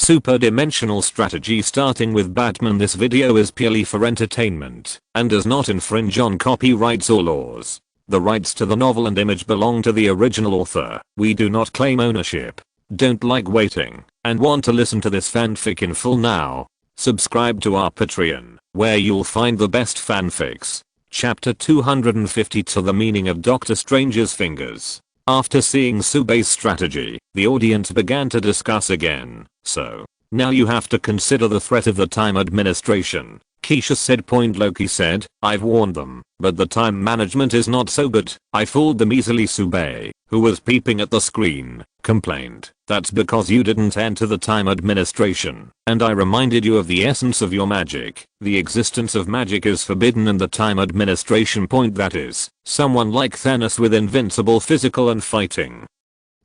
super dimensional strategy starting with Batman. This video is purely for entertainment and does not infringe on copyrights or laws. The rights to the novel and image belong to the original author. We do not claim ownership. Don't like waiting and want to listen to this fanfic in full now? Subscribe to our Patreon, where you'll find the best fanfics. Chapter 252, The Meaning of Doctor Strange's Fingers. After seeing Subei's strategy, the audience began to discuss again. So, now you have to consider the threat of the Time Administration. Keisha said. Loki said, I've warned them, but the time management is not so good. I fooled them easily. Subei, who was peeping at the screen, complained. That's because you didn't enter the Time Administration, and I reminded you of the essence of your magic. The existence of magic is forbidden in the Time Administration. That is, someone like Thanos with invincible physical and fighting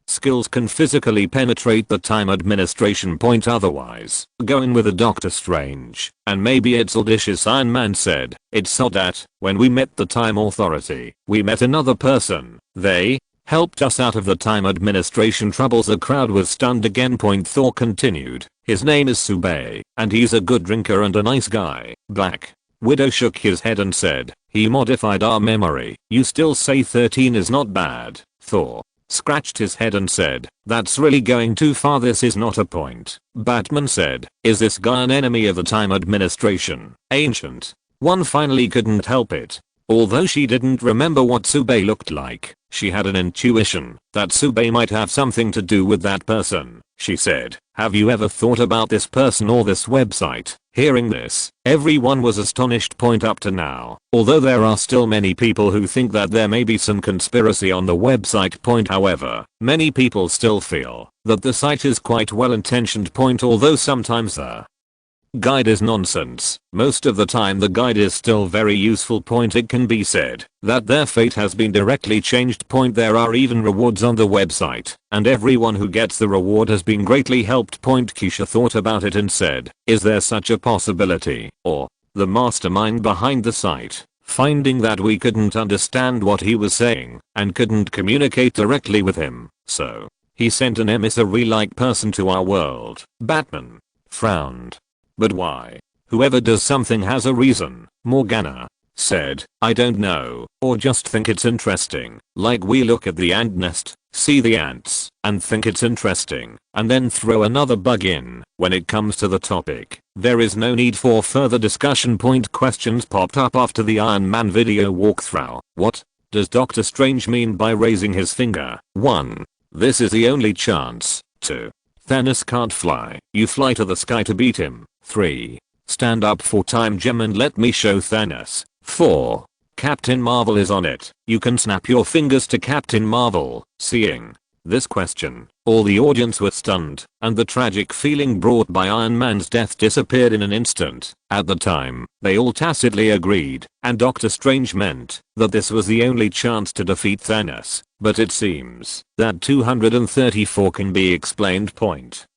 skills can physically penetrate the Time Administration. Otherwise, going with a Doctor Strange, and maybe it's audacious. Iron Man said, it's so that, when we met the Time Authority, we met another person. They helped us out of the Time Administration troubles. The crowd was stunned again. Thor continued, his name is Subei, and he's a good drinker and a nice guy. Black Widow shook his head and said, he modified our memory. You still say 13 is not bad. Thor scratched his head and said, that's really going too far. This is not a point. Batman said, is this guy an enemy of the Time Administration? Ancient One finally couldn't help it. Although she didn't remember what Subei looked like, she had an intuition that Subei might have something to do with that person. She said, have you ever thought about this person or this website? Hearing this, everyone was astonished. Up to now, although there are still many people who think that there may be some conspiracy on the website. However, many people still feel that the site is quite well intentioned. Although sometimes the guide is nonsense, most of the time the guide is still very useful. It can be said that their fate has been directly changed. There are even rewards on the website, and everyone who gets the reward has been greatly helped. Keisha thought about it and said, is there such a possibility? Or the mastermind behind the site, finding that we couldn't understand what he was saying and couldn't communicate directly with him, so he sent an emissary-like person to our world. Batman frowned. But why? Whoever does something has a reason. Morgana said, I don't know, or just think it's interesting. Like we look at the ant nest, see the ants, and think it's interesting, and then throw another bug in. When it comes to the topic, there is no need for further discussion. Questions popped up after the Iron Man video walkthrough. What does Doctor Strange mean by raising his finger? 1. This is the only chance. 2. Thanos can't fly. You fly to the sky to beat him. 3. Stand up for Time Gem and let me show Thanos. 4. Captain Marvel is on it. You can snap your fingers to Captain Marvel. Seeing this question, all the audience were stunned, and the tragic feeling brought by Iron Man's death disappeared in an instant. At the time, they all tacitly agreed, and Doctor Strange meant that this was the only chance to defeat Thanos. But it seems that 234 can be explained.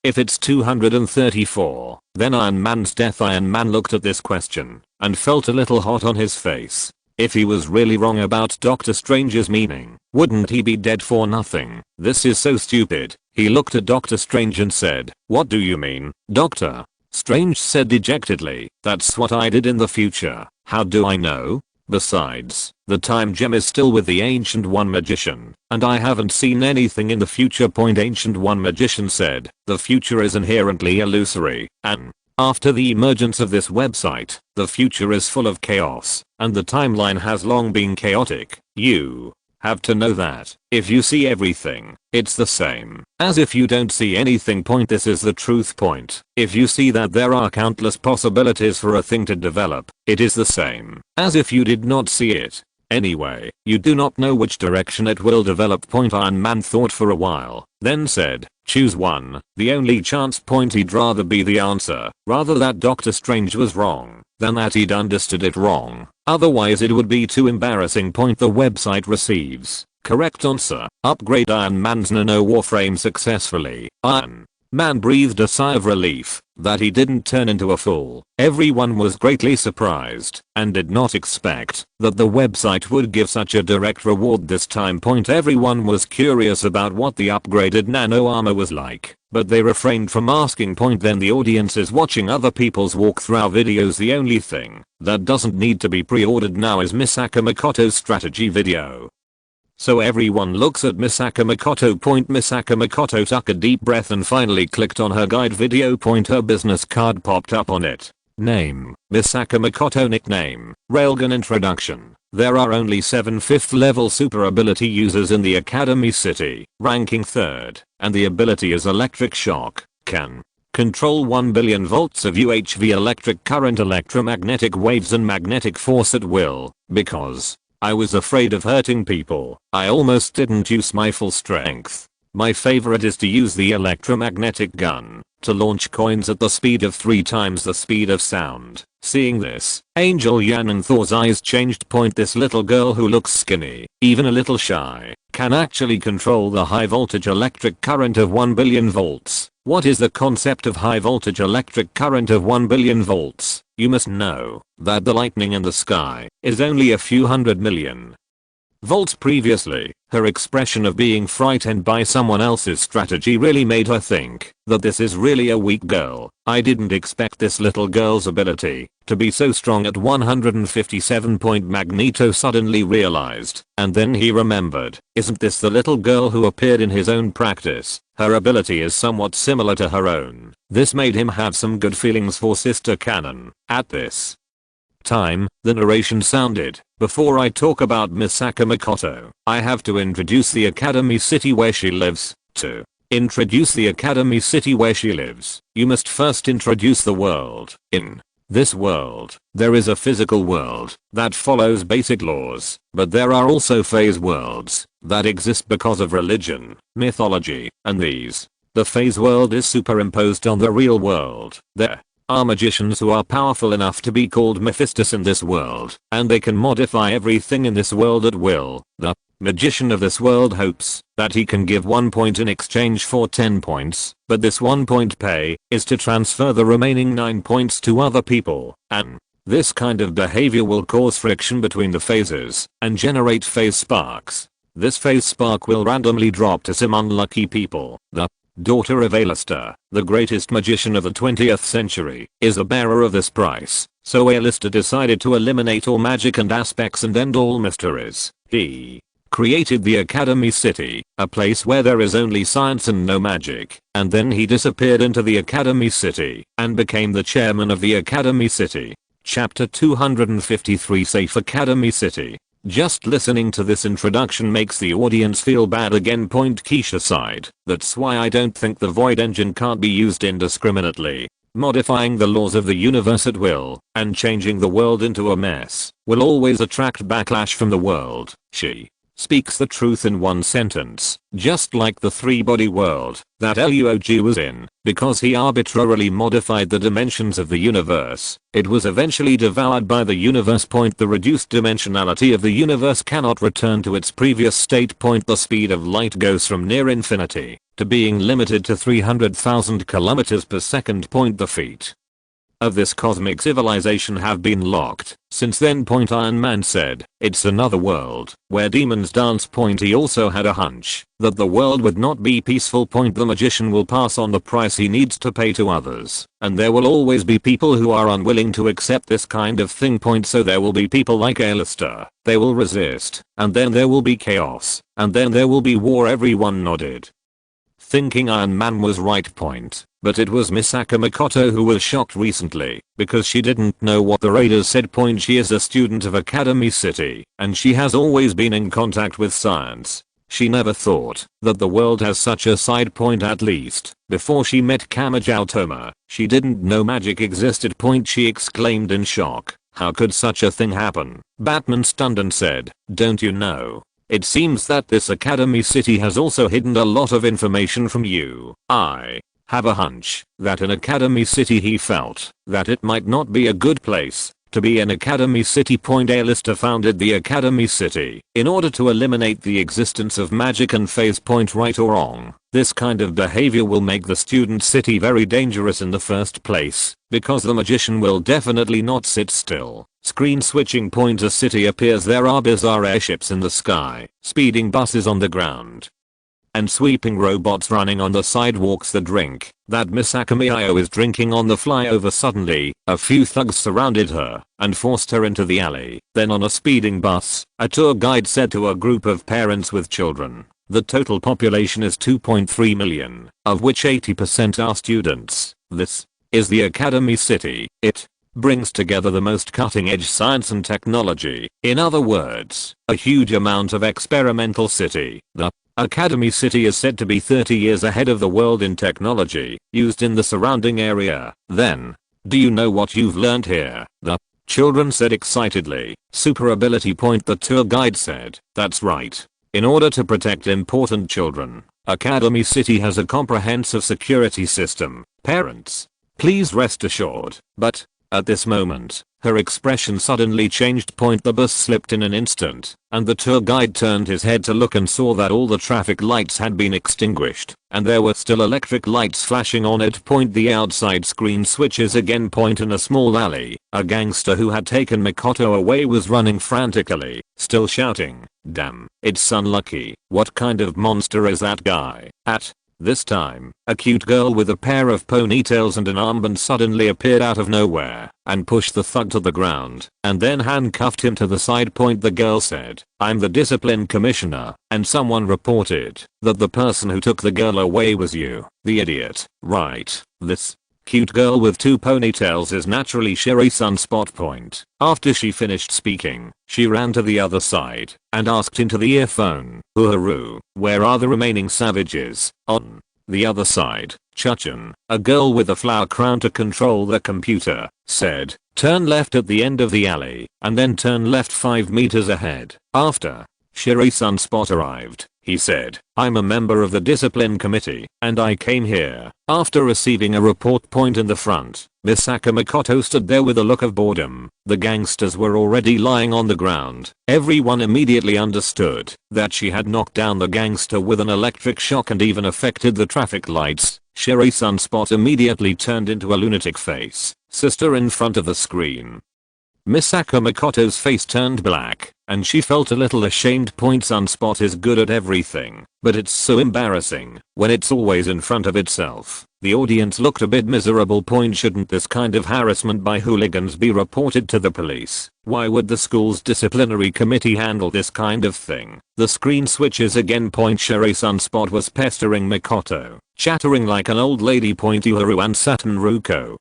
If it's 234, then Iron Man's death. Iron Man looked at this question and felt a little hot on his face. If he was really wrong about Doctor Strange's meaning, wouldn't he be dead for nothing? This is so stupid. He looked at Doctor Strange and said, what do you mean, Doctor? Strange said dejectedly, that's what I did in the future. How do I know? Besides, the Time Gem is still with the Ancient One magician, and I haven't seen anything in the future. Ancient One magician said, the future is inherently illusory, and after the emergence of this website, the future is full of chaos, and the timeline has long been chaotic. You have to know that if you see everything, it's the same as if you don't see anything. This is the truth. If you see that there are countless possibilities for a thing to develop, it is the same as if you did not see it. Anyway, you do not know which direction it will develop. Iron Man thought for a while, then said, choose one. The only chance. He'd rather be the answer, rather that Doctor Strange was wrong, than that he'd understood it wrong. Otherwise it would be too embarrassing. The website receives correct answer. Upgrade Iron Man's nano warframe successfully. Iron Man breathed a sigh of relief that he didn't turn into a fool. Everyone was greatly surprised and did not expect that the website would give such a direct reward this time. Everyone was curious about what the upgraded nano armor was like, but they refrained from asking. Then the audience is watching other people's walkthrough videos. The only thing that doesn't need to be pre-ordered now is Misaka Makoto's strategy video. So everyone looks at Misaka Makoto. Misaka Makoto took a deep breath and finally clicked on her guide video. Her business card popped up on it. Name, Misaka Makoto. Nickname, Railgun. Introduction. There are only 7 5th level super ability users in the Academy City, ranking 3rd, and the ability is Electric Shock. Can control 1 billion volts of UHV electric current, electromagnetic waves and magnetic force at will. Because I was afraid of hurting people, I almost didn't use my full strength. My favorite is to use the electromagnetic gun to launch coins at the speed of 3 times the speed of sound. Seeing this, Angel Yan and Thor's eyes changed. This little girl who looks skinny, even a little shy, can actually control the high voltage electric current of 1 billion volts. What is the concept of high voltage electric current of 1 billion volts? You must know that the lightning in the sky is only a few hundred million volts. Previously, her expression of being frightened by someone else's strategy really made her think that this is really a weak girl. I didn't expect this little girl's ability to be so strong at 157. Magneto suddenly realized, and then he remembered, isn't this the little girl who appeared in his own practice? Her ability is somewhat similar to her own. This made him have some good feelings for Sister Canon. At this time, the narration sounded, before I talk about Misaka Makoto, I have to introduce the Academy City where she lives. To introduce the Academy City where she lives, you must first introduce the world. In this world, there is a physical world that follows basic laws, but there are also phase worlds that exist because of religion, mythology, and these. The phase world is superimposed on the real world. There are magicians who are powerful enough to be called Mephistus in this world, and they can modify everything in this world at will. The magician of this world hopes that he can give 1 point in exchange for 10 points, but this 1 point pay is to transfer the remaining 9 points to other people, and this kind of behavior will cause friction between the phases and generate phase sparks. This phase spark will randomly drop to some unlucky people. The daughter of A-lister, the greatest magician of the 20th century, is the bearer of this price, so A-lister decided to eliminate all magic and aspects and end all mysteries. He created the Academy City, a place where there is only science and no magic, and then he disappeared into the Academy City and became the chairman of the Academy City. Chapter 253 Safe Academy City. Just listening to this introduction makes the audience feel bad again. Keisha sighed. That's why I don't think the void engine can't be used indiscriminately. Modifying the laws of the universe at will and changing the world into a mess will always attract backlash from the world. She speaks the truth in one sentence, just like the 3-body world that Luog was in. Because he arbitrarily modified the dimensions of the universe, it was eventually devoured by the universe. The reduced dimensionality of the universe cannot return to its previous state. The speed of light goes from near infinity to being limited to 300,000 kilometers per second. The feet of this cosmic civilization have been locked since then. Iron Man said, it's another world where demons dance. He also had a hunch that the world would not be peaceful. The magician will pass on the price he needs to pay to others, and there will always be people who are unwilling to accept this kind of thing. So there will be people like A-lister, they will resist, and then there will be chaos, and then there will be war. Everyone nodded, thinking Iron Man was right. But it was Misaka Makoto who was shocked recently because she didn't know what the raiders said. She is a student of Academy City and she has always been in contact with science. She never thought that the world has such a side. At least before she met Kamijao Toma, she didn't know magic existed. She exclaimed in shock, how could such a thing happen? Batman stunned and said, don't you know? It seems that this Academy City has also hidden a lot of information from you. I have a hunch that in Academy City he felt that it might not be a good place to be in Academy City. A-lister founded the Academy City in order to eliminate the existence of magic and phase. Right or wrong, This kind of behavior will make the student city very dangerous in the first place, because the magician will definitely not sit still. Screen switching point. A city appears. There are bizarre airships in the sky, speeding buses on the ground, and sweeping robots running on the sidewalks. The drink that Misaka Miyao is drinking on the flyover. Suddenly, a few thugs surrounded her and forced her into the alley. Then on a speeding bus, a tour guide said to a group of parents with children, the total population is 2.3 million, of which 80% are students. This is the Academy City. It brings together the most cutting-edge science and technology. In other words, a huge amount of experimental city. The Academy City is said to be 30 years ahead of the world in technology used in the surrounding area. Then, do you know what you've learned here? The children said excitedly. Super ability point. The tour guide said, that's right. In order to protect important children, Academy City has a comprehensive security system. Parents, please rest assured. But at this moment, her expression suddenly changed. Point. The bus slipped in an instant, and the tour guide turned his head to look and saw that all the traffic lights had been extinguished, and there were still electric lights flashing on it. Point. The outside screen switches again. Point. In a small alley, a gangster who had taken Mikoto away was running frantically, still shouting, damn, it's unlucky. What kind of monster is that guy? At this time, a cute girl with a pair of ponytails and an armband suddenly appeared out of nowhere and pushed the thug to the ground and then handcuffed him to the side. Point. The girl said, I'm the discipline commissioner, and someone reported that the person who took the girl away was you, the idiot. Right. This cute girl with two ponytails is naturally Sherry Sunspot. Point. After she finished speaking, she ran to the other side and asked into the earphone, Uharu, where are the remaining savages? On the other side, Chuchun, a girl with a flower crown to control the computer, said, turn left at the end of the alley and then turn left 5 meters ahead. After Sherry Sunspot arrived, he said, I'm a member of the discipline committee, and I came here after receiving a report. Point. In the front, Misaka Mikoto stood there with a look of boredom. The gangsters were already lying on the ground. Everyone immediately understood that she had knocked down the gangster with an electric shock and even affected the traffic lights. Sherry Sunspot immediately turned into a lunatic face sister in front of the screen. Misaka Mikoto's face turned black, and she felt a little ashamed. Point. Sunspot is good at everything, but it's so embarrassing when it's always in front of itself. The audience looked a bit miserable. Point. Shouldn't this kind of harassment by hooligans be reported to the police? Why would the school's disciplinary committee handle this kind of thing? The screen switches again. Point. Sherry Sunspot was pestering Mikoto, chattering like an old lady. Point. Uharu and Saturn Ruko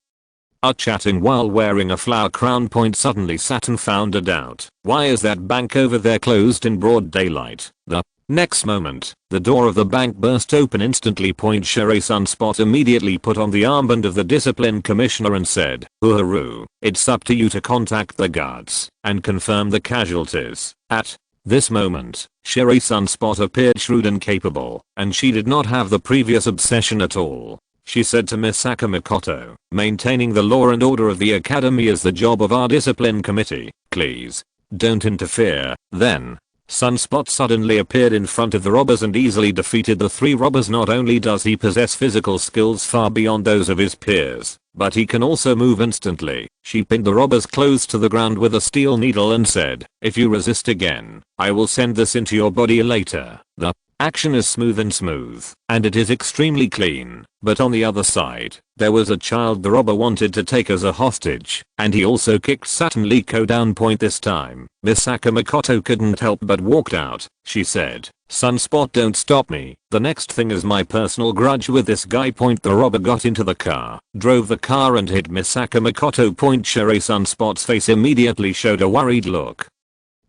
are chatting while wearing a flower crown. Point. Suddenly Saturn found a doubt. Why is that bank over there closed in broad daylight? The next moment, the door of the bank burst open instantly. Point. Sherry Sunspot immediately put on the armband of the discipline commissioner and said, Uharu, it's up to you to contact the guards and confirm the casualties. At this moment, Sherry Sunspot appeared shrewd and capable, and she did not have the previous obsession at all. She said to Misaka Mikoto, maintaining the law and order of the academy is the job of our discipline committee. Please don't interfere. Then Sunspot suddenly appeared in front of the robbers and easily defeated the 3 robbers. Not only does he possess physical skills far beyond those of his peers, but he can also move instantly. She pinned the robbers close to the ground with a steel needle and said, if you resist again, I will send this into your body later. The action is smooth, and it is extremely clean. But on the other side, there was a child the robber wanted to take as a hostage, and he also kicked Saturn Liko down. Point. This time, Misaka Mikoto couldn't help but walked out. She said, Sunspot, don't stop me. The next thing is my personal grudge with this guy. Point. The robber got into the car, drove the car and hit Misaka Mikoto. Point. Sherry Sunspot's face immediately showed a worried look.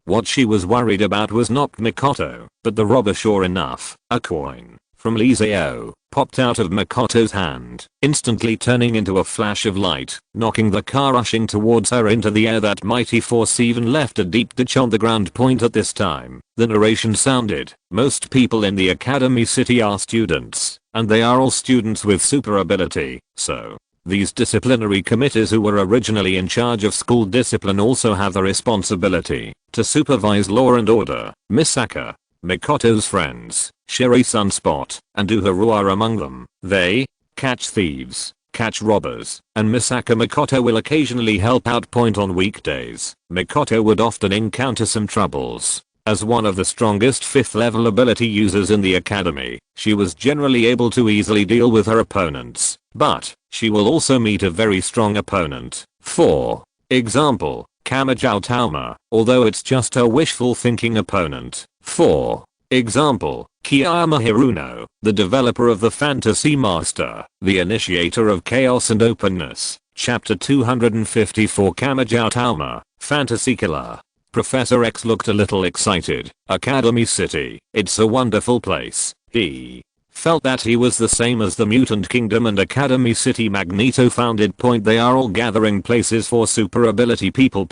What she was worried about was not Mikoto, but the robber. Sure enough, a coin from Lizao popped out of Mikoto's hand, instantly turning into a flash of light, knocking the car rushing towards her into the air. That mighty force even left a deep ditch on the ground. Point. At this time, the narration sounded, most people in the Academy City are students, and they are all students with super ability, so these disciplinary committees who were originally in charge of school discipline also have the responsibility to supervise law and order. Misaka, Mikoto's friends, Shiri Sunspot, and Uharu are among them. They catch thieves, catch robbers, and Misaka Mikoto will occasionally help out point on weekdays. Mikoto would often encounter some troubles. As one of the strongest 5th level ability users in the academy, she was generally able to easily deal with her opponents, but she will also meet a very strong opponent. For example, Kamijao Tauma, although it's just her wishful thinking opponent. For example, Kiyama Hiruno, the developer of the Fantasy Master, the initiator of chaos and openness. Chapter 254 Kamijao Tauma, Fantasy Killer. Professor X looked a little excited. Academy City, it's a wonderful place. He felt that he was the same as the Mutant Kingdom and Academy City Magneto founded. They are all gathering places for super ability people.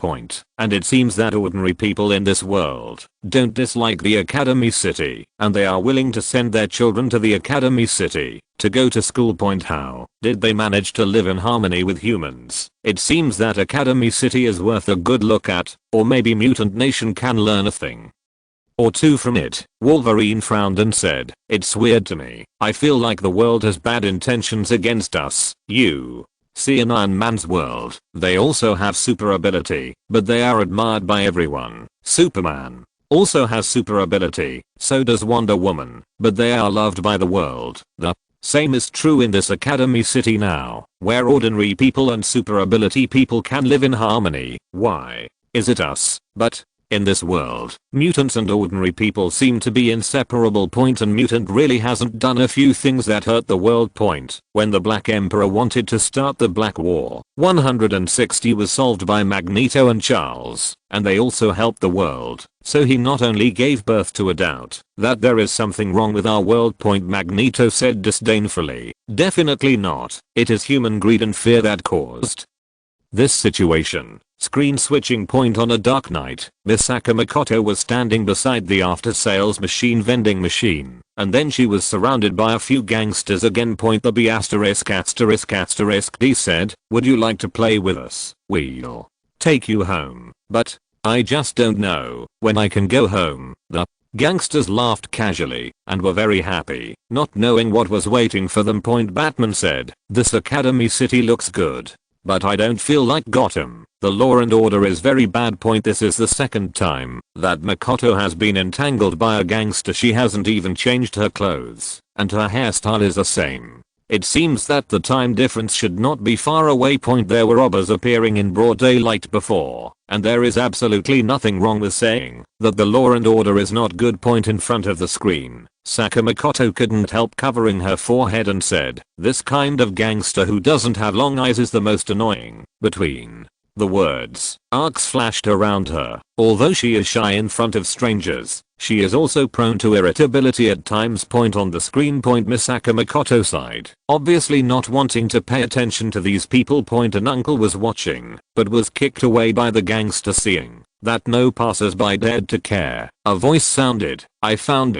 And it seems that ordinary people in this world don't dislike the Academy City, and they are willing to send their children to the Academy City to go to school. How did they manage to live in harmony with humans? It seems that Academy City is worth a good look at, or maybe Mutant Nation can learn a thing or two from it. Wolverine frowned and said, "It's weird to me. I feel like the world has bad intentions against us. You see, in Iron Man's world, they also have super ability, but they are admired by everyone. Superman also has super ability, so does Wonder Woman, but they are loved by the world. The same is true in this Academy City now, where ordinary people and super ability people can live in harmony. Why is it us? But in this world, mutants and ordinary people seem to be inseparable. And mutant really hasn't done a few things that hurt the world. When the Black Emperor wanted to start the Black War, 160 was solved by Magneto and Charles, and they also helped the world. So he not only gave birth to a doubt that there is something wrong with our world. Magneto said disdainfully, "Definitely not. It is human greed and fear that caused this situation." Screen switching. On a dark night, Misaka Mikoto was standing beside the after sales machine vending machine, and then she was surrounded by a few gangsters again. The B ***** D said, "Would you like to play with us? We'll take you home, but I just don't know when I can go home." The gangsters laughed casually and were very happy, not knowing what was waiting for them. Batman said, "This Academy City looks good, but I don't feel like Gotham. The law and order is very bad." This is the second time that Mikoto has been entangled by a gangster. She hasn't even changed her clothes, and her hairstyle is the same. It seems that the time difference should not be far away. There were robbers appearing in broad daylight before, and there is absolutely nothing wrong with saying that the law and order is not good. In front of the screen, Mikoto couldn't help covering her forehead and said, "This kind of gangster who doesn't have long eyes is the most annoying." Between the words, arcs flashed around her. Although she is shy in front of strangers, she is also prone to irritability at times. On the screen, Misaka Mikoto sighed, obviously not wanting to pay attention to these people. An uncle was watching, but was kicked away by the gangster. Seeing that no passers-by dared to care, a voice sounded, I found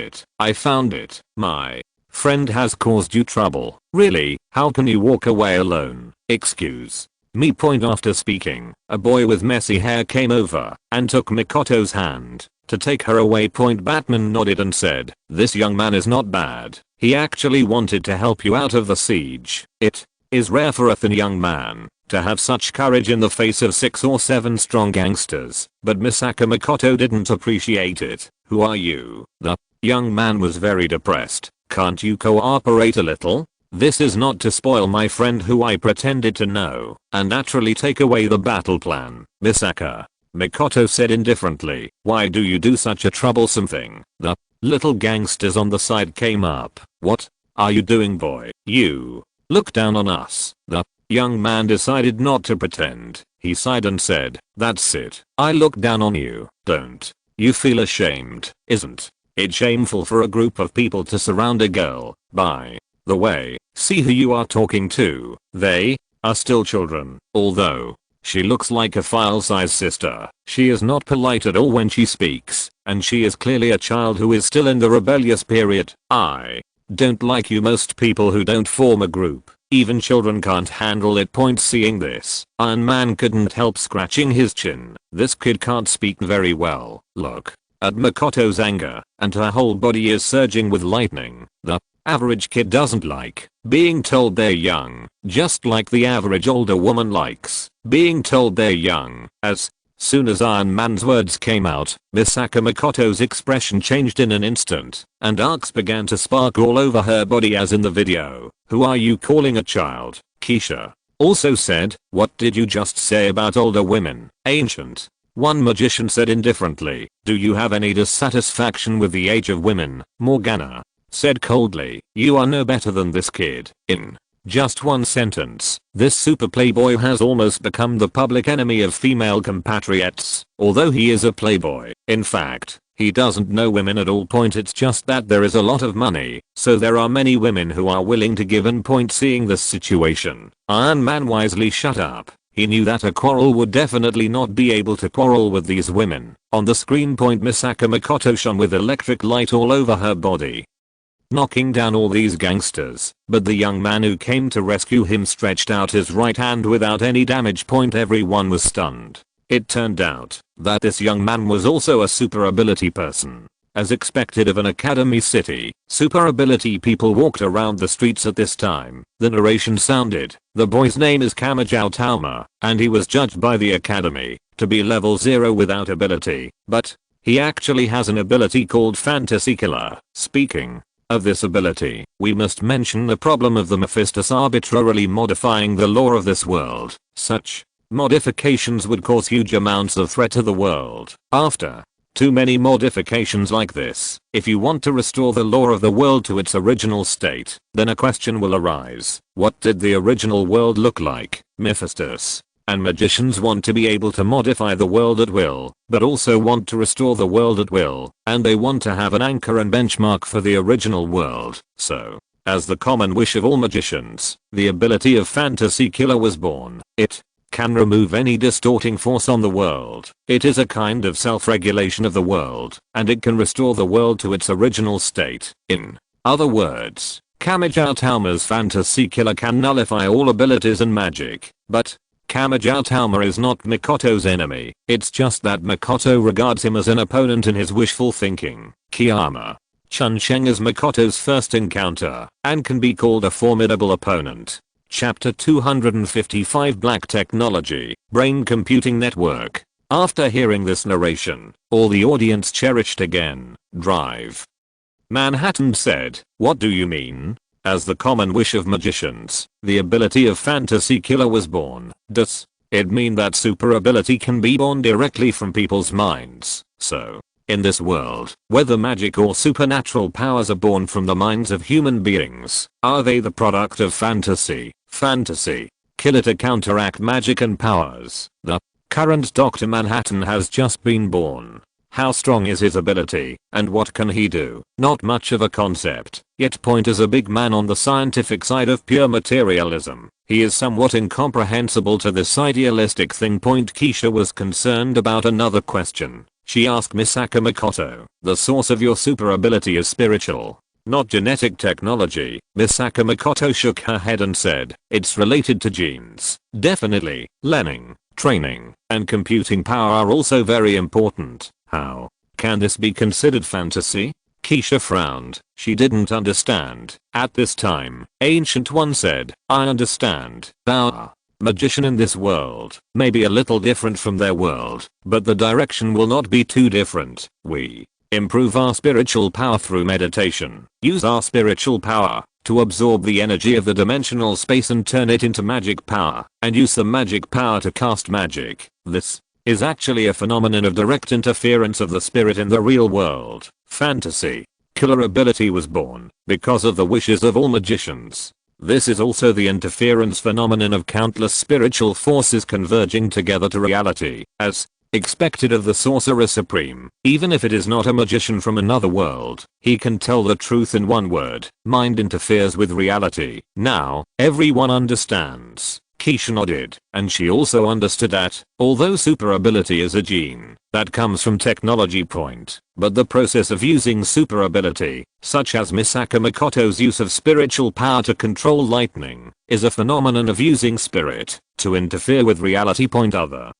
it. My friend has caused you trouble. Really? How can you walk away alone? Excuse me." After speaking, a boy with messy hair came over and took Mikoto's hand to take her away. Batman nodded and said, "This young man is not bad. He actually wanted to help you out of the siege. It is rare for a thin young man to have such courage in the face of 6 or 7 strong gangsters." But Misaka Mikoto didn't appreciate it. "Who are you?" The young man was very depressed. "Can't you cooperate a little? This is not to spoil my friend who I pretended to know and naturally take away the battle plan." "Misaka," Mikoto said indifferently, "why do you do such a troublesome thing?" The little gangsters on the side came up. "What are you doing, boy? You look down on us." The young man decided not to pretend. He sighed and said, "That's it. I look down on you. Don't you feel ashamed? Isn't it shameful for a group of people to surround a girl? By the way, see who you are talking to. They are still children. Although she looks like a file-size sister, she is not polite at all when she speaks, and she is clearly a child who is still in the rebellious period. I don't like you. Most people who don't form a group, even children, can't handle it." Seeing this, Iron Man couldn't help scratching his chin. This kid can't speak very well. Look at Makoto's anger, and her whole body is surging with lightning. The average kid doesn't like being told they're young, just like the average older woman likes being told they're young. As soon as Iron Man's words came out, Misaka Makoto's expression changed in an instant, and arcs began to spark all over her body as in the video. "Who are you calling a child?" Keisha also said. "What did you just say about older women, Ancient?" One magician said indifferently. "Do you have any dissatisfaction with the age of women?" Morgana said coldly. "You are no better than this kid." In just one sentence, this super playboy has almost become the public enemy of female compatriots, although he is a playboy. In fact, he doesn't know women at all. It's just that there is a lot of money, so there are many women who are willing to give in. Seeing this situation, Iron Man wisely shut up. He knew that a quarrel would definitely not be able to quarrel with these women. On the screen, Misaka Makoto shone with electric light all over her body, knocking down all these gangsters, but the young man who came to rescue him stretched out his right hand without any damage. Everyone was stunned. It turned out that this young man was also a super ability person. As expected of an academy city, super ability people walked around the streets at this time. The narration sounded, "The boy's name is Kamijao Tauma, and he was judged by the academy to be level 0 without ability, but he actually has an ability called Fantasy Killer." Speaking of this ability, we must mention the problem of the Mephistus arbitrarily modifying the law of this world. Such modifications would cause huge amounts of threat to the world. After too many modifications like this, if you want to restore the law of the world to its original state, then a question will arise. What did the original world look like? Mephistus and magicians want to be able to modify the world at will, but also want to restore the world at will, and they want to have an anchor and benchmark for the original world. So, as the common wish of all magicians, the ability of Fantasy Killer was born. It can remove any distorting force on the world. It is a kind of self-regulation of the world, and it can restore the world to its original state. In other words, Kamijao Tauma's Fantasy Killer can nullify all abilities and magic, but Kamijao Tauma is not Makoto's enemy. It's just that Makoto regards him as an opponent in his wishful thinking. Kiyama Chunsheng is Makoto's first encounter, and can be called a formidable opponent. Chapter 255 Black Technology, Brain Computing Network. After hearing this narration, all the audience cherished again. Drive. Manhattan said, "What do you mean?" As the common wish of magicians, the ability of Fantasy Killer was born. Does it mean that super ability can be born directly from people's minds? So, in this world, whether magic or supernatural powers are born from the minds of human beings, are they the product of Fantasy Killer to counteract magic and powers? The current Dr. Manhattan has just been born. How strong is his ability, and what can he do? Not much of a concept, yet as a big man on the scientific side of pure materialism, he is somewhat incomprehensible to this idealistic thing. Keisha was concerned about another question. She asked Misaka Makoto, "The source of your super ability is spiritual, not genetic technology?" Misaka Makoto shook her head and said, "It's related to genes. Definitely, learning, training, and computing power are also very important. How can this be considered fantasy?" Keisha frowned. She didn't understand. At this time, Ancient One said, "I understand. Our magician in this world may be a little different from their world, but the direction will not be too different. We improve our spiritual power through meditation. Use our spiritual power to absorb the energy of the dimensional space and turn it into magic power, and use the magic power to cast magic. This is actually a phenomenon of direct interference of the spirit in the real world. Fantasy Killer ability was born because of the wishes of all magicians. This is also the interference phenomenon of countless spiritual forces converging together to reality, as expected of the Sorcerer Supreme. Even if it is not a magician from another world, he can tell the truth in one word. Mind interferes with reality. Now, everyone understands." Keisha nodded, and she also understood that, although super ability is a gene that comes from technology, but the process of using super ability, such as Misaka Makoto's use of spiritual power to control lightning, is a phenomenon of using spirit to interfere with reality. Other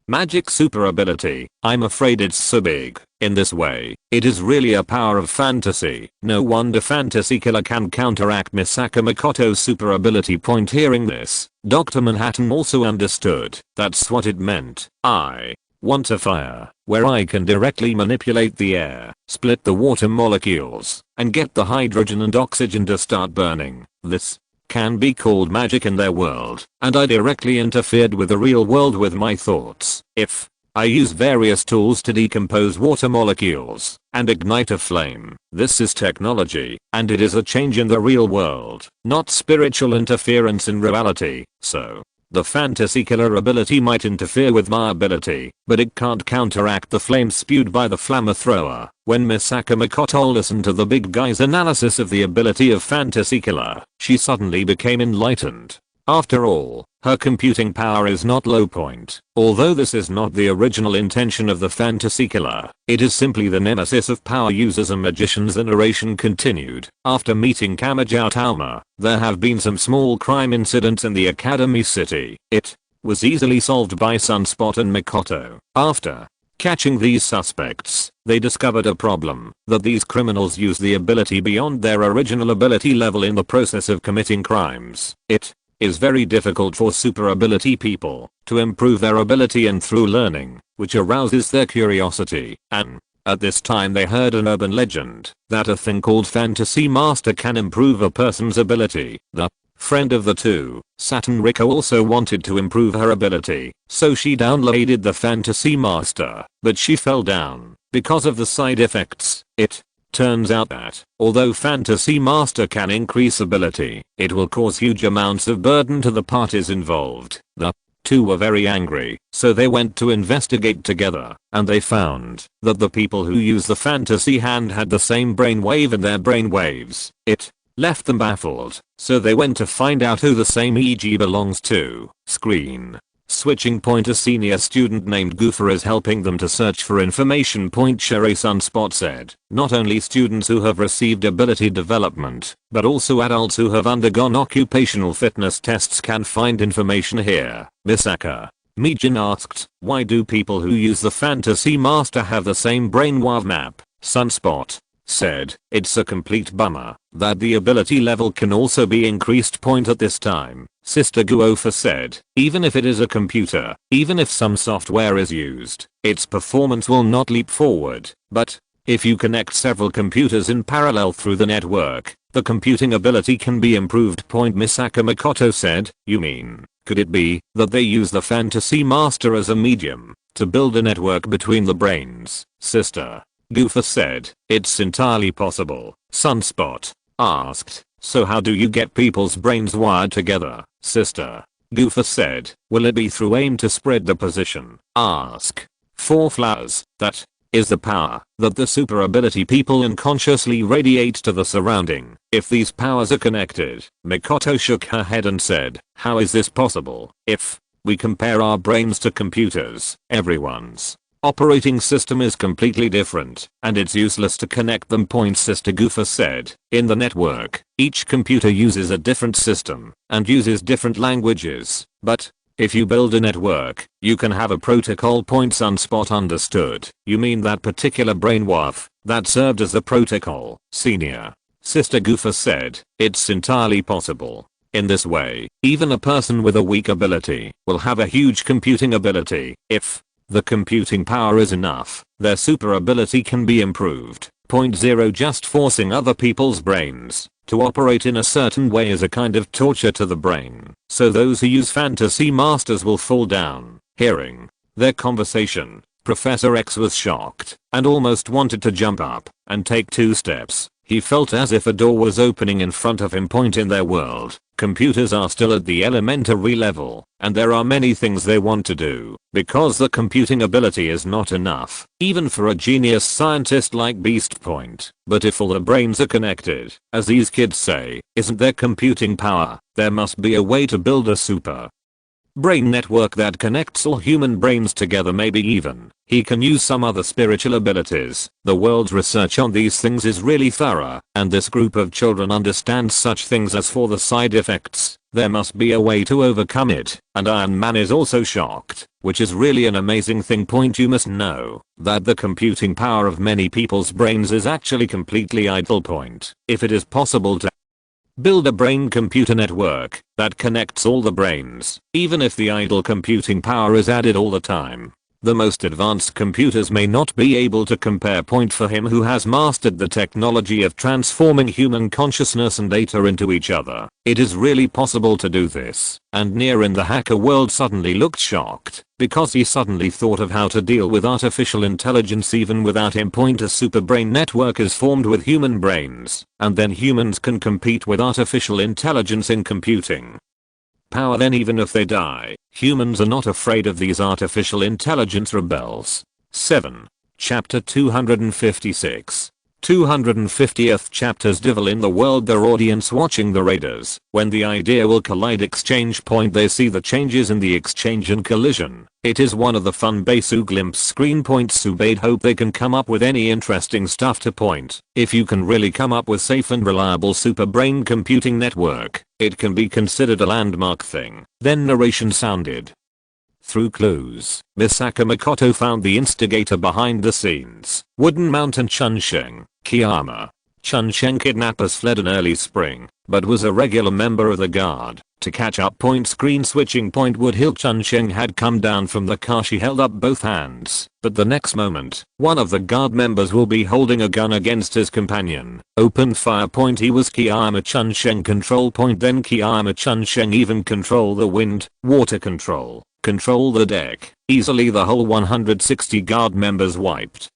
Magic super ability. I'm afraid it's so big. In this way, it is really a power of fantasy. No wonder Fantasy Killer can counteract Misaka Makoto's super ability. Hearing this, Dr. Manhattan also understood that's what it meant. I want a fire where I can directly manipulate the air, split the water molecules, and get the hydrogen and oxygen to start burning. This can be called magic in their world, and I directly interfered with the real world with my thoughts. If I use various tools to decompose water molecules and ignite a flame, this is technology, and it is a change in the real world, not spiritual interference in reality. So the Fantasy Killer ability might interfere with my ability, but it can't counteract the flame spewed by the flamethrower. When Misaka Makoto listened to the big guy's analysis of the ability of Fantasy Killer, she suddenly became enlightened. After all, her computing power is not low point. Although this is not the original intention of the Fantasy Killer, it is simply the nemesis of power users and magicians. The narration continued. After meeting Kamijo Tauma, there have been some small crime incidents in the Academy City. It was easily solved by Sunspot and Makoto. After catching these suspects, they discovered a problem, that these criminals use the ability beyond their original ability level in the process of committing crimes. It is very difficult for super ability people to improve their ability, and through learning, which arouses their curiosity. And at this time they heard an urban legend that a thing called Fantasy Master can improve a person's ability. The friend of the two, Saturn Riko, also wanted to improve her ability, so she downloaded the Fantasy Master, but she fell down because of the side effects. It turns out that, although Fantasy Master can increase ability, it will cause huge amounts of burden to the parties involved. The two were very angry, so they went to investigate together, and they found that the people who use the fantasy hand had the same brainwave in their brainwaves. It left them baffled, so they went to find out who the same EG belongs to. Screen switching. A senior student named Goofer is helping them to search for information. Sherry Sunspot said, not only students who have received ability development, but also adults who have undergone occupational fitness tests can find information here. Misaka Mijin asked, why do people who use the Fantasy Master have the same brainwave map? Sunspot said, it's a complete bummer that the ability level can also be increased. At this time, Sister Guofa said, even if it is a computer, even if some software is used, its performance will not leap forward. But if you connect several computers in parallel through the network, the computing ability can be improved. Misaka Makoto said, you mean, could it be that they use the Fantasy Master as a medium to build a network between the brains? Sister Goofer said, it's entirely possible. Sunspot asked, so how do you get people's brains wired together? Sister Goofer said, will it be through aim to spread the position? Ask. 4 flowers. That is the power that the super ability people unconsciously radiate to the surrounding. If these powers are connected, Makoto shook her head and said, how is this possible? If we compare our brains to computers, everyone's operating system is completely different, and it's useless to connect them. Sister Goofer said, in the network, each computer uses a different system and uses different languages, but if you build a network, you can have a protocol. Sunspot understood. You mean that particular brainwave that served as the protocol? Senior Sister Goofer said, it's entirely possible. In this way, even a person with a weak ability will have a huge computing ability. If the computing power is enough, their super ability can be improved. 0. Just forcing other people's brains to operate in a certain way is a kind of torture to the brain, so those who use Fantasy Masters will fall down. Hearing their conversation, Professor X was shocked and almost wanted to jump up and take 2 steps. He felt as if a door was opening in front of him. In their world, computers are still at the elementary level, and there are many things they want to do, because the computing ability is not enough, even for a genius scientist like Beast Point. But if all the brains are connected, as these kids say, isn't there computing power? There must be a way to build a super brain network that connects all human brains together. Maybe even he can use some other spiritual abilities. The world's research on these things is really thorough, and this group of children understands such things as for the side effects There must be a way to overcome it, and Iron Man is also shocked, which is really an amazing thing. You must know that the computing power of many people's brains is actually completely idle. If it is possible to build a brain-computer network that connects all the brains, even if the idle computing power is added all the time, the most advanced computers may not be able to compare. For him who has mastered the technology of transforming human consciousness and data into each other, it is really possible to do this. And Near in the hacker world suddenly looked shocked, because he suddenly thought of how to deal with artificial intelligence even without him. A super brain network is formed with human brains, and then humans can compete with artificial intelligence in computing power. Then even if they die, humans are not afraid of these artificial intelligence rebels. 7. Chapter 256. 250th chapters. Devil in the world. Their audience watching the raiders. When the idea will collide exchange point, they see the changes in the exchange and collision. It is one of the fun Basu glimpse screen points. Subaid hope they can come up with any interesting stuff to point. If you can really come up with safe and reliable super brain computing network, it can be considered a landmark thing. Then narration sounded. Through clues, Misaka Makoto found the instigator behind the scenes. Wooden Mountain Chunsheng, Kiyama. Chunsheng kidnappers fled in early spring, but was a regular member of the guard. To catch up. Screen switching. Woodhill. Chunsheng had come down from the car. She held up both hands, but the next moment, one of the guard members will be holding a gun against his companion. Open fire. He was Kiyama Chunsheng control. Then Kiyama Chunsheng even control the wind, water control the deck. Easily the whole 160 guard members wiped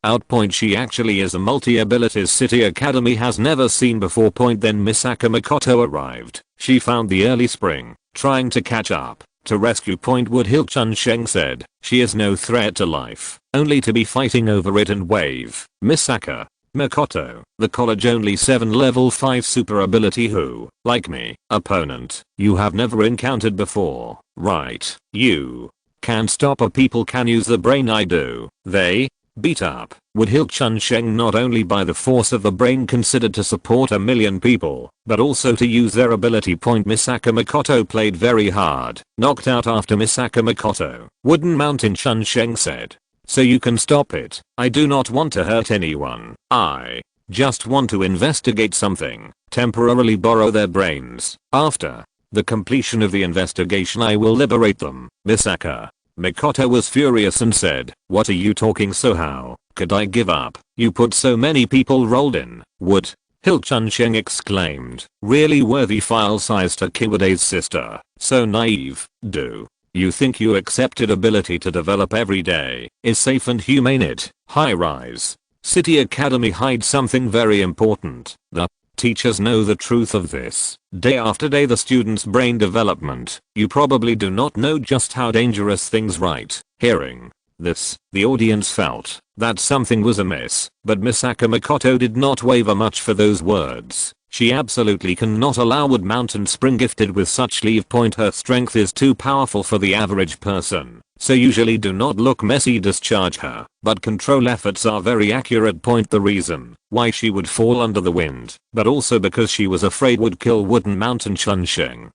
out. She actually is a multi-abilities City Academy has never seen before. Then Misaka Makoto arrived. She found the early spring, trying to catch up, to rescue. Woodhill. Chunsheng said, she is no threat to life, only to be fighting over it and wave. Misaka Makoto, the college only 7 level 5 super ability who, like me, opponent, you have never encountered before, right? You can't stop a people can use the brain. I do. They beat up Woodhill. Chunsheng not only by the force of the brain considered to support 1 million people, but also to use their ability. Misaka Makoto played very hard, knocked out after Misaka Makoto. Wooden Mountain. Chunsheng said, so you can stop it. I do not want to hurt anyone. I just want to investigate something, temporarily borrow their brains. After the completion of the investigation I will liberate them. Misaka Makoto was furious and said, what are you talking? So how could I give up? You put so many people rolled in. Wood Hill. Chunsheng exclaimed, really worthy file size to Kiwade's sister. So naive. Do you think you accepted ability to develop every day is safe and humane? It high rise City Academy hides something very important. The teachers know the truth of this. Day after day the students' brain development. You probably do not know just how dangerous things. Right. Hearing this, the audience felt that something was amiss, but Misaka Makoto did not waver much for those words. She absolutely cannot allow Wood Mountain Spring gifted with such leave. Her strength is too powerful for the average person, so usually do not look messy. Discharge her, but control efforts are very accurate. The reason why she would fall under the wind, but also because she was afraid would kill Wooden Mountain Chunsheng,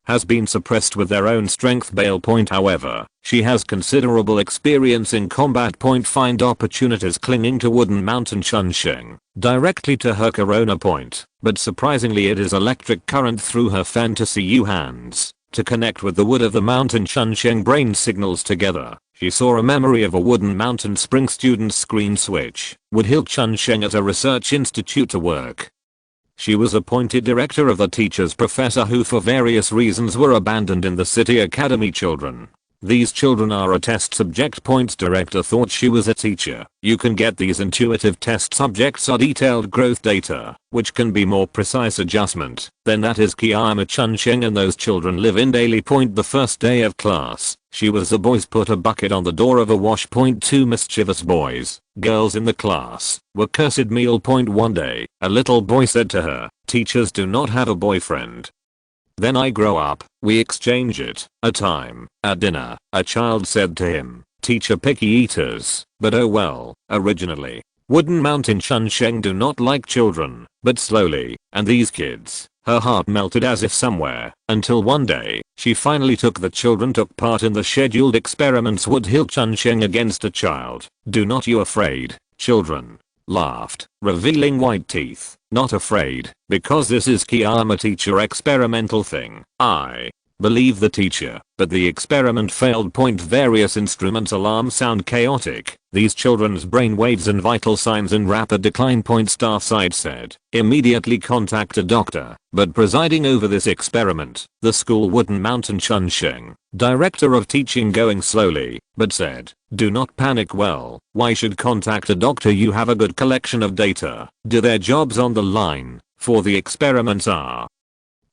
has been suppressed with their own strength. Bail. However, she has considerable experience in combat. Find opportunities clinging to Wooden Mountain Chunsheng directly to her corona. But surprisingly it is electric current through her fantasy U hands to connect with the wood of the Mountain Chunsheng brain signals together. She saw a memory of a Wooden Mountain Spring student's screen switch Woodhill. Chunsheng at a research institute to work. She was appointed director of the teachers professor who for various reasons were abandoned in the City Academy children. These children are a test subject. Director thought she was a teacher. You can get these intuitive test subjects are detailed growth data, which can be more precise adjustment. Then that is Kiyama Chunsheng and those children live in daily. The first day of class, she was the boys put a bucket on the door of a wash. 2 mischievous boys, girls in the class, were cursed meal. One day, a little boy said to her, teachers do not have a boyfriend. Then I grow up, we exchange it. A time, at dinner, a child said to him, teacher picky eaters, but oh well, originally, Wooden Mountain Chunsheng do not like children, but slowly, and these kids Her heart melted as if somewhere, until one day, she finally took the children took part in the scheduled experiments Woodhill Chunsheng against a child. Do not you afraid, children. Laughed, revealing white teeth. Not afraid, because this is Kiyama teacher experimental thing. I believe the teacher, but the experiment failed. Various instruments alarm sound chaotic. These children's brainwaves and vital signs in rapid decline. Staffside said, immediately contact a doctor, but presiding over this experiment, the school wooden mountain Chunsheng, director of teaching going slowly, but said, do not panic. Well, why should contact a doctor? You have a good collection of data. Do their jobs on the line, for the experiments are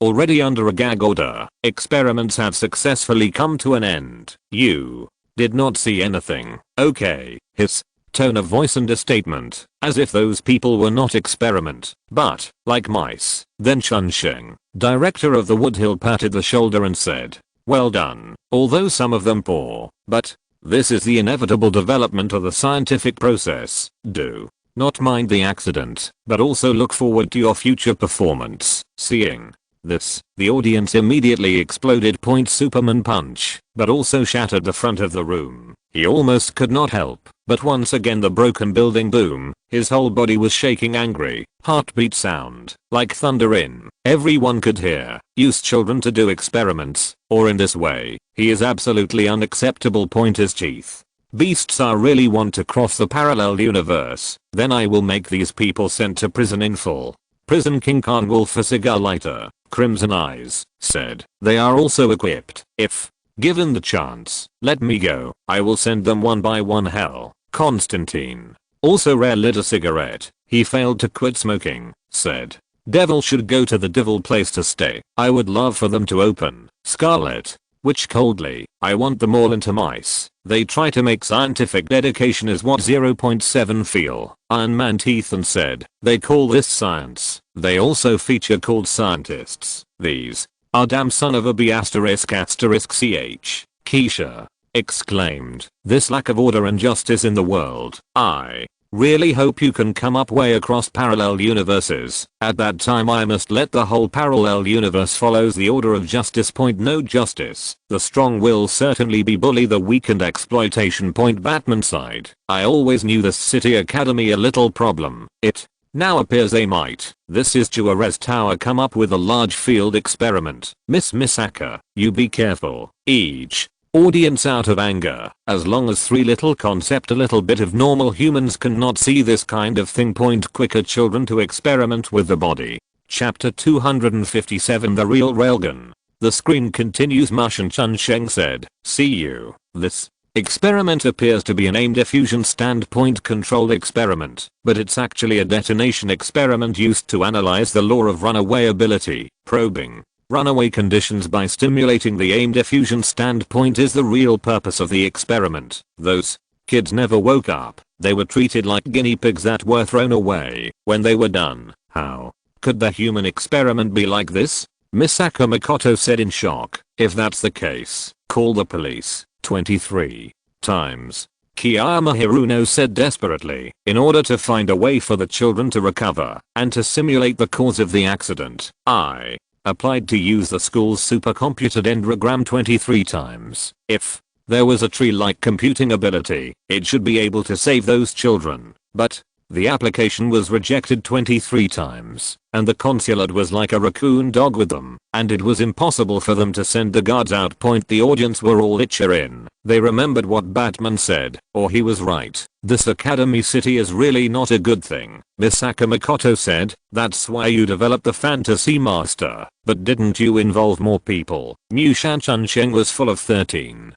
already under a gag order. Experiments have successfully come to an end. You did not see anything. Okay. His tone of voice and a statement, as if those people were not experiment, but like mice. Then Chunsheng, director of the Woodhill, patted the shoulder and said, well done, although some of them poor, but this is the inevitable development of the scientific process. Do not mind the accident, but also look forward to your future performance. Seeing this, the audience immediately exploded. Superman punch, but also shattered the front of the room. He almost could not help, but once again the broken building boom, his whole body was shaking. Angry, heartbeat sound, like thunder in. Everyone could hear. Use children to do experiments, or in this way, he is absolutely unacceptable. His teeth. Beasts. I really want to cross the parallel universe, then I will make these people sent to prison in full. Prison King Khan Wolf, a cigar lighter, crimson eyes, said, they are also equipped. If given the chance, let me go. I will send them one by one. Hell. Constantine, also rare, lit a cigarette. He failed to quit smoking, said, devil should go to the devil place to stay. I would love for them to open Scarlet, which coldly, I want them all into mice. They try to make scientific dedication is what 0.7 feel. Iron Man teeth and said, they call this science. They also feature called scientists. These are damn son of a b asterisk asterisk ch. Keisha exclaimed, this lack of order and justice in the world. I really hope you can come up way across parallel universes. At that time I must let the whole parallel universe follows the order of justice. No justice. The strong will certainly be bully the weak and exploitation. Batman side. I always knew this city academy a little problem. It now appears they might. This is to arrest Tower come up with a large field experiment. Miss Misaka, you be careful. Each audience out of anger, as long as three little concept a little bit of normal humans cannot see this kind of thing. Quicker children to experiment with the body. Chapter 257 The Real Railgun. The screen continues. Mush and Chunsheng said, see you. This experiment appears to be an aim diffusion standpoint controlled experiment, but it's actually a detonation experiment used to analyze the law of runaway ability. Probing runaway conditions by stimulating the aim diffusion standpoint is the real purpose of the experiment. Those kids never woke up. They were treated like guinea pigs that were thrown away when they were done. How could the human experiment be like this? Misaka Makoto said in shock. If that's the case, call the police. 23 times. Kiyama Hiruno said desperately, in order to find a way for the children to recover and to simulate the cause of the accident, I applied to use the school's supercomputer dendrogram 23 times. If there was a tree-like computing ability, it should be able to save those children, but the application was rejected 23 times, and the consulate was like a raccoon dog with them, and it was impossible for them to send the guards out. The audience were all itcher in. They remembered what Batman said, or he was right. This Academy City is really not a good thing. Misaka Makoto said, that's why you developed the Fantasy Master, but didn't you involve more people? Mushan Chunsheng was full of 13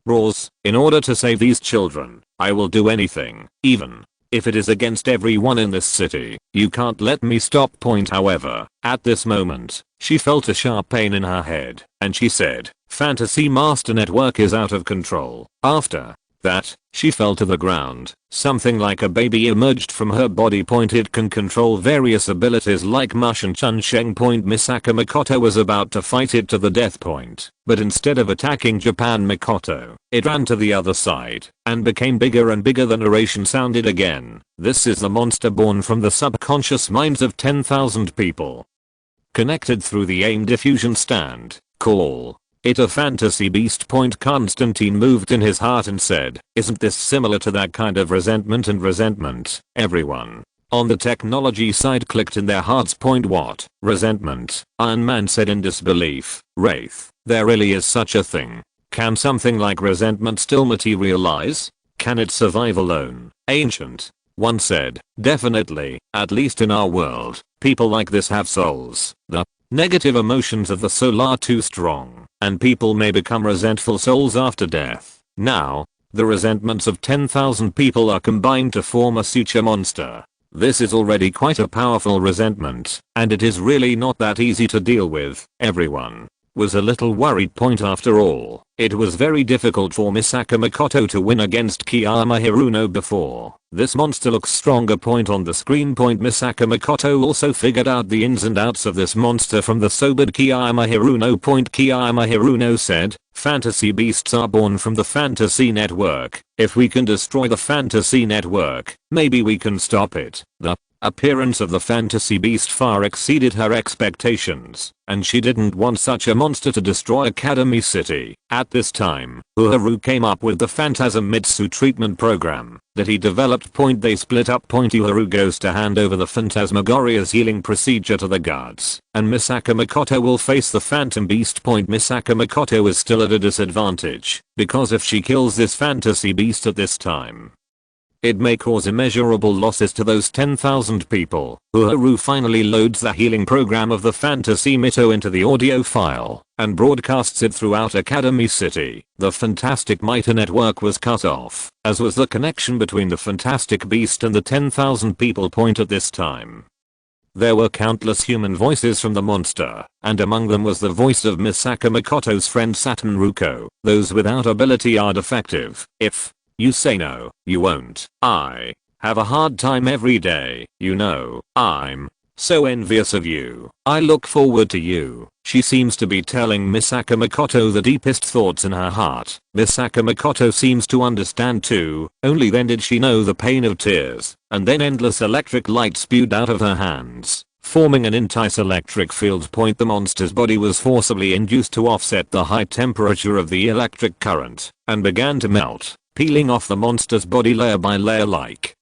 roars. In order to save these children, I will do anything, even if it is against everyone in this city. You can't let me stop. However, at this moment, she felt a sharp pain in her head, and she said, Fantasy Master Network is out of control. After that, she fell to the ground. Something like a baby emerged from her body. It can control various abilities like Mush and Chunsheng. Misaka Makoto was about to fight it to the death point, but instead of attacking Japan Makoto, it ran to the other side and became bigger and bigger. The narration sounded again. This is the monster born from the subconscious minds of 10,000 people. connected through the AIM diffusion stand. Call it a fantasy beast. Constantine moved in his heart and said, isn't this similar to that kind of resentment and resentment? Everyone on the technology side clicked in their hearts. What? Resentment? Iron Man said in disbelief. Wraith, there really is such a thing. Can something like resentment still materialize? Can it survive alone? Ancient One said, definitely, at least in our world, people like this have souls. The negative emotions of the soul are too strong, and people may become resentful souls after death. Now, the resentments of 10,000 people are combined to form a suture monster. This is already quite a powerful resentment, and it is really not that easy to deal with. Everyone was a little worried. After all, it was very difficult for Misaka Makoto to win against Kiyama Hiruno before. This monster looks stronger. On the screen. Misaka Makoto also figured out the ins and outs of this monster from the sobered Kiyama Hiruno. Kiyama Hiruno said, fantasy beasts are born from the fantasy network. If we can destroy the fantasy network, maybe we can stop it. The appearance of the fantasy beast far exceeded her expectations, and she didn't want such a monster to destroy Academy City. At this time, Uharu came up with the Phantasm Mitsu treatment program that he developed. They split up. Uharu goes to hand over the Phantasmagoria's healing procedure to the guards, and Misaka Makoto will face the Phantom Beast. Misaka Makoto is still at a disadvantage, because if she kills this fantasy beast at this time, it may cause immeasurable losses to those 10,000 people. Uharu finally loads the healing program of the Fantasy Mito into the audio file and broadcasts it throughout Academy City. The Fantastic Mito network was cut off, as was the connection between the Fantastic Beast and the 10,000 people. At this time, there were countless human voices from the monster, and among them was the voice of Misaka Makoto's friend Saturn Ruko. Those without ability are defective. If you say no, you won't. I have a hard time every day. You know, I'm so envious of you. I look forward to you. She seems to be telling Misaka Makoto the deepest thoughts in her heart. Misaka Makoto seems to understand too. Only then did she know the pain of tears, and then endless electric light spewed out of her hands, forming an intense electric field. The monster's body was forcibly induced to offset the high temperature of the electric current, and began to melt, peeling off the monster's body layer by layer like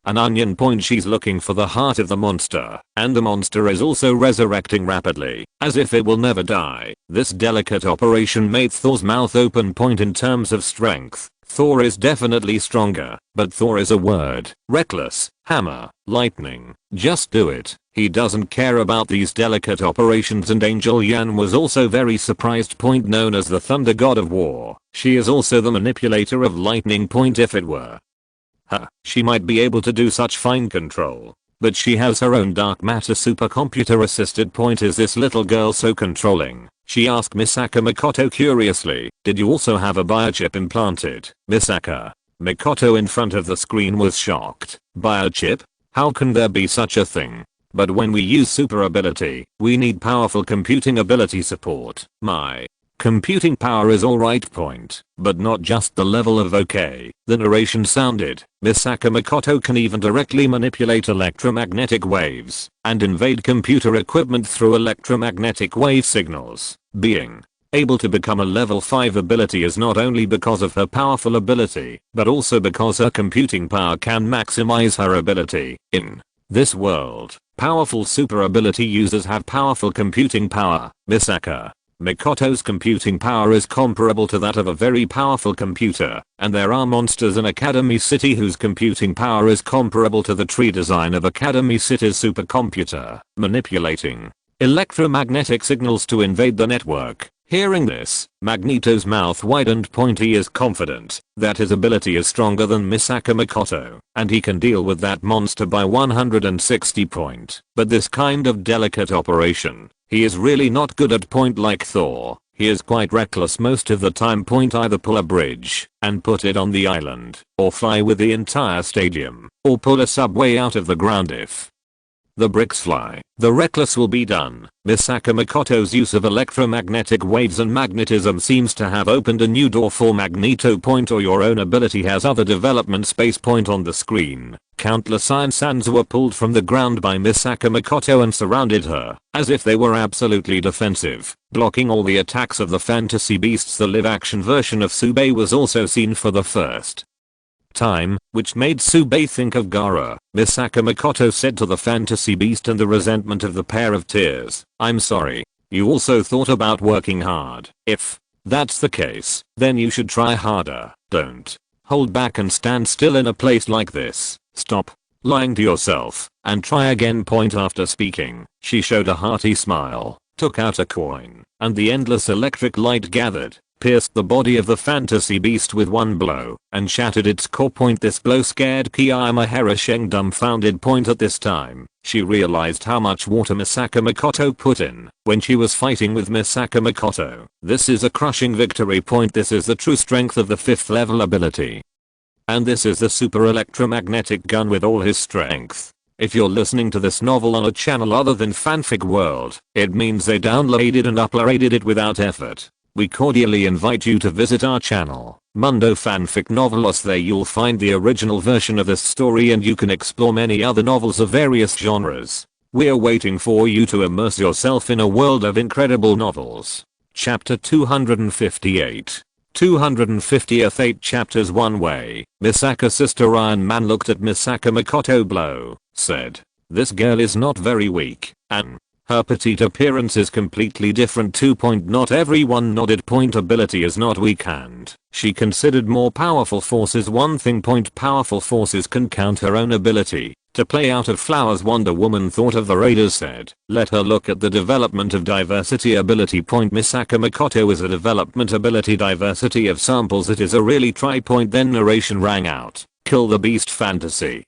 an onion. She's looking for the heart of the monster, and the monster is also resurrecting rapidly, as if it will never die. This delicate operation made Thor's mouth open. In terms of strength, Thor is definitely stronger, but Thor is a word. Reckless, hammer, lightning, just do it. He doesn't care about these delicate operations, and Angel Yan was also very surprised. Known as the Thunder God of War, she is also the manipulator of lightning. If it were her, she might be able to do such fine control, but she has her own dark matter supercomputer assisted. Is this little girl so controlling? She asked Misaka Makoto curiously. Did you also have a biochip implanted? Misaka Makoto in front of the screen was shocked. Biochip? How can there be such a thing? But when we use super ability, we need powerful computing ability support. My computing power is alright. But not just the level of okay. The narration sounded. Misaka Makoto can even directly manipulate electromagnetic waves and invade computer equipment through electromagnetic wave signals. Being able to become a level 5 ability is not only because of her powerful ability, but also because her computing power can maximize her ability. In this world, powerful super ability users have powerful computing power. Misaka Makoto's computing power is comparable to that of a very powerful computer, and there are monsters in Academy City whose computing power is comparable to the tree design of Academy City's supercomputer, manipulating electromagnetic signals to invade the network. Hearing this, Magneto's mouth widened. He is confident that his ability is stronger than Misaka Makoto, and he can deal with that monster by 160 point. But this kind of delicate operation, he is really not good at. Like Thor, he is quite reckless most of the time. Either pull a bridge and put it on the island, or fly with the entire stadium, or pull a subway out of the ground if The bricks fly. The reckless will be done. Misaka Makoto's use of electromagnetic waves and magnetism seems to have opened a new door for Magneto point, or your own ability has other development space point on the screen. Countless iron sands were pulled from the ground by Misaka Makoto and surrounded her, as if they were absolutely defensive, blocking all the attacks of the fantasy beasts. The live-action version of Tsubei was also seen for the first time, which made Tsubei think of Gaara. Misaka Makoto said to the fantasy beast in the resentment of the pair of tears, "I'm sorry. You also thought about working hard. If that's the case, then you should try harder. Don't hold back and stand still in a place like this. Stop lying to yourself and try again." Point after speaking, she showed a hearty smile, took out a coin, and the endless electric light gathered, pierced the body of the fantasy beast with one blow, and shattered its core. Point this blow scared Kiyama Herasheng dumbfounded. Point at this time, she realized how much water Misaka Makoto put in when she was fighting with Misaka Makoto. This is a crushing victory. Point this is the true strength of the 5th level ability. And this is the super electromagnetic gun with all his strength. If you're listening to this novel on a channel other than Fanfic World, it means they downloaded and uploaded it without effort. We cordially invite you to visit our channel, Mundo Fanfic Novelos. There you'll find the original version of this story, and you can explore many other novels of various genres. We're waiting for you to immerse yourself in a world of incredible novels. Chapter 258. 250th 8 chapters. One way. Misaka's sister Iron Man looked at Misaka Makoto blow, said, "This girl is not very weak, and her petite appearance is completely different too." Not everyone nodded. Ability is not weak, and she considered more powerful forces one thing. Powerful forces can count her own ability to play out of flowers. Wonder Woman thought of the Raiders, said, "Let her look at the development of diversity ability." Misaka Makoto is a development ability diversity of samples. It is a really try. Then narration rang out, "Kill the beast fantasy.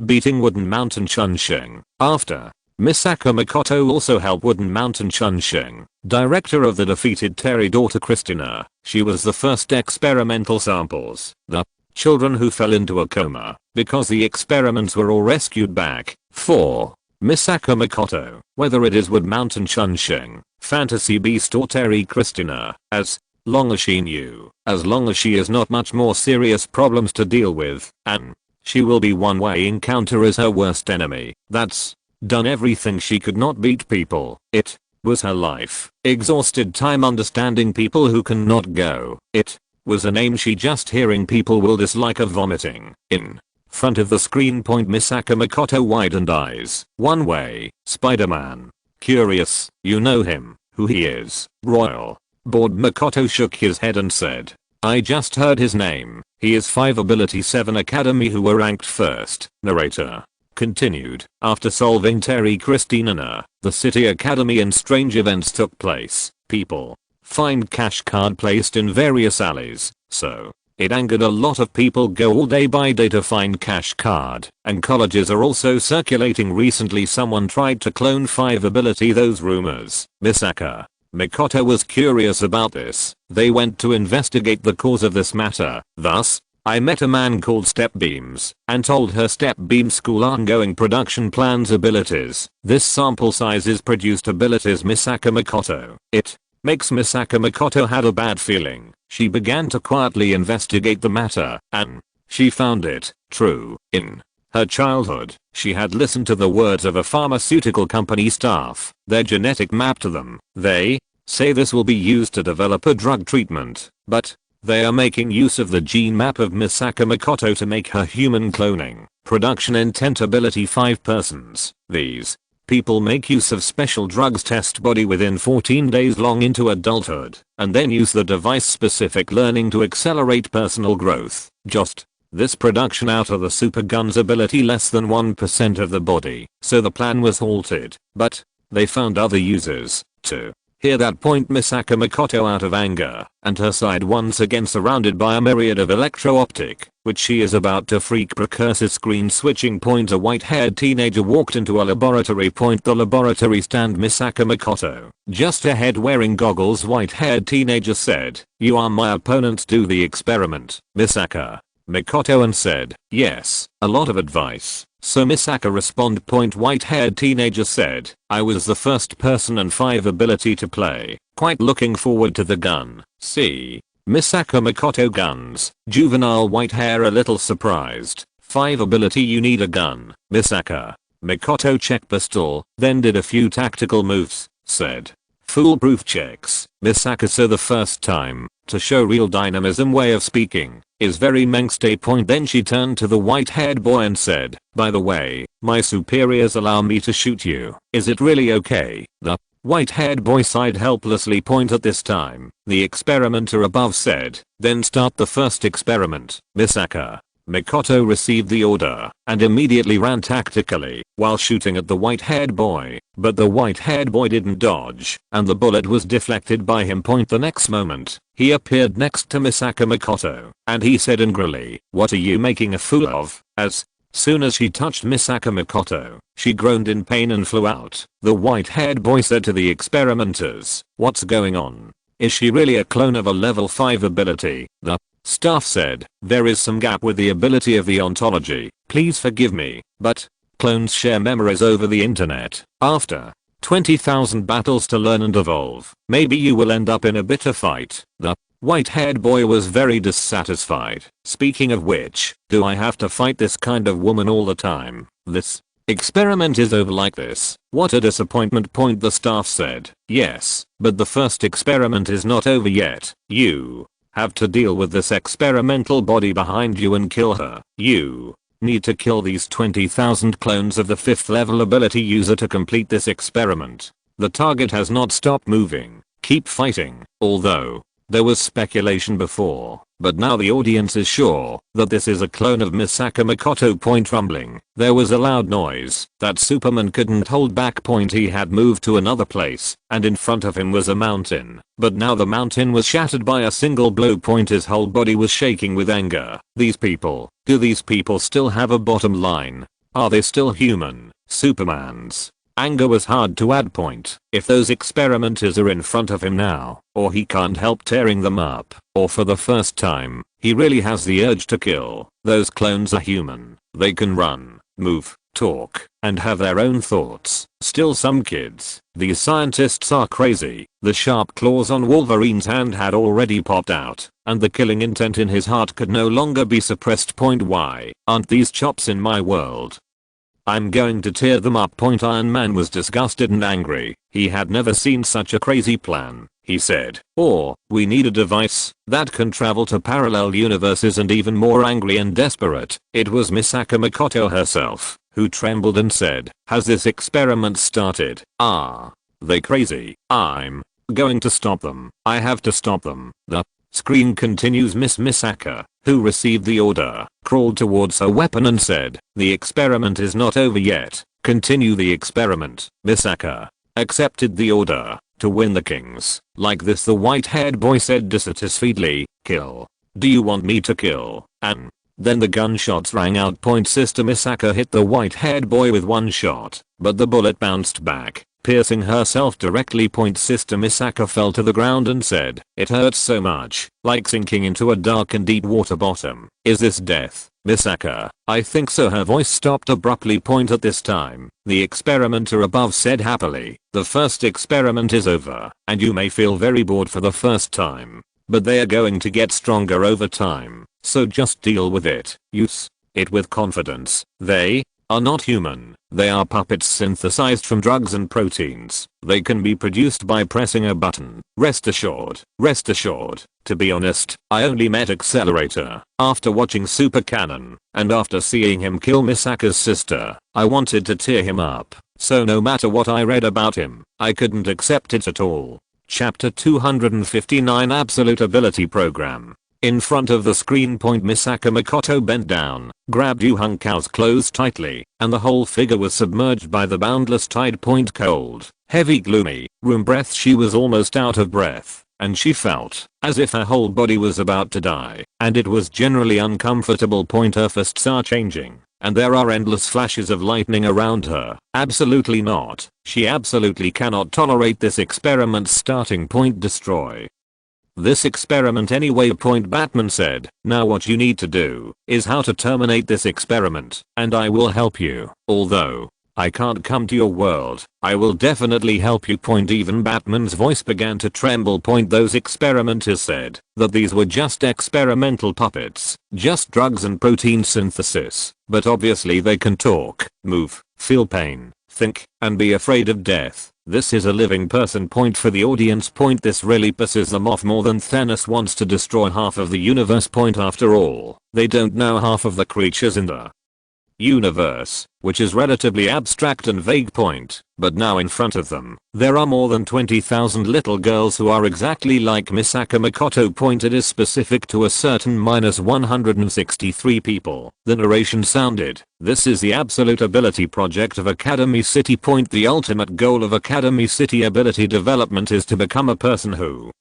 Beating Wooden Mountain Chunsheng." After Misaka Makoto also helped Wooden Mountain Chunsheng, director of the defeated Terry daughter Christina. She was the first experimental samples, the children who fell into a coma, because the experiments were all rescued back. For Misaka Makoto, whether it is Wood Mountain Chunsheng, Fantasy Beast or Terry Christina, as long as she knew, as long as she has not much more serious problems to deal with, and she will be one-way encounter as her worst enemy. That's done everything she could not beat people. It was her life. Exhausted time understanding people who cannot go. It was a name she just hearing people will dislike of vomiting. In front of the screen. Misaka Makoto widened eyes. One way. Spider-Man. Curious, you know him, who he is. Royal. Bored. Makoto shook his head and said, "I just heard his name. He is 5 Ability 7 Academy who were ranked first." Narrator continued, "After solving Terry Christina, the City Academy and strange events took place. People find cash card placed in various alleys, so it angered a lot of people. Go all day by day to find cash card, and colleges are also circulating. Recently someone tried to clone 5 Ability. Those rumors." Misaka Makoto was curious about this. They went to investigate the cause of this matter. Thus, I met a man called Step Beams and told her Step Beam School ongoing production plans abilities. This sample size is produced abilities. Misaka Makoto. It makes Misaka Makoto had a bad feeling. She began to quietly investigate the matter, and she found it true. In her childhood, she had listened to the words of a pharmaceutical company staff, their genetic map to them. They say this will be used to develop a drug treatment, but they are making use of the gene map of Misaka Makoto to make her human cloning. Production intent ability 5 persons. These people make use of special drugs test body within 14 days long into adulthood, and then use the device specific learning to accelerate personal growth. Just this production out of the super gun's ability less than 1% of the body, so the plan was halted, but they found other users too. Hear that? Misaka Makoto out of anger, and her side once again surrounded by a myriad of electro-optic, which she is about to freak. Precursor screen switching. A white-haired teenager walked into a laboratory. The laboratory stand. Misaka Makoto, just ahead wearing goggles. White-haired teenager said, "You are my opponent. Do the experiment." Misaka Makoto and said, "Yes." A lot of advice. So Misaka respond. White-haired teenager said, I was the first person and 5 ability to play. Quite looking forward to the gun. See? Misaka Makoto guns. Juvenile white hair a little surprised. 5 ability you need a gun. Misaka Makoto check pistol, then did a few tactical moves, said. Foolproof checks. Misaka so the first time, to show real dynamism way of speaking, is very Mengste. Then she turned to the white-haired boy and said, by the way, my superiors allow me to shoot you. Is it really okay? The white-haired boy sighed helplessly. At this time, the experimenter above said, then start the first experiment. Misaka Makoto received the order and immediately ran tactically while shooting at the white-haired boy, but the white-haired boy didn't dodge and the bullet was deflected by him. The next moment, he appeared next to Misaka Makoto and he said angrily, what are you making a fool of? As soon as she touched Misaka Makoto, she groaned in pain and flew out. The white-haired boy said to the experimenters, what's going on? Is she really a clone of a level 5 ability? The staff said, there is some gap with the ability of the ontology, please forgive me, but clones share memories over the internet. After 20,000 battles to learn and evolve, maybe you will end up in a bitter fight. The white-haired boy was very dissatisfied. Speaking of which, do I have to fight this kind of woman all the time? This experiment is over like this. What a disappointment. The staff said, yes, but the first experiment is not over yet. You have to deal with this experimental body behind you and kill her. You need to kill these 20,000 clones of the 5th level ability user to complete this experiment. The target has not stopped moving. Keep fighting. Although there was speculation before, but now the audience is sure that this is a clone of Misaka Makoto. Rumbling. There was a loud noise that Superman couldn't hold back. He had moved to another place and in front of him was a mountain, but now the mountain was shattered by a single blow. His whole body was shaking with anger. These people, do these people still have a bottom line? Are they still human? Superman's anger was hard to add. If those experimenters are in front of him now, or he can't help tearing them up, or for the first time, he really has the urge to kill. Those clones are human. They can run, move, talk, and have their own thoughts. Still some kids. These scientists are crazy. The sharp claws on Wolverine's hand had already popped out, and the killing intent in his heart could no longer be suppressed. Why aren't these chops in my world? I'm going to tear them up. Iron Man was disgusted and angry. He had never seen such a crazy plan. He said, or, we need a device that can travel to parallel universes. And even more angry and desperate, it was Misaka Makoto herself, who trembled and said, has this experiment started? Are they crazy? I'm going to stop them. I have to stop them. The screen continues. Miss Misaka, who received the order, crawled towards her weapon and said, the experiment is not over yet. Continue the experiment. Misaka accepted the order to win the kings. Like this, the white-haired boy said dissatisfiedly, kill. Do you want me to kill? And then the gunshots rang out. Sister Misaka hit the white-haired boy with one shot, but the bullet bounced back, piercing herself directly. Sister Misaka fell to the ground and said, it hurts so much, like sinking into a dark and deep water bottom. Is this death, Misaka? I think so. Her voice stopped abruptly. At this time, the experimenter above said happily, the first experiment is over, and you may feel very bored for the first time, but they are going to get stronger over time, so just deal with it. Use it with confidence. They are not human. They are puppets synthesized from drugs and proteins. They can be produced by pressing a button. Rest assured. Rest assured. To be honest, I only met Accelerator after watching Super Canon, and after seeing him kill Misaka's sister, I wanted to tear him up. So no matter what I read about him, I couldn't accept it at all. Chapter 259 Absolute Ability Program. In front of the screen. Misaka Makoto bent down, grabbed Yu Hunkao's clothes tightly, and the whole figure was submerged by the boundless tide. Cold, heavy, gloomy room breath. She was almost out of breath, and she felt as if her whole body was about to die, and it was generally uncomfortable. Her fists are changing, and there are endless flashes of lightning around her. Absolutely not. She absolutely cannot tolerate this experiment. Starting. Destroy. this experiment anyway. Batman said. Now what you need to do is how to terminate this experiment, and I will help you. Although I can't come to your world, I will definitely help you. Even Batman's voice began to tremble. Those experimenters said that these were just experimental puppets, just drugs and protein synthesis, but obviously they can talk, move, feel pain, think, and be afraid of death. This is a living person. For the audience. This really pisses them off more than Thanos wants to destroy half of the universe. After all, they don't know half of the creatures in the universe, which is relatively abstract and vague. But now in front of them, there are more than 20,000 little girls who are exactly like Misaka Makoto. It is specific to a certain -163 people. The narration sounded, "This is the absolute ability project of Academy City. The ultimate goal of Academy City ability development is to become a person who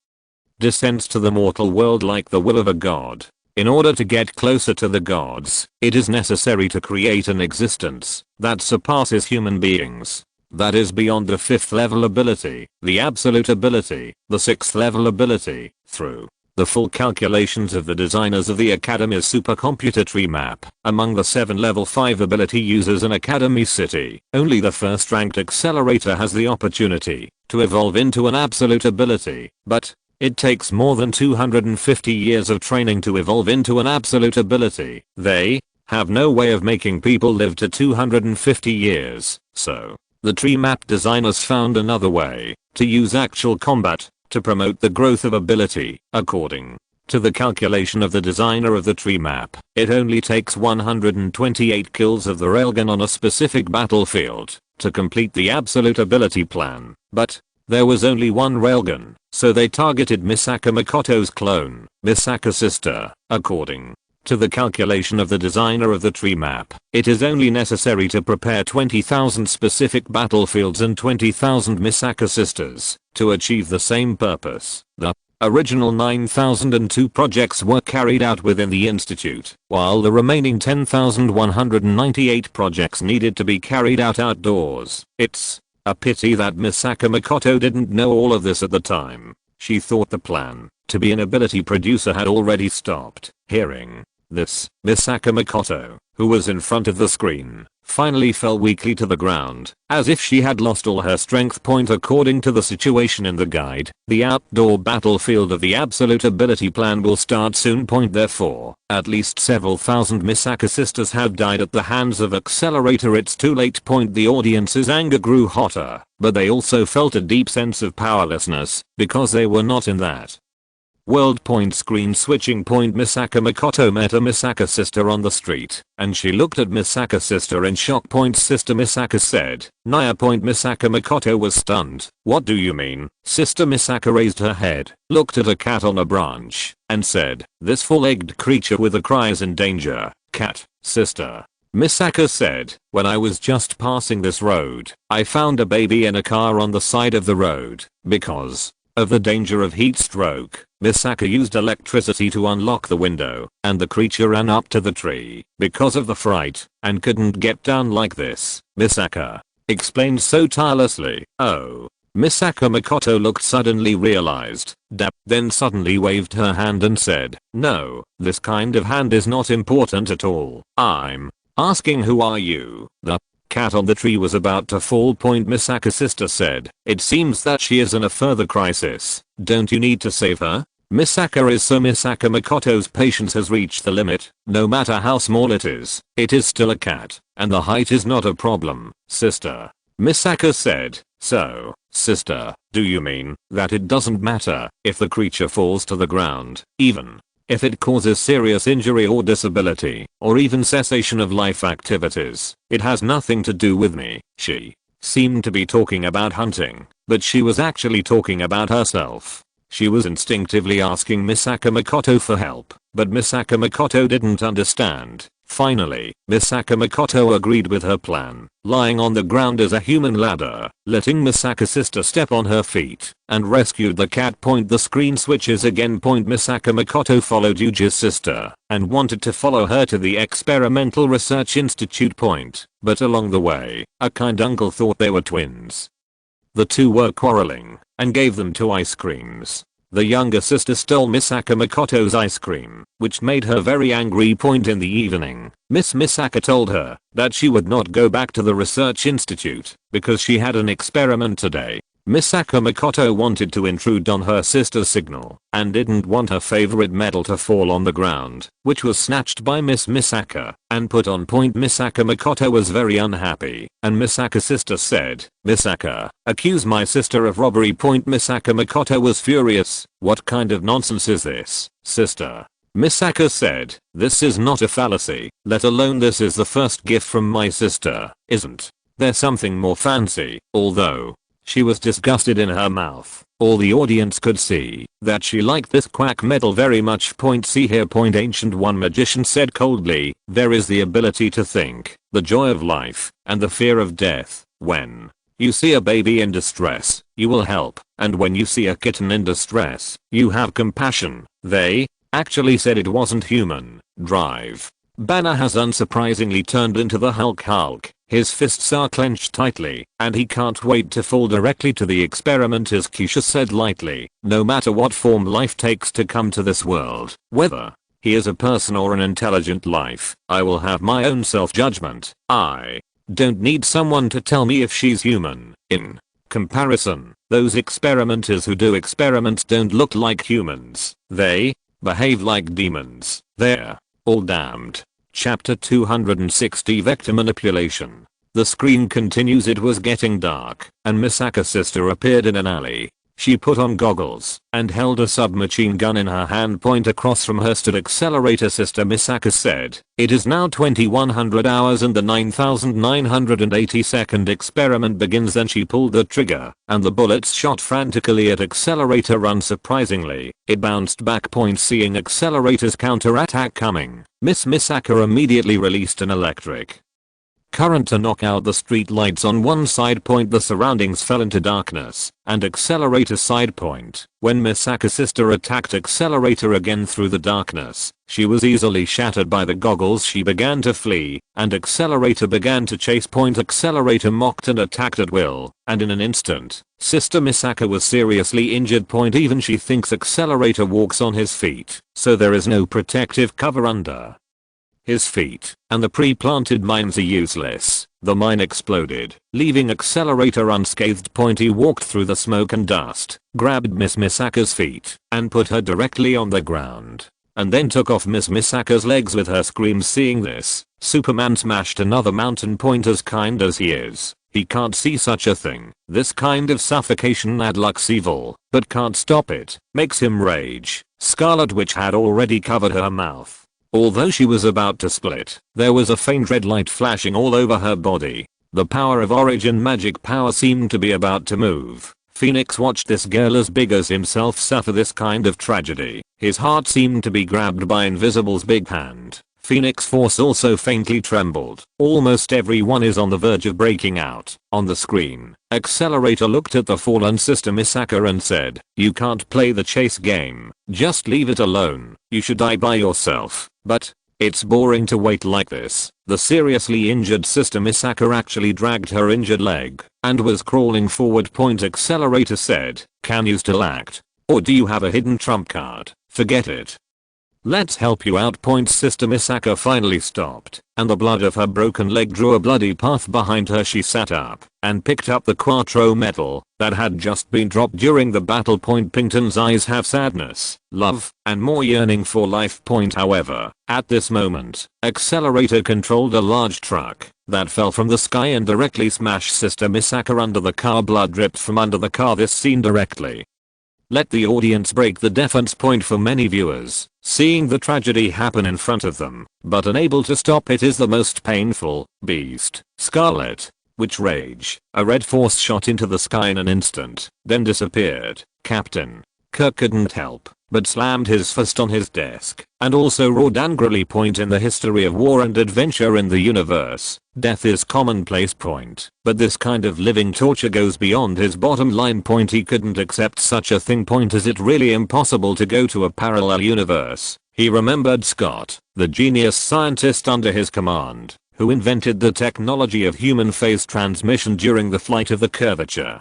descends to the mortal world like the will of a god. In order to get closer to the gods, it is necessary to create an existence that surpasses human beings. That is beyond the 5th level ability, the absolute ability, the 6th level ability, through the full calculations of the designers of the Academy's supercomputer tree map. Among the 7 level 5 ability users in Academy City, only the first ranked accelerator has the opportunity to evolve into an absolute ability, but it takes more than 250 years of training to evolve into an absolute ability. They have no way of making people live to 250 years, so the tree map designers found another way to use actual combat to promote the growth of ability. According to the calculation of the designer of the tree map, it only takes 128 kills of the railgun on a specific battlefield to complete the absolute ability plan. But there was only one railgun, so they targeted Misaka Makoto's clone, Misaka's sister. According to the calculation of the designer of the tree map, it is only necessary to prepare 20,000 specific battlefields and 20,000 Misaka sisters to achieve the same purpose. The original 9,002 projects were carried out within the institute, while the remaining 10,198 projects needed to be carried out outdoors. It's a pity that Misaka Makoto didn't know all of this at the time. She thought the plan to be an ability producer had already stopped. Hearing this, Misaka Makoto, who was in front of the screen, finally fell weakly to the ground, as if she had lost all her strength. According to the situation in the guide, the outdoor battlefield of the absolute ability plan will start soon. Therefore, at least several thousand Misaka sisters have died at the hands of Accelerator. It's too late. The audience's anger grew hotter, but they also felt a deep sense of powerlessness because they were not in that world. Screen switching. Misaka Makoto met a Misaka sister on the street, and she looked at Misaka sister in shock. Sister Misaka said, "Naya." Misaka Makoto was stunned. "What do you mean?" Sister Misaka raised her head, looked at a cat on a branch, and said, "This four-legged creature with a cry is in danger." "Cat, sister," Misaka said, "when I was just passing this road, I found a baby in a car on the side of the road. Because of the danger of heat stroke, Misaka used electricity to unlock the window, and the creature ran up to the tree because of the fright and couldn't get down like this," Misaka explained so tirelessly. "Oh." Misaka Makoto looked, suddenly realized, then suddenly waved her hand and said, "No, this kind of hand is not important at all. I'm asking, who are you?" The cat on the tree was about to fall. Misaka's sister said, "It seems that she is in a further crisis. Don't you need to save her?" Misaka is so Misaka Makoto's patience has reached the limit. No matter how small it is still a cat, and the height is not a problem, sister, Misaka said. "So, sister, do you mean that it doesn't matter if the creature falls to the ground, even if it causes serious injury or disability, or even cessation of life activities? It has nothing to do with me." She seemed to be talking about hunting, but she was actually talking about herself. She was instinctively asking Misaka Makoto for help, but Misaka Makoto didn't understand. Finally, Misaka Makoto agreed with her plan. Lying on the ground is a human ladder, letting Misaka's sister step on her feet, and rescued the cat. The screen switches again. Misaka Makoto followed Yuji's sister, and wanted to follow her to the Experimental Research Institute. But along the way, a kind uncle thought they were twins. The two were quarreling, and gave them 2 ice creams. The younger sister stole Misaka Makoto's ice cream, which made her very angry. In the evening, Miss Misaka told her that she would not go back to the research institute because she had an experiment today. Misaka Makoto wanted to intrude on her sister's signal and didn't want her favorite medal to fall on the ground, which was snatched by Miss Misaka and put on point. Misaka Makoto was very unhappy, and Misaka's sister said, "Misaka, accuse my sister of robbery." Misaka Makoto was furious. "What kind of nonsense is this, sister?" Misaka said, "This is not a fallacy, let alone this is the first gift from my sister, isn't there something more fancy?" Although she was disgusted in her mouth, all the audience could see that she liked this quack medal very much. See here. Ancient One magician said coldly, "There is the ability to think, the joy of life, and the fear of death. When you see a baby in distress, you will help, and when you see a kitten in distress, you have compassion." They actually said it wasn't human. Drive. Banner has unsurprisingly turned into the Hulk. His fists are clenched tightly, and he can't wait to fall directly to the experiment. As Keisha said lightly, "No matter what form life takes to come to this world, whether he is a person or an intelligent life, I will have my own self-judgment. I don't need someone to tell me if she's human." In comparison, those experimenters who do experiments don't look like humans. They behave like demons. They're all damned. Chapter 260 Vector Manipulation. The screen continues. It was getting dark, and Misaka's sister appeared in an alley. She put on goggles and held a submachine gun in her hand. Across from her stood Accelerator. Sister Misaka said, "It is now 2100 hours and the 9982nd experiment begins." Then she pulled the trigger, and the bullets shot frantically at Accelerator. Unsurprisingly, it bounced back. Seeing Accelerator's counterattack coming, Miss Misaka immediately released an electric current to knock out the street lights on one side. The surroundings fell into darkness, and Accelerator's side. When Misaka's sister attacked Accelerator again through the darkness, she was easily shattered by the goggles. She began to flee, and Accelerator began to chase. Accelerator mocked and attacked at will, and in an instant, Sister Misaka was seriously injured. Even she thinks Accelerator walks on his feet, so there is no protective cover under his feet, and the pre-planted mines are useless. The mine exploded, leaving Accelerator unscathed. He walked through the smoke and dust, grabbed Miss Misaka's feet, and put her directly on the ground, and then took off Miss Misaka's legs with her screams. Seeing this, Superman smashed another mountain. As kind as he is, he can't see such a thing. This kind of suffocation that looks evil, but can't stop it, makes him rage. Scarlet Witch had already covered her mouth. Although she was about to split, there was a faint red light flashing all over her body. The power of origin magic power seemed to be about to move. Phoenix watched this girl as big as himself suffer this kind of tragedy. His heart seemed to be grabbed by Invisible's big hand. Phoenix Force also faintly trembled. Almost everyone is on the verge of breaking out. On the screen, Accelerator looked at the fallen Sister Misaka and said, "You can't play the chase game. Just leave it alone. You should die by yourself." But it's boring to wait like this. The seriously injured Sister Misaka actually dragged her injured leg and was crawling forward. Accelerator said, "Can you still act? Or do you have a hidden trump card? Forget it. Let's help you out." Sister Misaka finally stopped, and the blood of her broken leg drew a bloody path behind her. She sat up and picked up the Quattro medal that had just been dropped during the battle. Pington's eyes have sadness, love, and more yearning for life. However, at this moment, Accelerator controlled a large truck that fell from the sky and directly smashed Sister Misaka under the car. Blood dripped from under the car. This scene directly let the audience break the defense. For many viewers, seeing the tragedy happen in front of them, but unable to stop it, is the most painful. Beast, Scarlet Witch rage. A red force shot into the sky in an instant, then disappeared. Captain Kirk couldn't help but slammed his fist on his desk and also roared angrily. In the history of war and adventure in the universe, death is commonplace. But this kind of living torture goes beyond his bottom line. He couldn't accept such a thing. Is it really impossible to go to a parallel universe? He remembered Scott, the genius scientist under his command, who invented the technology of human phase transmission during the flight of the curvature.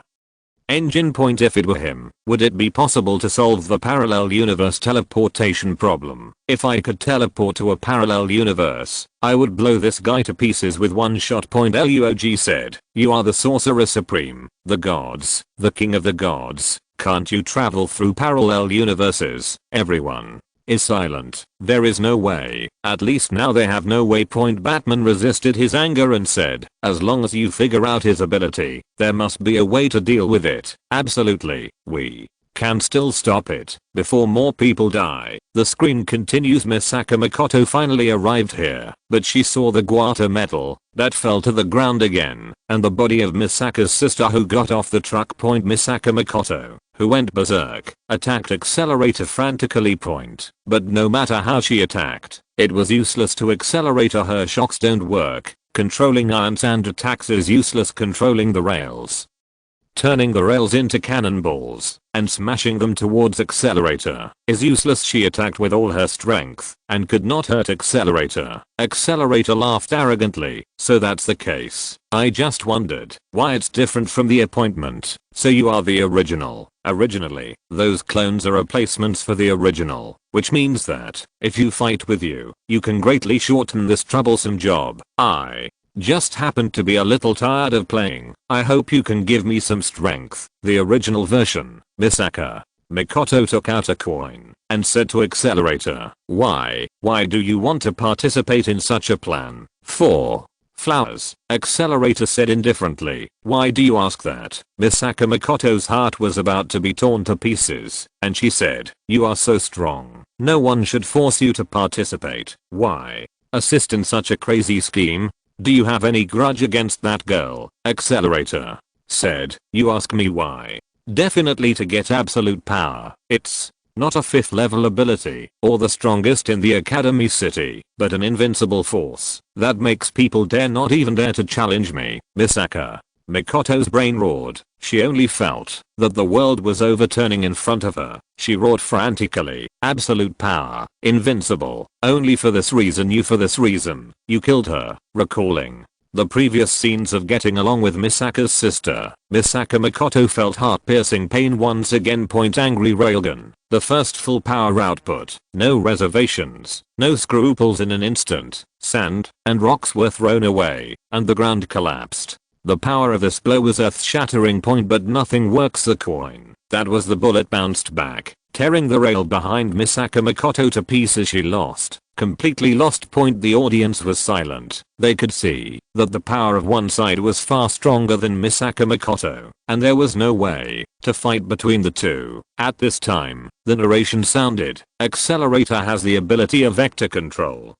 Engine point. If it were him, would it be possible to solve the parallel universe teleportation problem? If I could teleport to a parallel universe, I would blow this guy to pieces with one shot. Luog said, you are the sorcerer supreme, the gods, the king of the gods. Can't you travel through parallel universes? Everyone is silent. There is no way. At least now they have no way. Batman resisted his anger and said, as long as you figure out his ability, there must be a way to deal with it. Absolutely, we can still stop it before more people die. The screen continues. Misaka Makoto finally arrived here, but she saw the Guata metal that fell to the ground again, and the body of Misaka's sister who got off the truck. Misaka Makoto, who went berserk, attacked Accelerator frantically. But no matter how she attacked, it was useless to Accelerator. Her shocks don't work. Controlling iron sand attacks is useless. Controlling the rails, turning the rails into cannonballs and smashing them towards Accelerator is useless. She attacked with all her strength and could not hurt Accelerator. Accelerator laughed arrogantly. So that's the case. I just wondered why it's different from the appointment. So you are the original. Originally, those clones are replacements for the original, which means that if you fight with you, you can greatly shorten this troublesome job. I just happened to be a little tired of playing. I hope you can give me some strength. The original version. Misaka Makoto took out a coin and said to Accelerator, why do you want to participate in such a plan? 4 flowers. Accelerator said indifferently, why do you ask that? Misaka Makoto's heart was about to be torn to pieces, and she said, you are so strong. No one should force you to participate. Why assist in such a crazy scheme? Do you have any grudge against that girl? Accelerator said, you ask me why? Definitely to get absolute power. It's not a 5th level ability or the strongest in the Academy City, but an invincible force that makes people not even dare to challenge me. Misaka Makoto's brain roared. She only felt that the world was overturning in front of her. She roared frantically. Absolute power. Invincible. Only for this reason you killed her. Recalling the previous scenes of getting along with Misaka's sister, Misaka Makoto felt heart-piercing pain once again. Angry railgun. The first full power output. No reservations. No scruples. In an instant, sand and rocks were thrown away, and the ground collapsed. The power of this blow was earth-shattering. But nothing works. The coin that was the bullet bounced back, tearing the rail behind Misaka Makoto to pieces. She lost. Completely lost. The audience was silent. They could see that the power of one side was far stronger than Misaka Makoto, and there was no way to fight between the two. At this time, the narration sounded, Accelerator has the ability of vector control,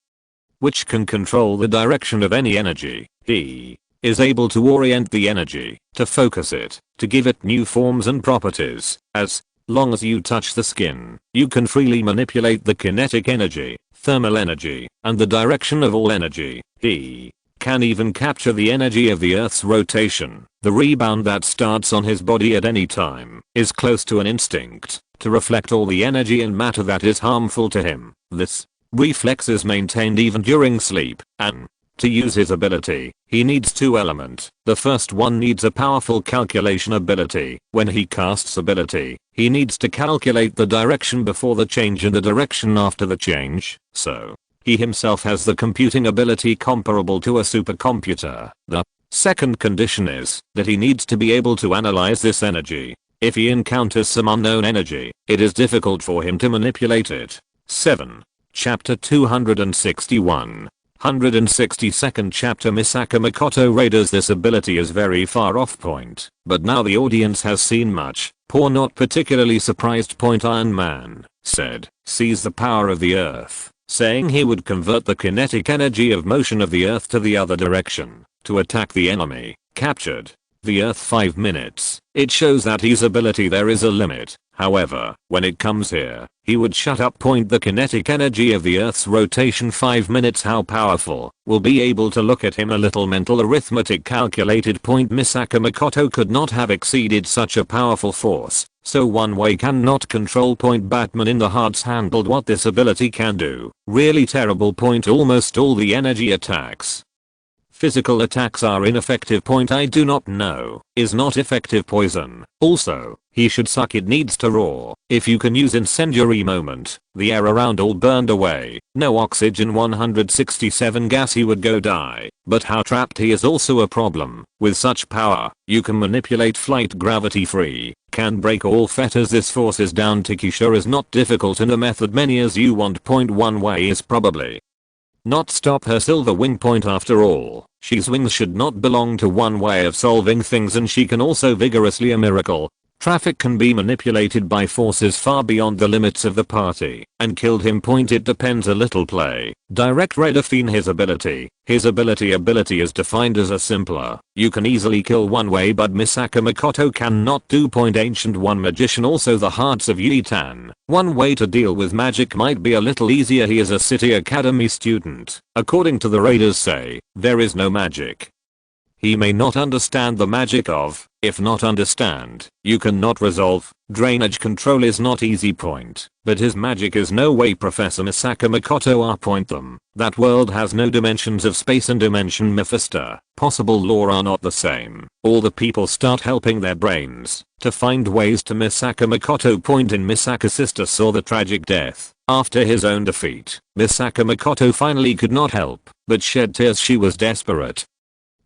which can control the direction of any energy. He is able to orient the energy, to focus it, to give it new forms and properties. As long as you touch the skin, you can freely manipulate the kinetic energy, thermal energy, and the direction of all energy. He can even capture the energy of the Earth's rotation. The rebound that starts on his body at any time is close to an instinct to reflect all the energy and matter that is harmful to him. This reflex is maintained even during sleep, and to use his ability, he needs 2 elements. The first one needs a powerful calculation ability. When he casts ability, he needs to calculate the direction before the change and the direction after the change, so he himself has the computing ability comparable to a supercomputer. The second condition is that he needs to be able to analyze this energy. If he encounters some unknown energy, it is difficult for him to manipulate it. 7. Chapter 261. 162nd chapter. Misaka Makoto Raiders. This ability is very far off point, but now the audience has seen much. Not particularly surprised. Iron Man said, sees the power of the earth, saying he would convert the kinetic energy of motion of the earth to the other direction to attack the enemy. Captured the earth 5 minutes. It shows that his ability there is a limit. However, when it comes here, he would shut up. The kinetic energy of the earth's rotation 5 minutes. How powerful? We'll be able to look at him. A little mental arithmetic calculated. Misaka Makoto could not have exceeded such a powerful force, so one way cannot control. Batman in the Hearts handled what this ability can do. Really terrible. Almost all the energy attacks Physical attacks are ineffective. I do not know. Is not effective poison. Also, he should suck. It needs to roar. If you can use incendiary moment, the air around all burned away. No oxygen, 167 gas, he would go die. But how trapped he is also a problem. With such power, you can manipulate flight gravity free. Can break all fetters. This forces down Tiki sure is not difficult in a method many as you want. One way is probably not stop her silver wing. After all, she's wings should not belong to one way of solving things, and she can also vigorously a miracle. Traffic can be manipulated by forces far beyond the limits of the party and killed him. It depends a little play. Direct redefine his ability. His ability is defined as a simpler. You can easily kill one way, but Misaka Makoto cannot do. Ancient One magician, also the hearts of Yitan. One way to deal with magic might be a little easier. He is a city academy student. According to the raiders say, there is no magic. He may not understand the magic of, if not understand, you cannot resolve. Drainage control is not easy. But his magic is no way. Professor Misaka Makoto are them. That world has no dimensions of space and dimension Mephisto. Possible law are not the same. All the people start helping their brains to find ways to Misaka Makoto. In Misaka's sister saw the tragic death. After his own defeat, Misaka Makoto finally could not help but shed tears. She was desperate.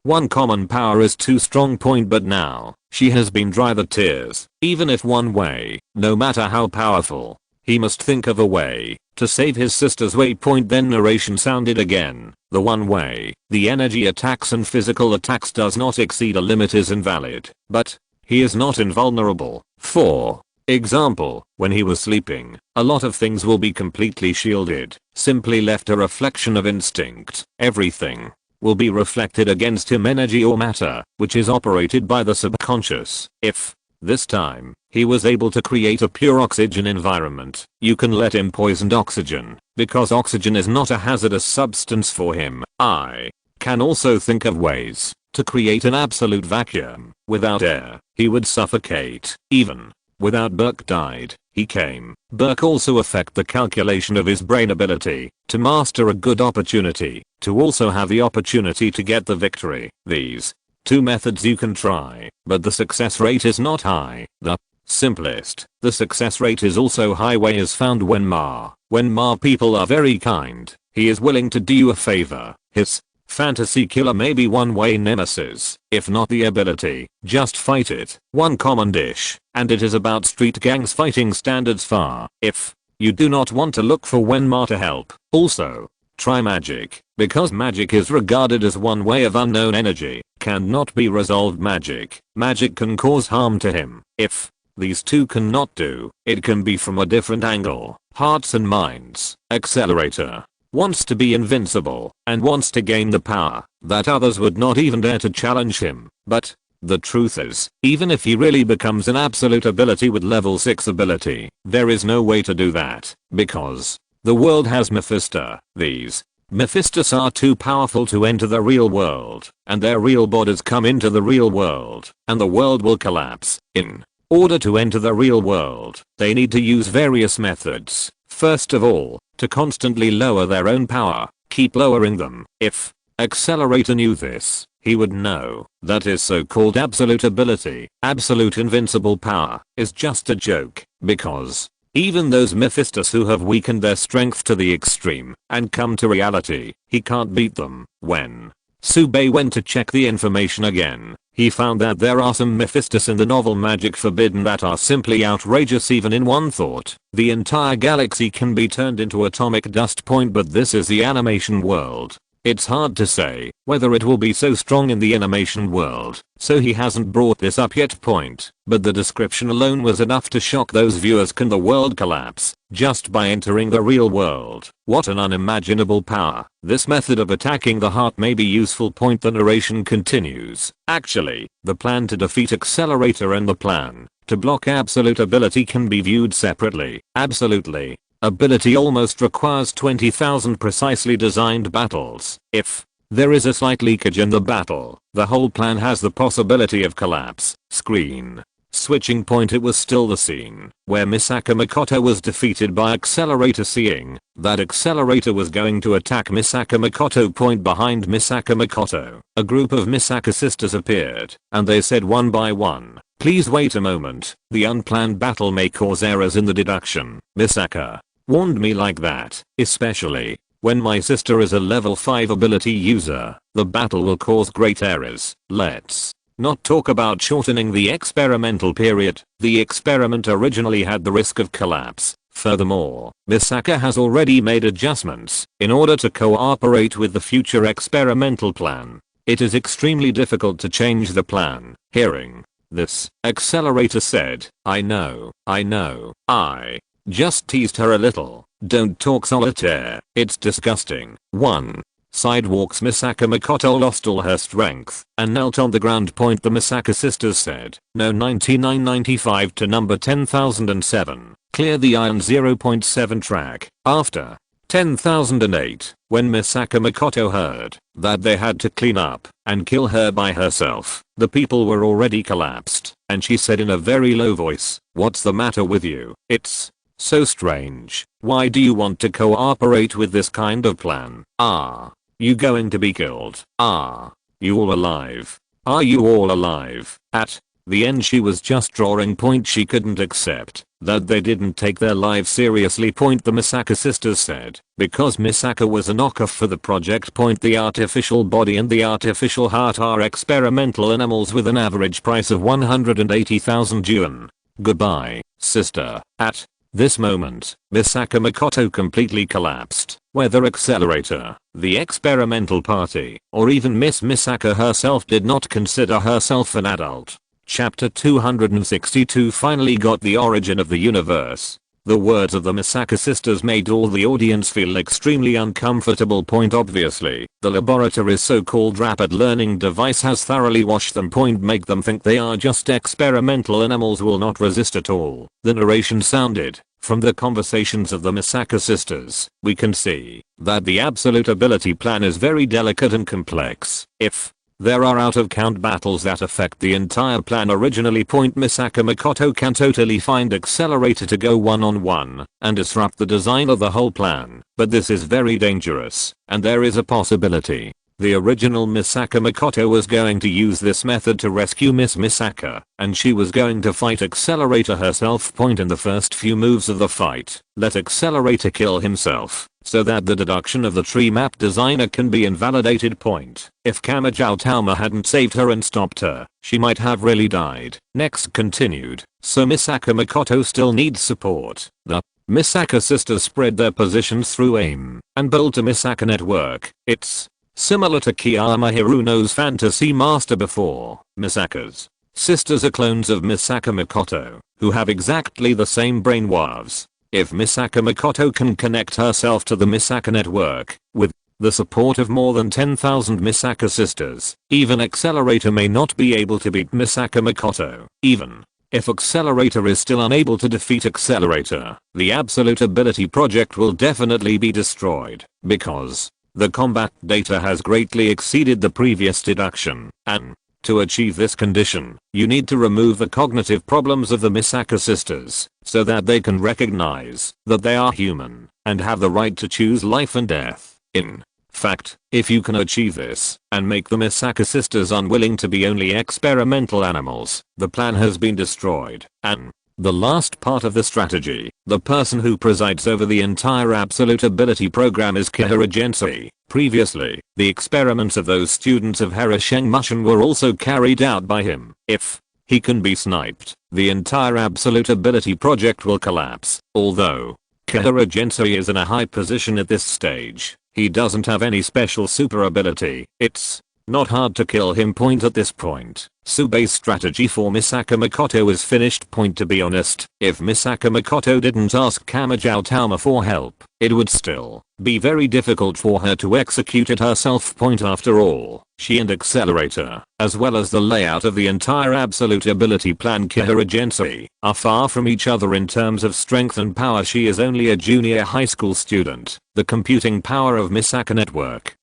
One common power is too strong. But now, she has been dry the tears. Even if one way, no matter how powerful, he must think of a way to save his sister's way. Then narration sounded again. The one way, the energy attacks and physical attacks does not exceed a limit is invalid. But, he is not invulnerable. For example, when he was sleeping, a lot of things will be completely shielded. Simply left a reflection of instinct. Everything will be reflected against him, energy or matter, which is operated by the subconscious. If, this time, he was able to create a pure oxygen environment, you can let him poison oxygen, because oxygen is not a hazardous substance for him. I can also think of ways to create an absolute vacuum. Without air, he would suffocate. Even without Burke died, he came. Burke also affect the calculation of his brain ability to master a good opportunity, to also have the opportunity to get the victory. These two methods you can try, but the success rate is not high. The simplest, the success rate is also high way is found when Ma people are very kind. He is willing to do you a favor. His fantasy killer may be one way nemesis. If not the ability, just fight it. One common dish, and it is about street gangs fighting standards far. If you do not want to look for Wenma to help, also try magic, because magic is regarded as one way of unknown energy, cannot be resolved. Magic can cause harm to him. If these two cannot do, it can be from a different angle. Hearts and minds. Accelerator wants to be invincible and wants to gain the power that others would not even dare to challenge him. But the truth is, even if he really becomes an absolute ability with level 6 ability, there is no way to do that, because the world has Mephisto. These Mephistos are too powerful to enter the real world, and their real bodies come into the real world, and the world will collapse. In order to enter the real world, they need to use various methods. First of all, to constantly lower their own power, keep lowering them. If Accelerator knew this, he would know that his so-called absolute ability, absolute invincible power, is just a joke, because even those Mephistos who have weakened their strength to the extreme and come to reality, he can't beat them. When Sube went to check the information again, he found that there are some Mephistos in the novel Magic Forbidden that are simply outrageous. Even in one thought, the entire galaxy can be turned into atomic dust. But this is the animation world. It's hard to say whether it will be so strong in the animation world, so he hasn't brought this up yet. But the description alone was enough to shock those viewers. Can the world collapse just by entering the real world? What an unimaginable power. This method of attacking the heart may be useful. The narration continues. Actually, the plan to defeat Accelerator and the plan to block absolute ability can be viewed separately. Absolutely. Ability almost requires 20,000 precisely designed battles. If there is a slight leakage in the battle, the whole plan has the possibility of collapse. Screen Switching point, it was still the scene where Misaka Makoto was defeated by Accelerator. Seeing that Accelerator was going to attack Misaka Makoto, point behind Misaka Makoto, a group of Misaka sisters appeared, and they said one by one, "Please wait a moment, the unplanned battle may cause errors in the deduction." Misaka warned me like that, especially when my sister is a level 5 ability user, the battle will cause great errors. Let's not talk about shortening the experimental period. The experiment originally had the risk of collapse. Furthermore, Misaka has already made adjustments in order to cooperate with the future experimental plan. It is extremely difficult to change the plan. Hearing this, Accelerator said, I know, I just teased her a little. Don't talk solitaire, it's disgusting." 1. Sidewalks. Misaka Makoto lost all her strength and knelt on the ground. Point the Misaka sisters said, "No." 9995 to number 10007. Clear the iron 0.7 track. After 10,008, when Misaka Makoto heard that they had to clean up and kill her by herself, the people were already collapsed, and she said in a very low voice, "What's the matter with you? It's so strange. Why do you want to cooperate with this kind of plan? Are you going to be killed? Are you all alive? Are you all alive?" At the end, she was just drawing. Point she couldn't accept that they didn't take their lives seriously. Point the Misaka sisters said, because Misaka was a knockoff for the project. Point the artificial body and the artificial heart are experimental animals with an average price of 180,000 yuan. Goodbye, sister. At this moment, Misaka Makoto completely collapsed. Whether Accelerator, the experimental party, or even Miss Misaka herself did not consider herself an adult. Chapter 262 finally got the origin of the universe. The words of the Misaka sisters made all the audience feel extremely uncomfortable. Point obviously, the laboratory's so-called rapid learning device has thoroughly washed them. Point make them think they are just experimental animals will not resist at all. The narration sounded, from the conversations of the Misaka sisters, we can see that the absolute ability plan is very delicate and complex. If there are out-of-count battles that affect the entire plan originally. Point Misaka Makoto can totally find Accelerator to go one-on-one and disrupt the design of the whole plan, but this is very dangerous, and there is a possibility the original Misaka Makoto was going to use this method to rescue Miss Misaka, and she was going to fight Accelerator herself. Point in the first few moves of the fight, let Accelerator kill himself, so that the deduction of the tree map designer can be invalidated. Point if Kamijao Tauma hadn't saved her and stopped her, she might have really died. Next continued, so Misaka Makoto still needs support. The Misaka sisters spread their positions through AIM and built a Misaka network. It's similar to Kiyama Hiruno's Fantasy Master before. Misaka's sisters are clones of Misaka Makoto, who have exactly the same brainwaves. If Misaka Makoto can connect herself to the Misaka network, with the support of more than 10,000 Misaka sisters, even Accelerator may not be able to beat Misaka Makoto. Even if Accelerator is still unable to defeat Accelerator, the Absolute Ability Project will definitely be destroyed, because the combat data has greatly exceeded the previous deduction, and to achieve this condition, you need to remove the cognitive problems of the Misaka sisters, so that they can recognize that they are human, and have the right to choose life and death. In fact, if you can achieve this, and make the Misaka sisters unwilling to be only experimental animals, the plan has been destroyed, and the last part of the strategy, the person who presides over the entire Absolute Ability program is Kihara Gensei. Previously, the experiments of those students of Herasheng Mushin were also carried out by him. If he can be sniped, the entire Absolute Ability project will collapse. Although Kihara Gensei is in a high position at this stage, he doesn't have any special super ability. It's not hard to kill him. Point at this point, Subei's strategy for Misaka Makoto is finished. Point to be honest, if Misaka Makoto didn't ask Kamijao Tauma for help, it would still be very difficult for her to execute it herself. Point after all, she and Accelerator, as well as the layout of the entire Absolute Ability Plan Kihara Gensei, are far from each other in terms of strength and power. She is only a junior high school student. The computing power of Misaka Network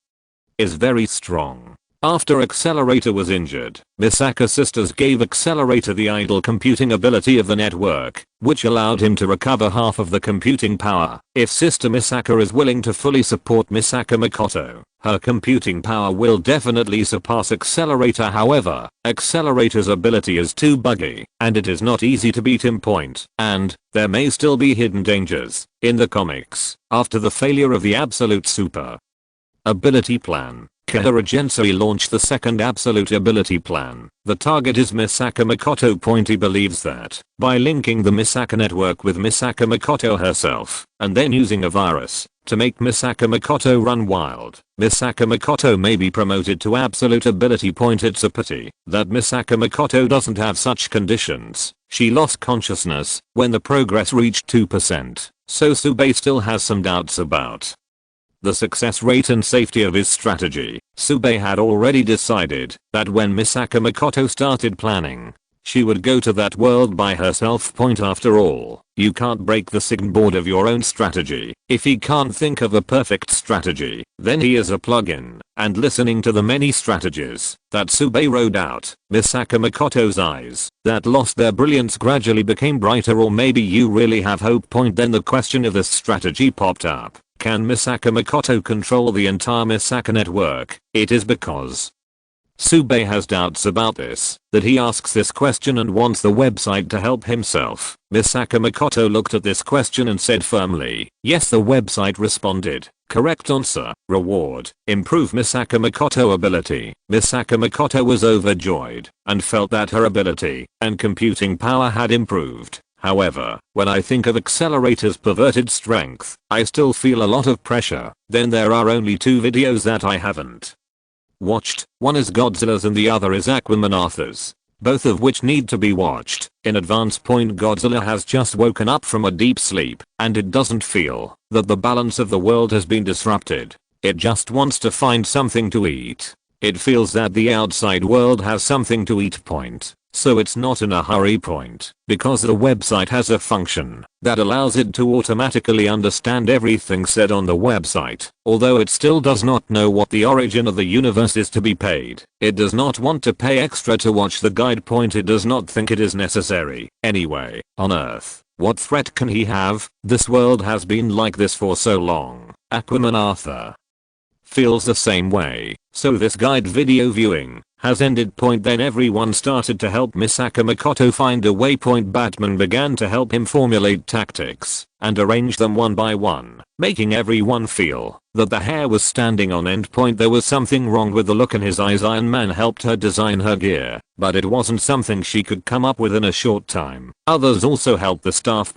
is very strong. After Accelerator was injured, Misaka sisters gave Accelerator the idle computing ability of the network, which allowed him to recover half of the computing power. If Sister Misaka is willing to fully support Misaka Makoto, her computing power will definitely surpass Accelerator. However, Accelerator's ability is too buggy, and it is not easy to beat him. And there may still be hidden dangers in the comics after the failure of the Absolute Super Ability Plan. Kihara Gensui launched the second Absolute Ability Plan. The target is Misaka Makoto. He believes that by linking the Misaka network with Misaka Makoto herself, and then using a virus to make Misaka Makoto run wild, Misaka Makoto may be promoted to Absolute Ability. It's a pity that Misaka Makoto doesn't have such conditions. She lost consciousness when the progress reached 2%, so Tsubei still has some doubts about the success rate and safety of his strategy. Tsubei had already decided that when Misaka Makoto started planning, she would go to that world by herself. After all, you can't break the signboard of your own strategy. If he can't think of a perfect strategy, then he is a plug-in. And listening to the many strategies that Tsubei wrote out, Misaka Makoto's eyes that lost their brilliance gradually became brighter. Or maybe you really have hope. Then the question of this strategy popped up. Can Misaka Makoto control the entire Misaka network? It is because Tsubei has doubts about this that he asks this question and wants the website to help himself. Misaka Makoto looked at this question and said firmly, yes. The website responded, correct answer, reward, improve Misaka Makoto ability. Misaka Makoto was overjoyed and felt that her ability and computing power had improved. However, when I think of Accelerator's perverted strength, I still feel a lot of pressure. Then there are only 2 videos that I haven't watched. One is Godzilla's and the other is Aquaman Arthur's, both of which need to be watched in advance. Godzilla has just woken up from a deep sleep, and it doesn't feel that the balance of the world has been disrupted. It just wants to find something to eat. It feels that the outside world has something to eat. So it's not in a hurry. Because the website has a function that allows it to automatically understand everything said on the website. Although it still does not know what the origin of the universe is to be paid. It does not want to pay extra to watch the guide. It does not think it is necessary. Anyway, on Earth, what threat can he have? This world has been like this for so long. Aquaman Arthur feels the same way. So this guide video viewing has ended. Then everyone started to help Misaka Makoto find a way. Batman began to help him formulate tactics and arrange them one by one, making everyone feel that the hair was standing on end. There was something wrong with the look in his eyes. Iron Man helped her design her gear, but it wasn't something she could come up with in a short time. Others also helped the staff.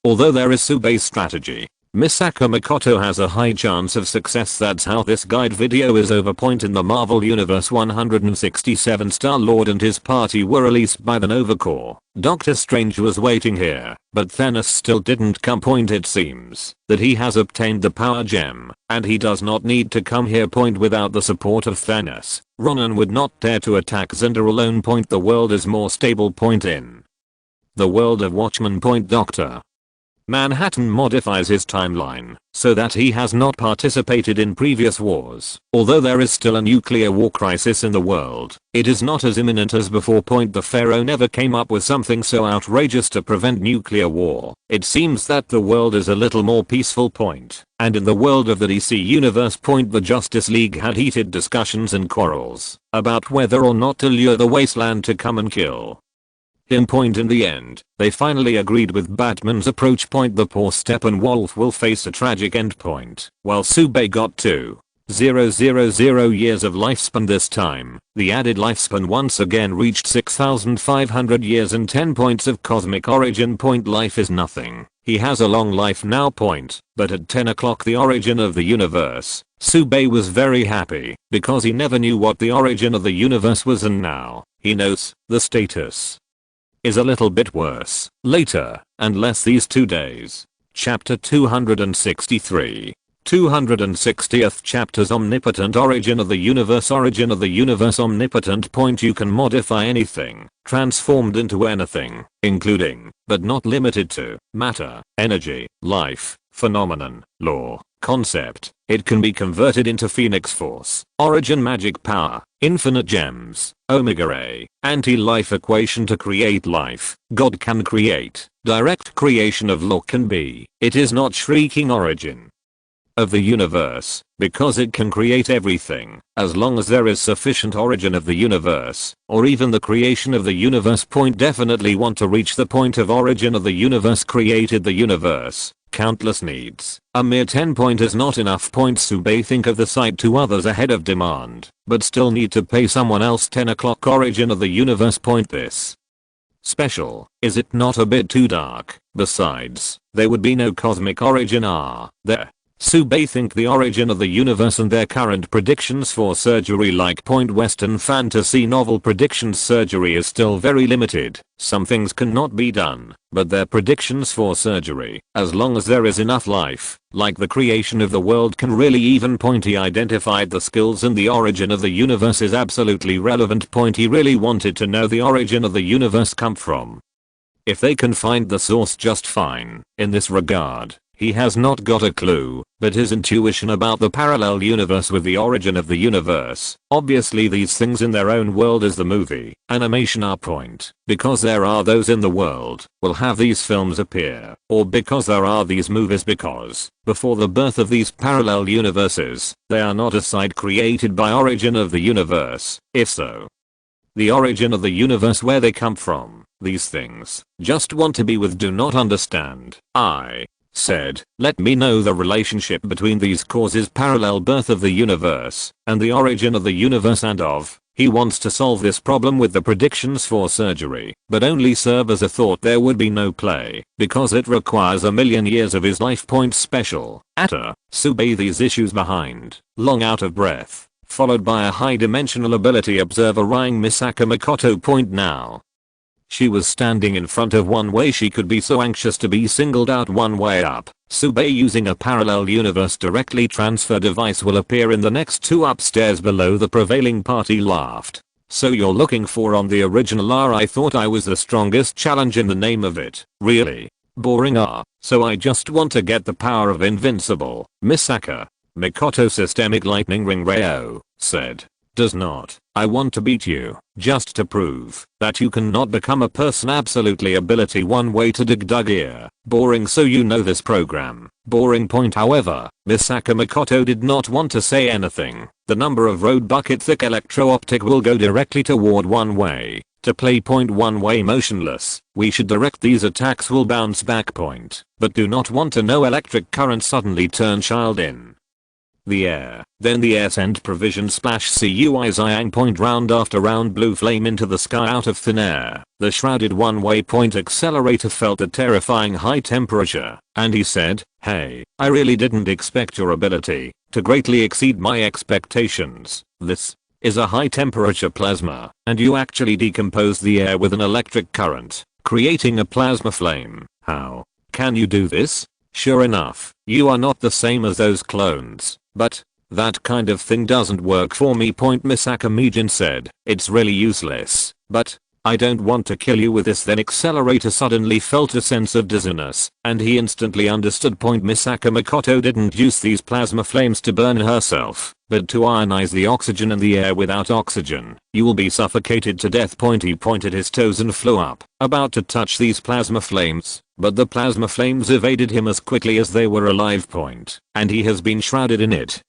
Although there is Tsubei's strategy, Misaka Makoto has a high chance of success. That's how this guide video is over. In the Marvel Universe, 167 Star-Lord and his party were released by the Nova Corps. Doctor Strange was waiting here, but Thanos still didn't come. It seems that he has obtained the power gem, and he does not need to come here. Without the support of Thanos, Ronan would not dare to attack Xandar alone. The world is more stable. In the world of Watchmen. Dr. Manhattan modifies his timeline so that he has not participated in previous wars. Although there is still a nuclear war crisis in the world, it is not as imminent as before. The Pharaoh never came up with something so outrageous to prevent nuclear war. It seems that the world is a little more peaceful. And in the world of the DC universe. The Justice League had heated discussions and quarrels about whether or not to lure the Wasteland to come and kill him. In the end, they finally agreed with Batman's approach. The poor Steppenwolf will face a tragic end. While Tsubei got 2,000 years of lifespan this time, the added lifespan once again reached 6,500 years and 10 points of cosmic origin. Life is nothing. He has a long life now. But at 10 o'clock the origin of the universe, Tsubei was very happy because he never knew what the origin of the universe was, and now he knows. The status is a little bit worse. Later, and less these 2 days. Chapter 263. 260th chapters Omnipotent Origin of the Universe. Origin of the Universe. Omnipotent. You can modify anything, transformed into anything, including, but not limited to, matter, energy, life, phenomenon, law, concept, It can be converted into Phoenix Force, Origin Magic Power, Infinite Gems, Omega Ray, Anti-Life Equation to create life. God can create. Direct creation of law can be. It is not shrieking origin of the universe, because it can create everything, as long as there is sufficient origin of the universe, or even the creation of the universe. Point definitely want to reach the point of origin of the universe created the universe. Countless needs. A mere 10 point is not enough. Point Sube think of the site to others ahead of demand, but still need to pay someone else 10 o'clock origin of the universe. Point this special, is it not a bit too dark? Besides, there would be no cosmic origin there. Sube think the origin of the universe and their current predictions for surgery like point Western fantasy novel predictions surgery is still very limited. Some things cannot be done, but their predictions for surgery, as long as there is enough life, like the creation of the world can really even Pointy identified the skills and the origin of the universe is absolutely relevant. Pointy really wanted to know the origin of the universe come from. If they can find the source just fine, in this regard. He has not got a clue, but his intuition about the parallel universe with the origin of the universe, obviously these things in their own world as the movie, animation are point, because there are those in the world, will have these films appear, or because there are these movies because, before the birth of these parallel universes, they are not a side created by origin of the universe. If so, the origin of the universe where they come from, these things, just want to be with do not understand. I said, let me know the relationship between these causes parallel birth of the universe, and the origin of the universe and of. He wants to solve this problem with the predictions for surgery, but only serve as a thought. There would be no play, because it requires a million years of his life. Point special, Atta, Sube these issues behind, long out of breath, followed by a high dimensional ability observer eyeing Misaka Makoto. Point now. She was standing in front of one way she could be so anxious to be singled out. One way up. Sube using a parallel universe directly transfer device will appear in the next two upstairs below. The prevailing party laughed. So you're looking for on the original I thought I was the strongest challenge in the name of it. Really? Boring so I just want to get the power of invincible. Misaka Makoto systemic lightning ring Reo said. Does not. I want to beat you, just to prove that you cannot become a person. Absolutely ability one way to dig dug ear. Boring so you know this program. Boring point. However, Misaka Makoto did not want to say anything. The number of road bucket thick electro-optic will go directly toward one way. To play point one way motionless, we should direct these attacks will bounce back point, but do not want to know electric current suddenly turn child in the air. Then the air send provision splash CUI Xiang point round after round blue flame into the sky out of thin air. The shrouded one-way point accelerator felt a terrifying high temperature, and he said, hey, I really didn't expect your ability to greatly exceed my expectations. This is a high temperature plasma, and you actually decompose the air with an electric current, creating a plasma flame. How can you do this? Sure enough, you are not the same as those clones. But that kind of thing doesn't work for me. Point Misaka Mijin said. It's really useless. But I don't want to kill you with this. Then accelerator suddenly felt a sense of dizziness, and he instantly understood. Point Misaka Makoto didn't use these plasma flames to burn herself, but to ionize the oxygen in the air. Without oxygen, you will be suffocated to death. Point he pointed his toes and flew up, about to touch these plasma flames, but the plasma flames evaded him as quickly as they were alive. Point, and he has been shrouded in it.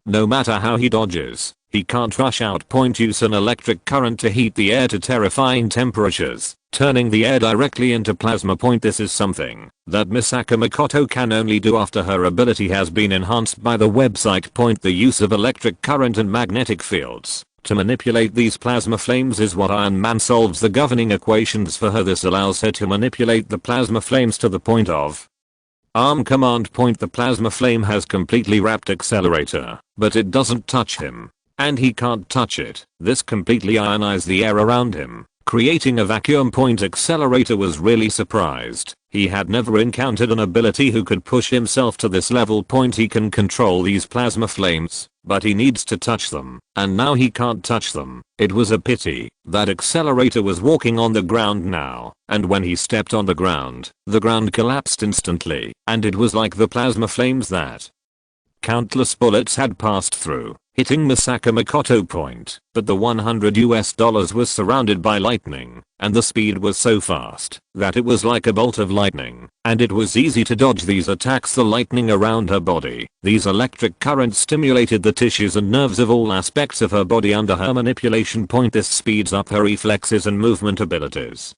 No matter how he dodges, he can't rush out. Point use an electric current to heat the air to terrifying temperatures, turning the air directly into plasma. Point this is something that Misaka Makoto can only do after her ability has been enhanced by the website. Point the use of electric current and magnetic fields to manipulate these plasma flames is what Iron Man solves the governing equations for her. This allows her to manipulate the plasma flames to the point of arm command. Point the plasma flame has completely wrapped accelerator, but it doesn't touch him, and he can't touch it. This completely ionized the air around him, creating a vacuum. Point accelerator was really surprised. He had never encountered an ability who could push himself to this level. Point he can control these plasma flames, but he needs to touch them, and now he can't touch them. It was a pity that accelerator was walking on the ground now, and when he stepped on the ground collapsed instantly, and it was like the plasma flames that Countless bullets had passed through, hitting Misaka Makoto point, but the $100 was surrounded by lightning, and the speed was so fast that it was like a bolt of lightning, and it was easy to dodge these attacks. The lightning around her body, these electric currents stimulated the tissues and nerves of all aspects of her body under her manipulation point. This speeds up her reflexes and movement abilities,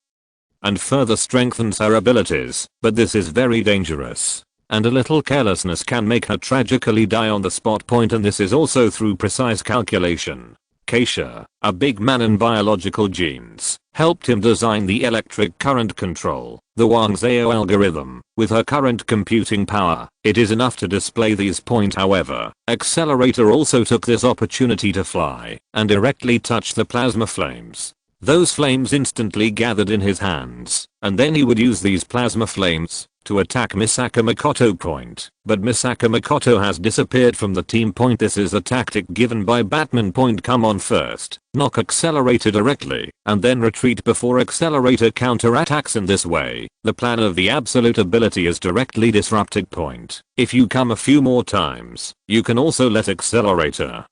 and further strengthens her abilities, but this is very dangerous, and a little carelessness can make her tragically die on the spot point, and this is also through precise calculation. Keisha, a big man in biological genes, helped him design the electric current control, the Wang-Zhao algorithm. With her current computing power, it is enough to display these points. However, Accelerator also took this opportunity to fly and directly touch the plasma flames. Those flames instantly gathered in his hands, and then he would use these plasma flames to attack Misaka Makoto point. But Misaka Makoto has disappeared from the team point. This is a tactic given by Batman point. Come on, first knock Accelerator directly and then retreat before Accelerator counterattacks. In this way, the plan of the absolute ability is directly disrupted point. If you come a few more times, you can also let Accelerator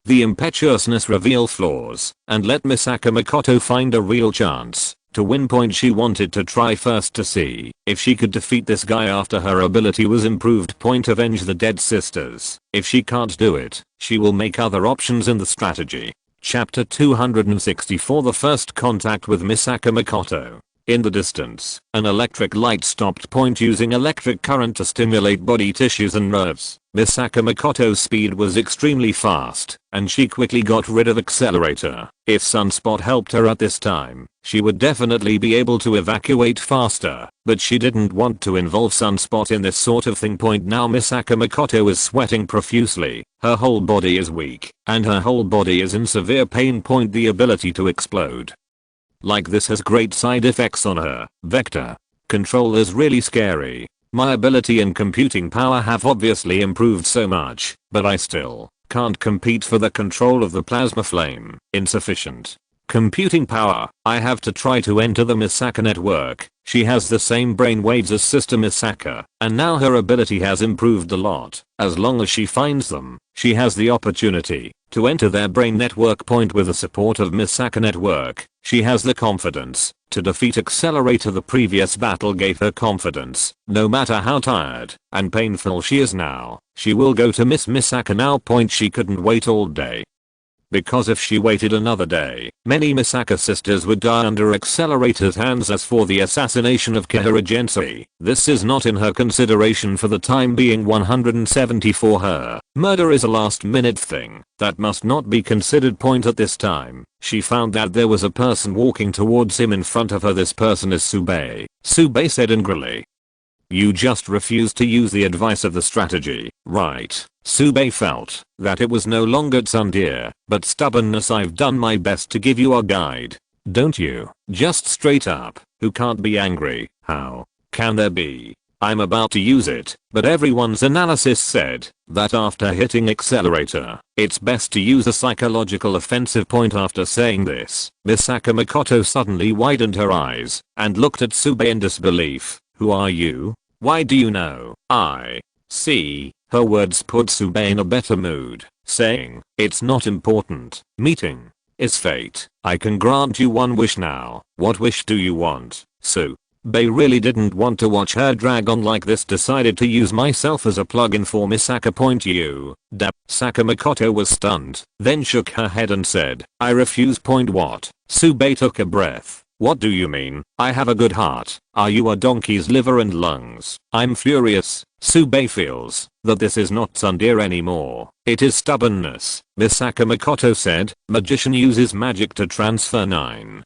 the impetuousness reveal flaws and let Misaka Makoto find a real chance to win point. She wanted to try first to see if she could defeat this guy after her ability was improved point. Avenge the dead sisters. If she can't do it, she will make other options in the strategy. Chapter 264, The First Contact with Misaka Makoto. In the distance, an electric light stopped point using electric current to stimulate body tissues and nerves. Misaka Makoto's speed was extremely fast, and she quickly got rid of Accelerator. If Sunspot helped her at this time, she would definitely be able to evacuate faster, but she didn't want to involve Sunspot in this sort of thing point. Now Misaka Makoto is sweating profusely, her whole body is weak, and her whole body is in severe pain point. The ability to explode like this has great side effects on her. Vector control is really scary. My ability and computing power have obviously improved so much, but I still can't compete for the control of the plasma flame. Insufficient computing power. I have to try to enter the Misaka network. She has the same brainwaves as Sister Misaka, and now her ability has improved a lot. As long as she finds them, she has the opportunity to enter their brain network point. With the support of Misaka network, she has the confidence to defeat Accelerator. The previous battle gave her confidence. No matter how tired and painful she is now, she will go to Miss Misaka now point. She couldn't wait all day, because if she waited another day, many Misaka sisters would die under Accelerator's hands. As for the assassination of Kihara Gensei, this is not in her consideration for the time being. 170 for her. Murder is a last minute thing that must not be considered point. At this time, she found that there was a person walking towards him in front of her. This person is Tsubei. Tsubei said angrily, "You just refused to use the advice of the strategy, right?" Tsubei felt that it was no longer tsundere, but stubbornness. "I've done my best to give you a guide, don't you? Just straight up, who can't be angry? How can there be? I'm about to use it, but everyone's analysis said that after hitting Accelerator, it's best to use a psychological offensive point." After saying this, Misaka Makoto suddenly widened her eyes and looked at Tsubei in disbelief. "Who are you? Why do you know?" "I see." Her words put Tsubei in a better mood, saying, "It's not important. Meeting is fate. I can grant you one wish now. What wish do you want?" Tsubei really didn't want to watch her drag on like this. "Decided to use myself as a plug-in for Misaka point. You Misaka Makoto was stunned, then shook her head and said, "I refuse point." "What?" Tsubei took a breath. "What do you mean? I have a good heart. Are you a donkey's liver and lungs?" "I'm furious." Tsubei feels that this is not tsundere anymore. It is stubbornness. Misaka Makoto said, "Magician uses magic to transfer 9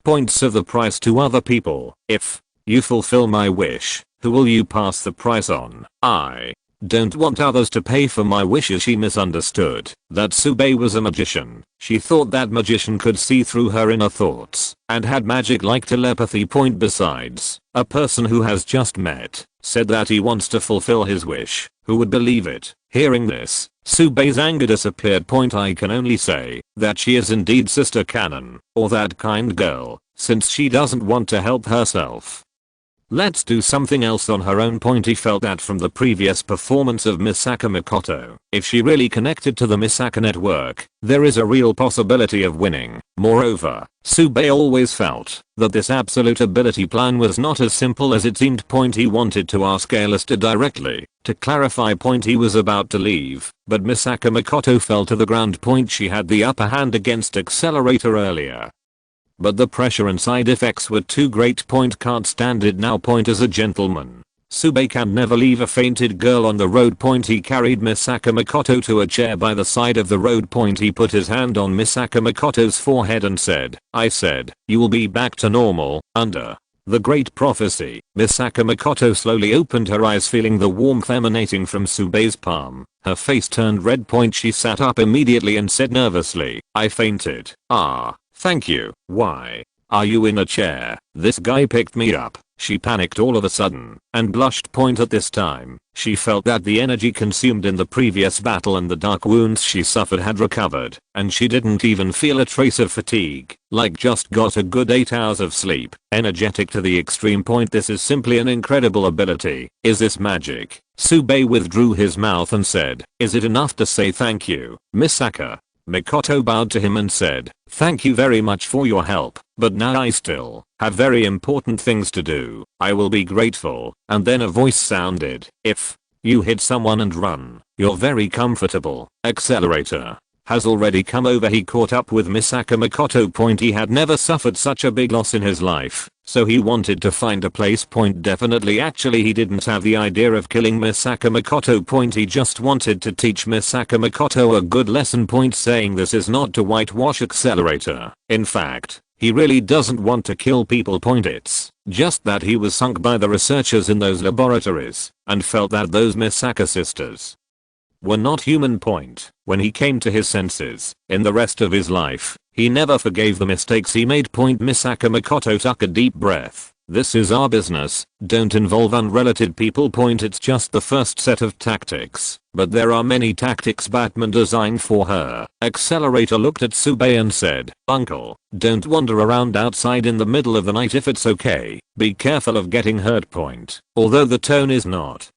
points of the price to other people. If you fulfill my wish, who will you pass the price on?" "I don't want others to pay for my wishes." She misunderstood that Tsubei was a magician. She thought that magician could see through her inner thoughts and had magic like telepathy point. Besides, a person who has just met said that he wants to fulfill his wish. Who would believe it? Hearing this, Tsubei's anger disappeared point. I can only say that she is indeed Sister Canon, or that kind girl, since she doesn't want to help herself. Let's do something else on her own. He felt that from the previous performance of Misaka Makoto, if she really connected to the Misaka network, there is a real possibility of winning. Moreover, Tsubei always felt that this absolute ability plan was not as simple as it seemed. He wanted to ask Alistair directly to clarify. He was about to leave, but Misaka Makoto fell to the ground. She had the upper hand against Accelerator earlier, but the pressure and side effects were too great. Can't stand it now. As a gentleman, Tsubei can never leave a fainted girl on the road. He carried Misaka Makoto to a chair by the side of the road. He put his hand on Misaka Makoto's forehead and said, "I said, you will be back to normal, under the great prophecy." Misaka Makoto slowly opened her eyes, feeling the warmth emanating from Tsubei's palm. Her face turned red. She sat up immediately and said nervously, "I fainted." "Ah, thank you. Why are you in a chair? This guy picked me up." She panicked all of a sudden and blushed. At this time, she felt that the energy consumed in the previous battle and the dark wounds she suffered had recovered, and she didn't even feel a trace of fatigue, like just got a good 8 hours of sleep. Energetic to the extreme. This is simply an incredible ability. Is this magic? Tsubei withdrew his mouth and said, "Is it enough to say thank you, Misaka?" Makoto bowed to him and said, "Thank you very much for your help, but now I still have very important things to do. I will be grateful." And then a voice sounded, "If you hit someone and run, you're very comfortable." Accelerator has already come over. He caught up with Misaka Makoto. He had never suffered such a big loss in his life, so he wanted to find a place. Definitely. Actually, he didn't have the idea of killing Misaka Makoto. He just wanted to teach Misaka Makoto a good lesson. Saying this is not to whitewash Accelerator. In fact, he really doesn't want to kill people. It's just that he was sunk by the researchers in those laboratories and felt that those Misaka sisters were not human. When he came to his senses, in the rest of his life, he never forgave the mistakes he made. Misaka Makoto took a deep breath. "This is our business, don't involve unrelated people." It's just the first set of tactics, but there are many tactics Batman designed for her. Accelerator looked at Tsubei and said, "Uncle, don't wander around outside in the middle of the night if it's okay. Be careful of getting hurt." Although the tone is not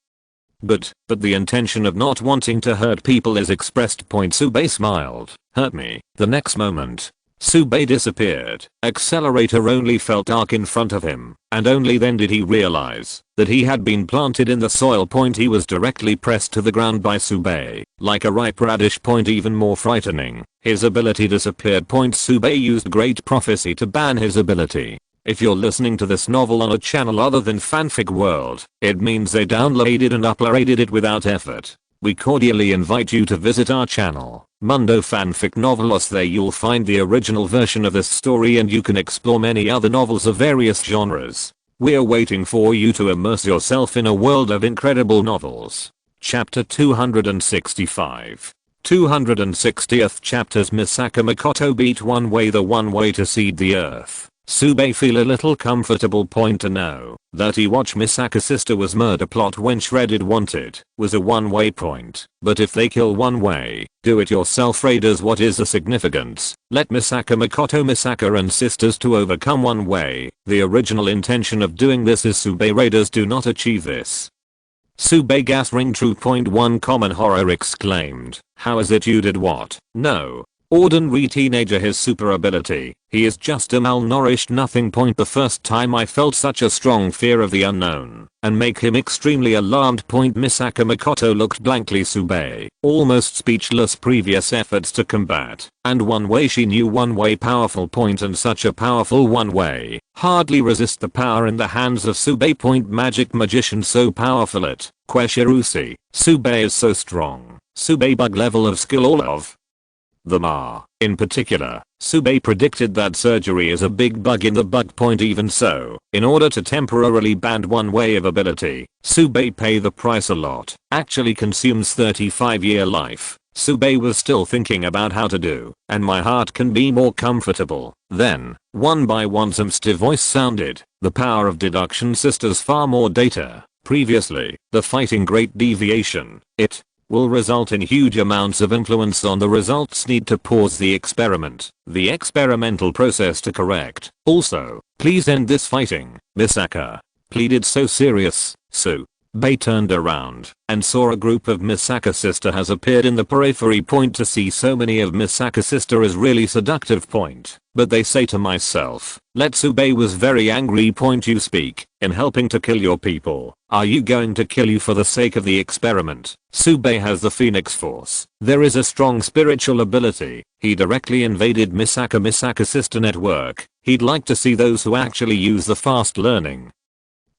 but the intention of not wanting to hurt people is expressed. Tsubei smiled. "Hurt me." The next moment, Tsubei disappeared. Accelerator only felt dark in front of him, and only then did he realize that he had been planted in the soil. He was directly pressed to the ground by Tsubei, like a ripe radish. Even more frightening, his ability disappeared. Tsubei used great prophecy to ban his ability. If you're listening to this novel on a channel other than Fanfic World, it means they downloaded and uploaded it without effort. We cordially invite you to visit our channel, Mundo Fanfic Novelos. There you'll find the original version of this story and you can explore many other novels of various genres. We're waiting for you to immerse yourself in a world of incredible novels. Chapter 265. 260th chapters. Misaka Makoto beat one way, the one way to seed the earth. Tsubei feel a little comfortable. To know that he watched Misaka's sister was murder plot when Shredded wanted was a one-way point. But if they kill one way, do it yourself raiders. What is the significance? Let Misaka Misaka and sisters to overcome one way. The original intention of doing this is Tsubei raiders do not achieve this. Tsubei gas ring. True. One common horror exclaimed. "How is it you did what?" "No. Ordinary teenager. His super ability. He is just a malnourished nothing." The first time I felt such a strong fear of the unknown and make him extremely alarmed. Misaka Makoto looked blankly Tsubei, almost speechless. Previous efforts to combat and one way she knew one way powerful. And such a powerful one way hardly resist the power in the hands of Tsubei. Magic magician so powerful at Queshirusi. Tsubei is so strong. Tsubei bug level of skill all of the Ma. In particular, Tsubei predicted that surgery is a big bug in the bug. Even so, in order to temporarily ban one way of ability, Tsubei pay the price a lot. Actually consumes 35-year life. Tsubei was still thinking about how to do, and my heart can be more comfortable. Then, one by one some stiff voice sounded. The power of deduction sisters far more data. Previously, the fighting great deviation. It will result in huge amounts of influence on the results. Need to pause the experiment. The experimental process to correct. Also, please end this fighting. Misaka pleaded so serious. Bay turned around and saw a group of Misaka sister has appeared in the periphery. Point to see so many of Misaka sister is really seductive. Point. But they say to myself, Letsubei was very angry. Point. You speak in helping to kill your people. Are you going to kill you for the sake of the experiment? Tsubei has the Phoenix Force. There is a strong spiritual ability. He directly invaded Misaka sister network. He'd like to see those who actually use the fast learning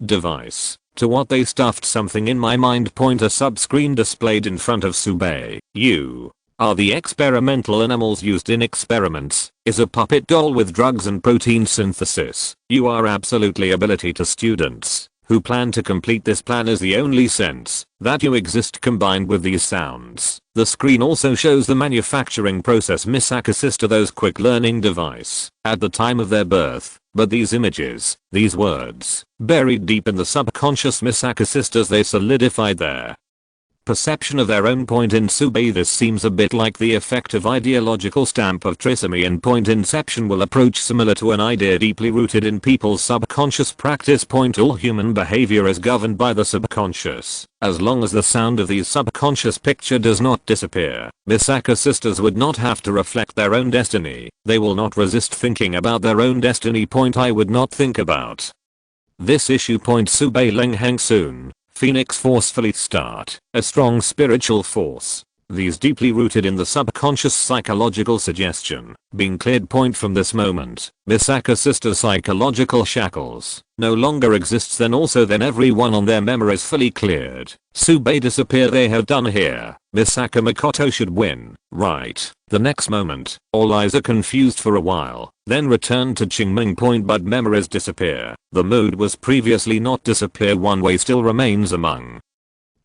device. To what they stuffed something in my mind. Point. A subscreen displayed in front of Tsubei. You are the experimental animals used in experiments. Is a puppet doll with drugs and protein synthesis. You are absolutely ability to students who plan to complete this plan is the only sense that you exist. Combined with these sounds, the screen also shows the manufacturing process. Misaka sister those quick learning device at the time of their birth. But these images, these words, buried deep in the subconscious Misaka sisters, they solidified their perception of their own. Point. In Tsubei this seems a bit like the effective ideological stamp of trisomy. And point. Inception will approach similar to an idea deeply rooted in people's subconscious practice. Point. All human behavior is governed by the subconscious. As long as the sound of these subconscious picture does not disappear, Misaka sisters would not have to reflect their own destiny. They will not resist thinking about their own destiny. Point. I would not think about this issue. Point. Tsubei Leng Hang soon. Phoenix forcefully start a strong spiritual force. These deeply rooted in the subconscious psychological suggestion being cleared. Point. From this moment, Misaka sister's psychological shackles no longer exists. Then everyone on their memories fully cleared. Tsubei disappear. They have done here. Misaka Makoto should win, right? The next moment, all eyes are confused for a while, then return to Qingming. Point. But memories disappear. The mood was previously not disappear. One way still remains among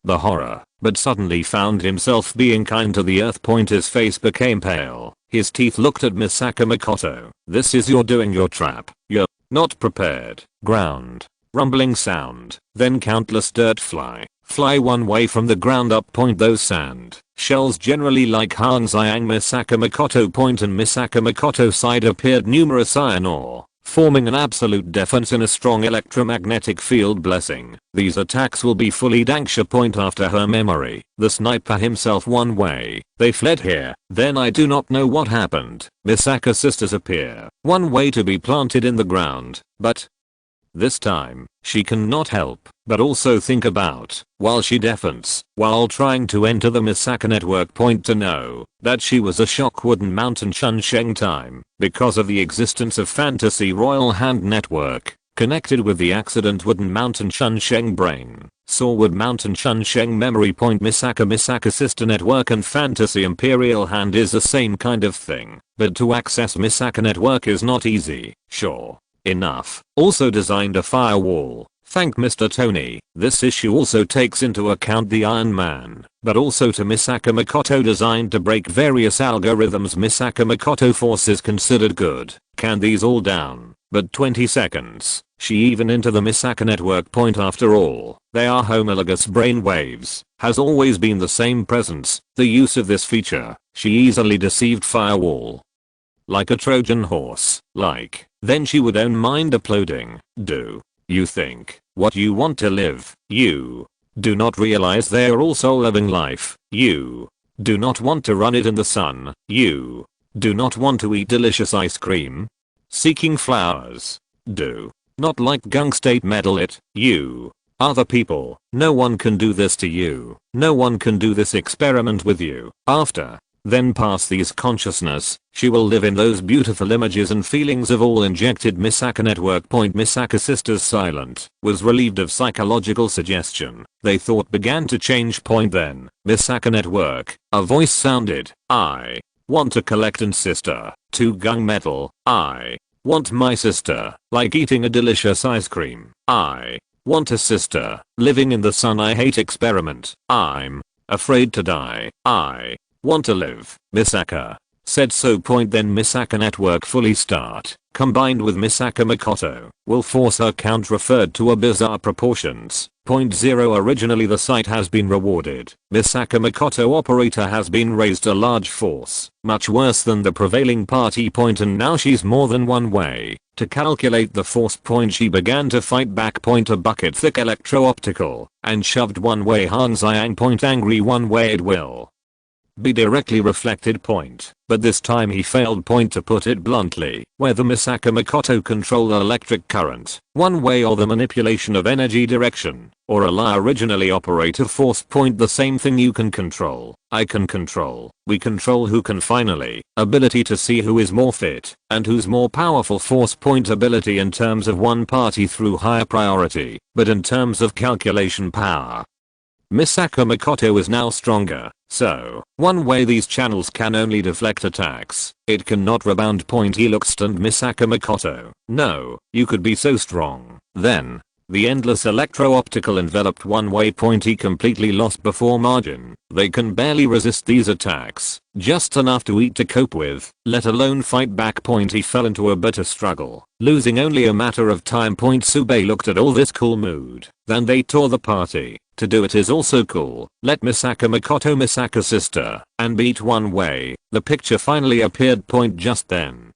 the horror, but suddenly found himself being kind to the earth. Point. His face became pale. His teeth looked at Misaka Makoto. This is you're doing your trap. You're not prepared. Ground. Rumbling sound. Then countless dirt fly one way from the ground up. Point. Those sand shells generally like Hang Xiang Misaka Makoto. Point. And Misaka Makoto side appeared numerous iron ore, forming an absolute defense in a strong electromagnetic field. Blessing. These attacks will be fully Danksha. Point. After her memory, the sniper himself one way. They fled here. Then I do not know what happened. Misaka sisters appear. One way to be planted in the ground, but this time, she cannot help but also think about, while she defends, while trying to enter the Misaka network. Point. To know that she was a shock wooden mountain Chunsheng time because of the existence of fantasy royal hand network connected with the accident wooden mountain Chunsheng brain. Sawwood mountain Chunsheng memory. Point. Misaka sister network and fantasy imperial hand is the same kind of thing, but to access Misaka network is not easy. Sure enough, also designed a firewall. Thank Mr. Tony. This issue also takes into account the Iron Man, but also to Misaka Makoto designed to break various algorithms. Misaka Makoto force is considered good. Can these all down, but 20 seconds. She even into the Misaka network. Point. After all, they are homologous brain waves. Has always been the same presence. The use of this feature, she easily deceived firewall like a Trojan horse. Like, then she would own mind uploading. Do you think what you want to live? You do not realize they are also living life. You do not want to run it in the sun. You do not want to eat delicious ice cream. Seeking flowers. Do not like gunk state metal it. You other people. No one can do this to you. No one can do this experiment with you. After then pass these consciousness, she will live in those beautiful images and feelings of all injected Misaka network. Point. Misaka sisters silent, was relieved of psychological suggestion. They thought began to change. Point. Then, Misaka network, a voice sounded. I want to collect and sister, to gung metal. I want my sister, like eating a delicious ice cream. I want a sister, living in the sun. I hate experiment. I'm afraid to die. I want to live. Misaka said so. Point. Then Misaka network fully start, combined with Misaka Makoto, will force her count referred to a bizarre proportions. Point 0 Originally the site has been rewarded. Misaka Makoto operator has been raised a large force, much worse than the prevailing party point, and now she's more than one way. To calculate the force point she began to fight back point a bucket thick electro-optical, and shoved one way Han Xiang point angry one way it will be directly reflected point, but this time he failed point, to put it bluntly. Whether Misaka Makoto control electric current, one way, or the manipulation of energy direction, or a lie originally operate a force point, the same thing. You can control, I can control, we control who can. Finally, ability to see who is more fit, and who's more powerful. Force point ability in terms of one party through higher priority, but in terms of calculation power, Misaka Makoto is now stronger, so one way these channels can only deflect attacks. It cannot rebound point. He looked stunned. Misaka Makoto, no, you could be so strong. Then the endless electro-optical enveloped one way point. He completely lost before margin. They can barely resist these attacks, just enough to eat to cope with, let alone fight back point. He fell into a bitter struggle, losing only a matter of time point. Sube looked at all this cool mood, then they tore the party. To do it is also cool. Let Misaka Makoto Misaka's sister, and beat one way. The picture finally appeared point just then.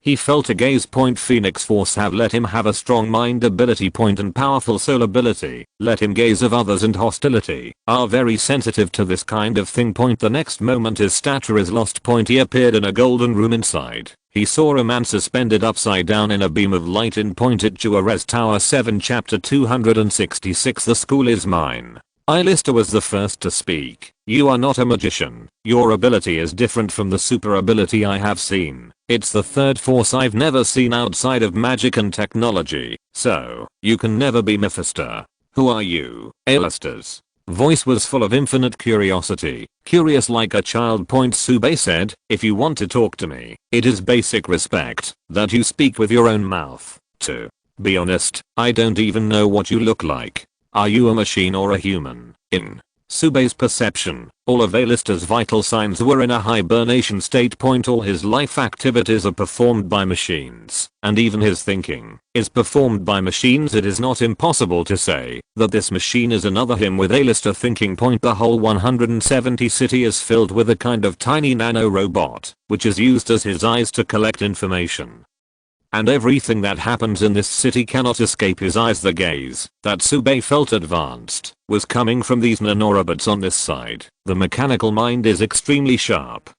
He felt a gaze point. Phoenix Force have let him have a strong mind ability point and powerful soul ability. Let him gaze of others and hostility. Are very sensitive to this kind of thing point. The next moment his stature is lost point. He appeared in a golden room inside. He saw a man suspended upside down in a beam of light in point at Juarez Tower 7 Chapter 266. The school is mine. Lister was the first to speak. You are not a magician. Your ability is different from the super ability I have seen. It's the third force I've never seen outside of magic and technology. So, you can never be Mephisto. Who are you? Lister's voice was full of infinite curiosity. Curious like a child. Sube said, if you want to talk to me, it is basic respect that you speak with your own mouth. To be honest, I don't even know what you look like. Are you a machine or a human? In Sube's perception, all of Lister's vital signs were in a hibernation state. All his life activities are performed by machines, and even his thinking is performed by machines. It is not impossible to say that this machine is another him with Lister thinking. The whole 170 city is filled with a kind of tiny nano robot, which is used as his eyes to collect information. And everything that happens in this city cannot escape his eyes. The gaze that Sube felt advanced was coming from these nanorobots on this side. The mechanical mind is extremely sharp.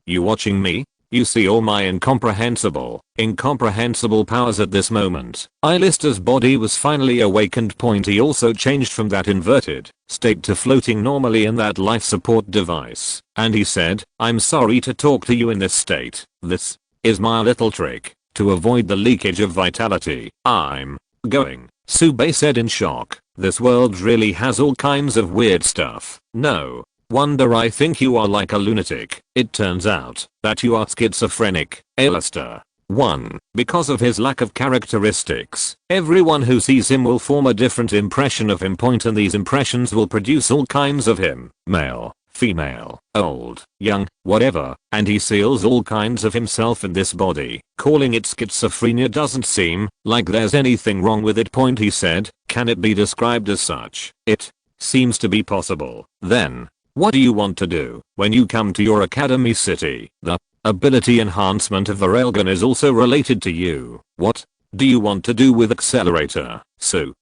You watching me? You see all my incomprehensible powers at this moment. Lister's body was finally awakened. He also changed from that inverted state to floating normally in that life support device. And he said, I'm sorry to talk to you in this state. This is my little trick to avoid the leakage of vitality. I'm going. Sube said in shock. This world really has all kinds of weird stuff. No wonder I think you are like a lunatic. It turns out that you are schizophrenic. Lister. 1. Because of his lack of characteristics, everyone who sees him will form a different impression of him. And these impressions will produce all kinds of him. Male, female, old, young, whatever, and he seals all kinds of himself in this body. Calling it schizophrenia doesn't seem like there's anything wrong with it. He said, can it be described as such? It seems to be possible. Then, what do you want to do when you come to your academy city? The ability enhancement of the railgun is also related to you. What do you want to do with accelerator? Sube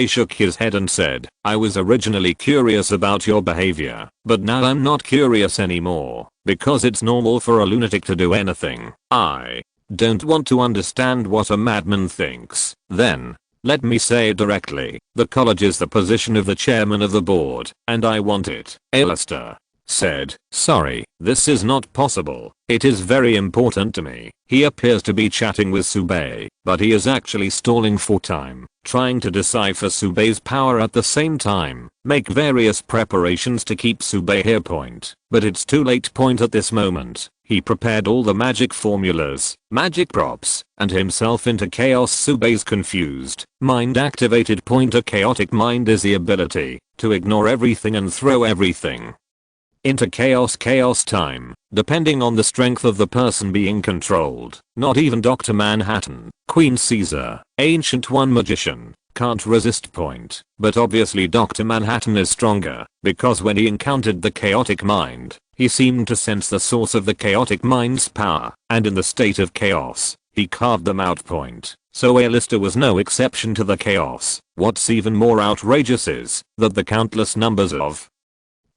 shook his head and said, I was originally curious about your behavior, but now I'm not curious anymore, because it's normal for a lunatic to do anything. I don't want to understand what a madman thinks. Then, let me say it directly, the college is the position of the chairman of the board, and I want it. Lister said, sorry, this is not possible. It is very important to me. He appears to be chatting with Sube, but he is actually stalling for time, trying to decipher Sube's power at the same time, make various preparations to keep Sube here. But it's too late. At this moment, he prepared all the magic formulas, magic props, and himself into chaos. Sube's confused mind activated. A chaotic mind is the ability to ignore everything and throw everything into chaos time, depending on the strength of the person being controlled. Not even Dr. Manhattan, Queen Caesar, Ancient One magician, can't resist point. But obviously Dr. Manhattan is stronger, because when he encountered the chaotic mind, he seemed to sense the source of the chaotic mind's power, and in the state of chaos, he carved them out point. So A-lister was no exception to the chaos. What's even more outrageous is that the countless numbers of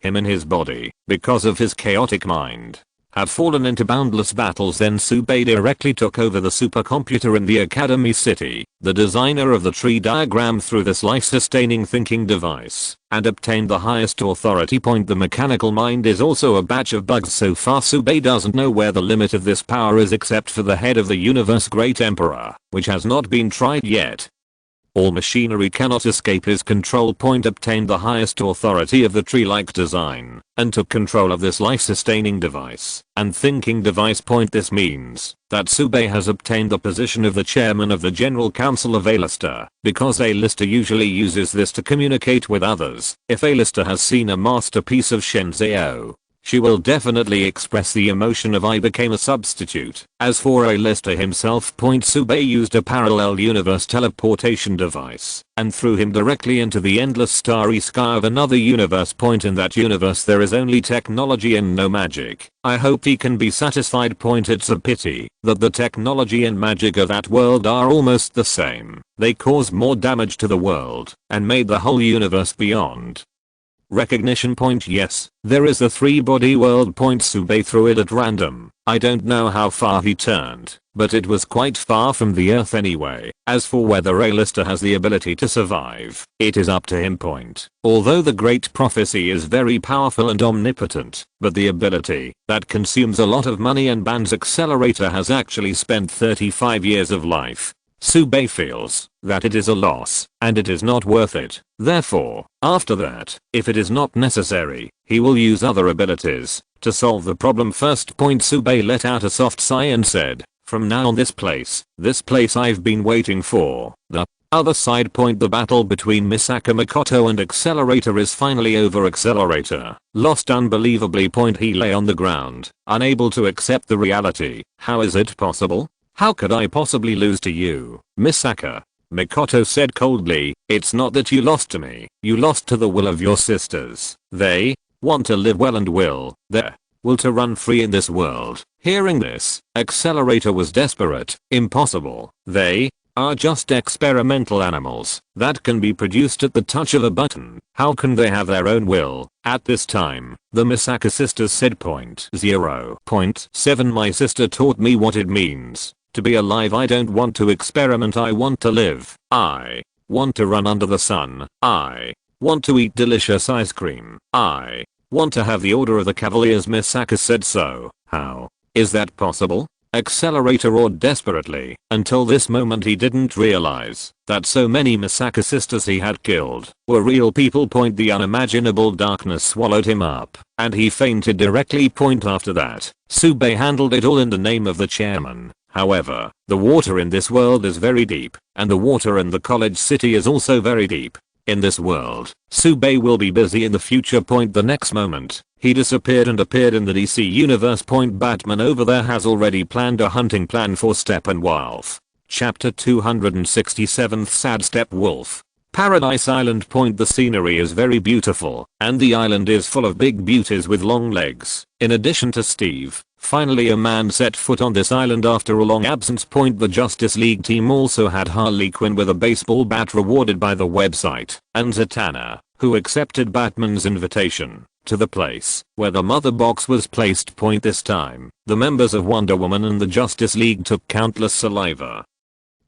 him in his body, because of his chaotic mind, have fallen into boundless battles. Then Subei directly took over the supercomputer in the Academy City, the designer of the tree diagram, through this life-sustaining thinking device, and obtained the highest authority point. The mechanical mind is also a batch of bugs. So far Subei doesn't know where the limit of this power is, except for the head of the universe, Great Emperor, which has not been tried yet. All machinery cannot escape his control point. Obtained the highest authority of the tree-like design, and took control of this life-sustaining device and thinking device point. This means that Subei has obtained the position of the chairman of the General Council of A-lister, because A-lister usually uses this to communicate with others. If A-lister has seen a masterpiece of Shenzhou, she will definitely express the emotion of "I became a substitute." As for A-lister himself, Subei used a parallel universe teleportation device and threw him directly into the endless starry sky of another universe. In that universe there is only technology and no magic. I hope he can be satisfied. It's a pity that the technology and magic of that world are almost the same. They cause more damage to the world and made the whole universe beyond recognition. Yes, there is a 3-body world. Subei threw it at random. I don't know how far he turned, but it was quite far from the earth anyway. As for whether A-lister has the ability to survive, it is up to him. Although the Great Prophecy is very powerful and omnipotent, but the ability that consumes a lot of money and bans Accelerator has actually spent 35 years of life. Subei feels that it is a loss, and it is not worth it. Therefore, after that, if it is not necessary, he will use other abilities to solve the problem first. Subei let out a soft sigh and said, "From now on, this place I've been waiting for." The other side. The battle between Misaka Makoto and Accelerator is finally over. Accelerator lost unbelievably. He lay on the ground, unable to accept the reality. How is it possible? How could I possibly lose to you, Misaka? Makoto said coldly, "It's not that you lost to me, you lost to the will of your sisters. They want to live well and will to run free in this world." Hearing this, Accelerator was desperate. "Impossible. They are just experimental animals that can be produced at the touch of a button. How can they have their own will?" At this time, the Misaka sisters said 0.7 My sister taught me what it means to be alive. I don't want to experiment. I want to live. I want to run under the sun. I want to eat delicious ice cream. I want to have the Order of the Cavaliers. Misaka said, "So, how is that possible?" Accelerator roared desperately. Until this moment he didn't realize that so many Misaka sisters he had killed were real people. The unimaginable darkness swallowed him up, and he fainted directly. After that, Subei handled it all in the name of the chairman. However, the water in this world is very deep, and the water in the college city is also very deep. In this world, Subei will be busy in the future. The next moment, he disappeared and appeared in the DC universe. Batman over there has already planned a hunting plan for Steppenwolf. Chapter 267 Sad Steppenwolf. Paradise Island. The scenery is very beautiful, and the island is full of big beauties with long legs. In addition to Steve, finally a man set foot on this island after a long absence. The Justice League team also had Harley Quinn with a baseball bat rewarded by the website, and Zatanna, who accepted Batman's invitation to the place where the mother box was placed. This time, the members of Wonder Woman and the Justice League took countless saliva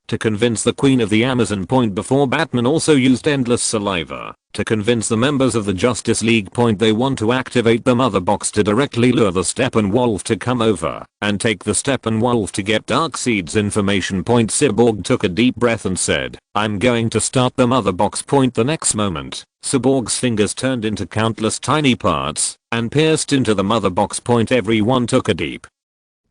to convince the Queen of the Amazon. Before Batman also used endless saliva to convince the members of the Justice League. They want to activate the mother box to directly lure the Steppenwolf to come over and take the Steppenwolf to get Darkseid's information. Cyborg took a deep breath and said, "I'm going to start the mother box." The next moment, Cyborg's fingers turned into countless tiny parts and pierced into the mother box. Everyone took a deep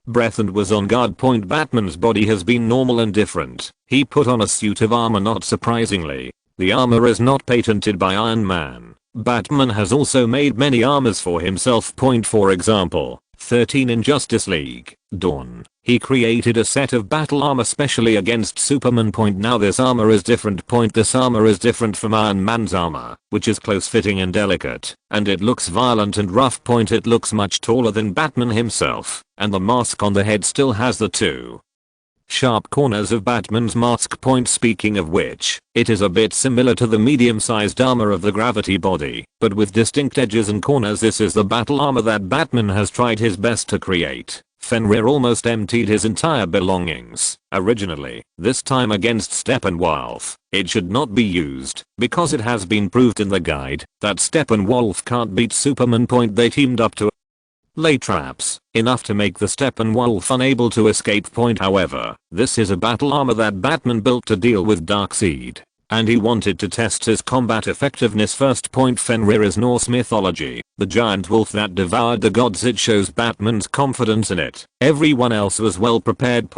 breath and was on guard. Batman's body has been normal and different. He put on a suit of armor. Not surprisingly, the armor is not patented by Iron Man. Batman has also made many armors for himself. For example, 13 in Justice League, Dawn. He created a set of battle armor specially against Superman. Now this armor is different. This armor is different from Iron Man's armor, which is close fitting and delicate, and it looks violent and rough. It looks much taller than Batman himself, and the mask on the head still has the two sharp corners of Batman's mask. Speaking of which, it is a bit similar to the medium-sized armor of the Gravity body, but with distinct edges and corners. This is the battle armor that Batman has tried his best to create. Fenrir almost emptied his entire belongings originally, this time against Steppenwolf. It should not be used, because it has been proved in the guide that Steppenwolf can't beat Superman. They teamed up to lay traps, enough to make the Steppenwolf unable to escape. However, this is a battle armor that Batman built to deal with Darkseid, and he wanted to test his combat effectiveness first. Fenrir is Norse mythology, the giant wolf that devoured the gods. It shows Batman's confidence in it. Everyone else was well prepared.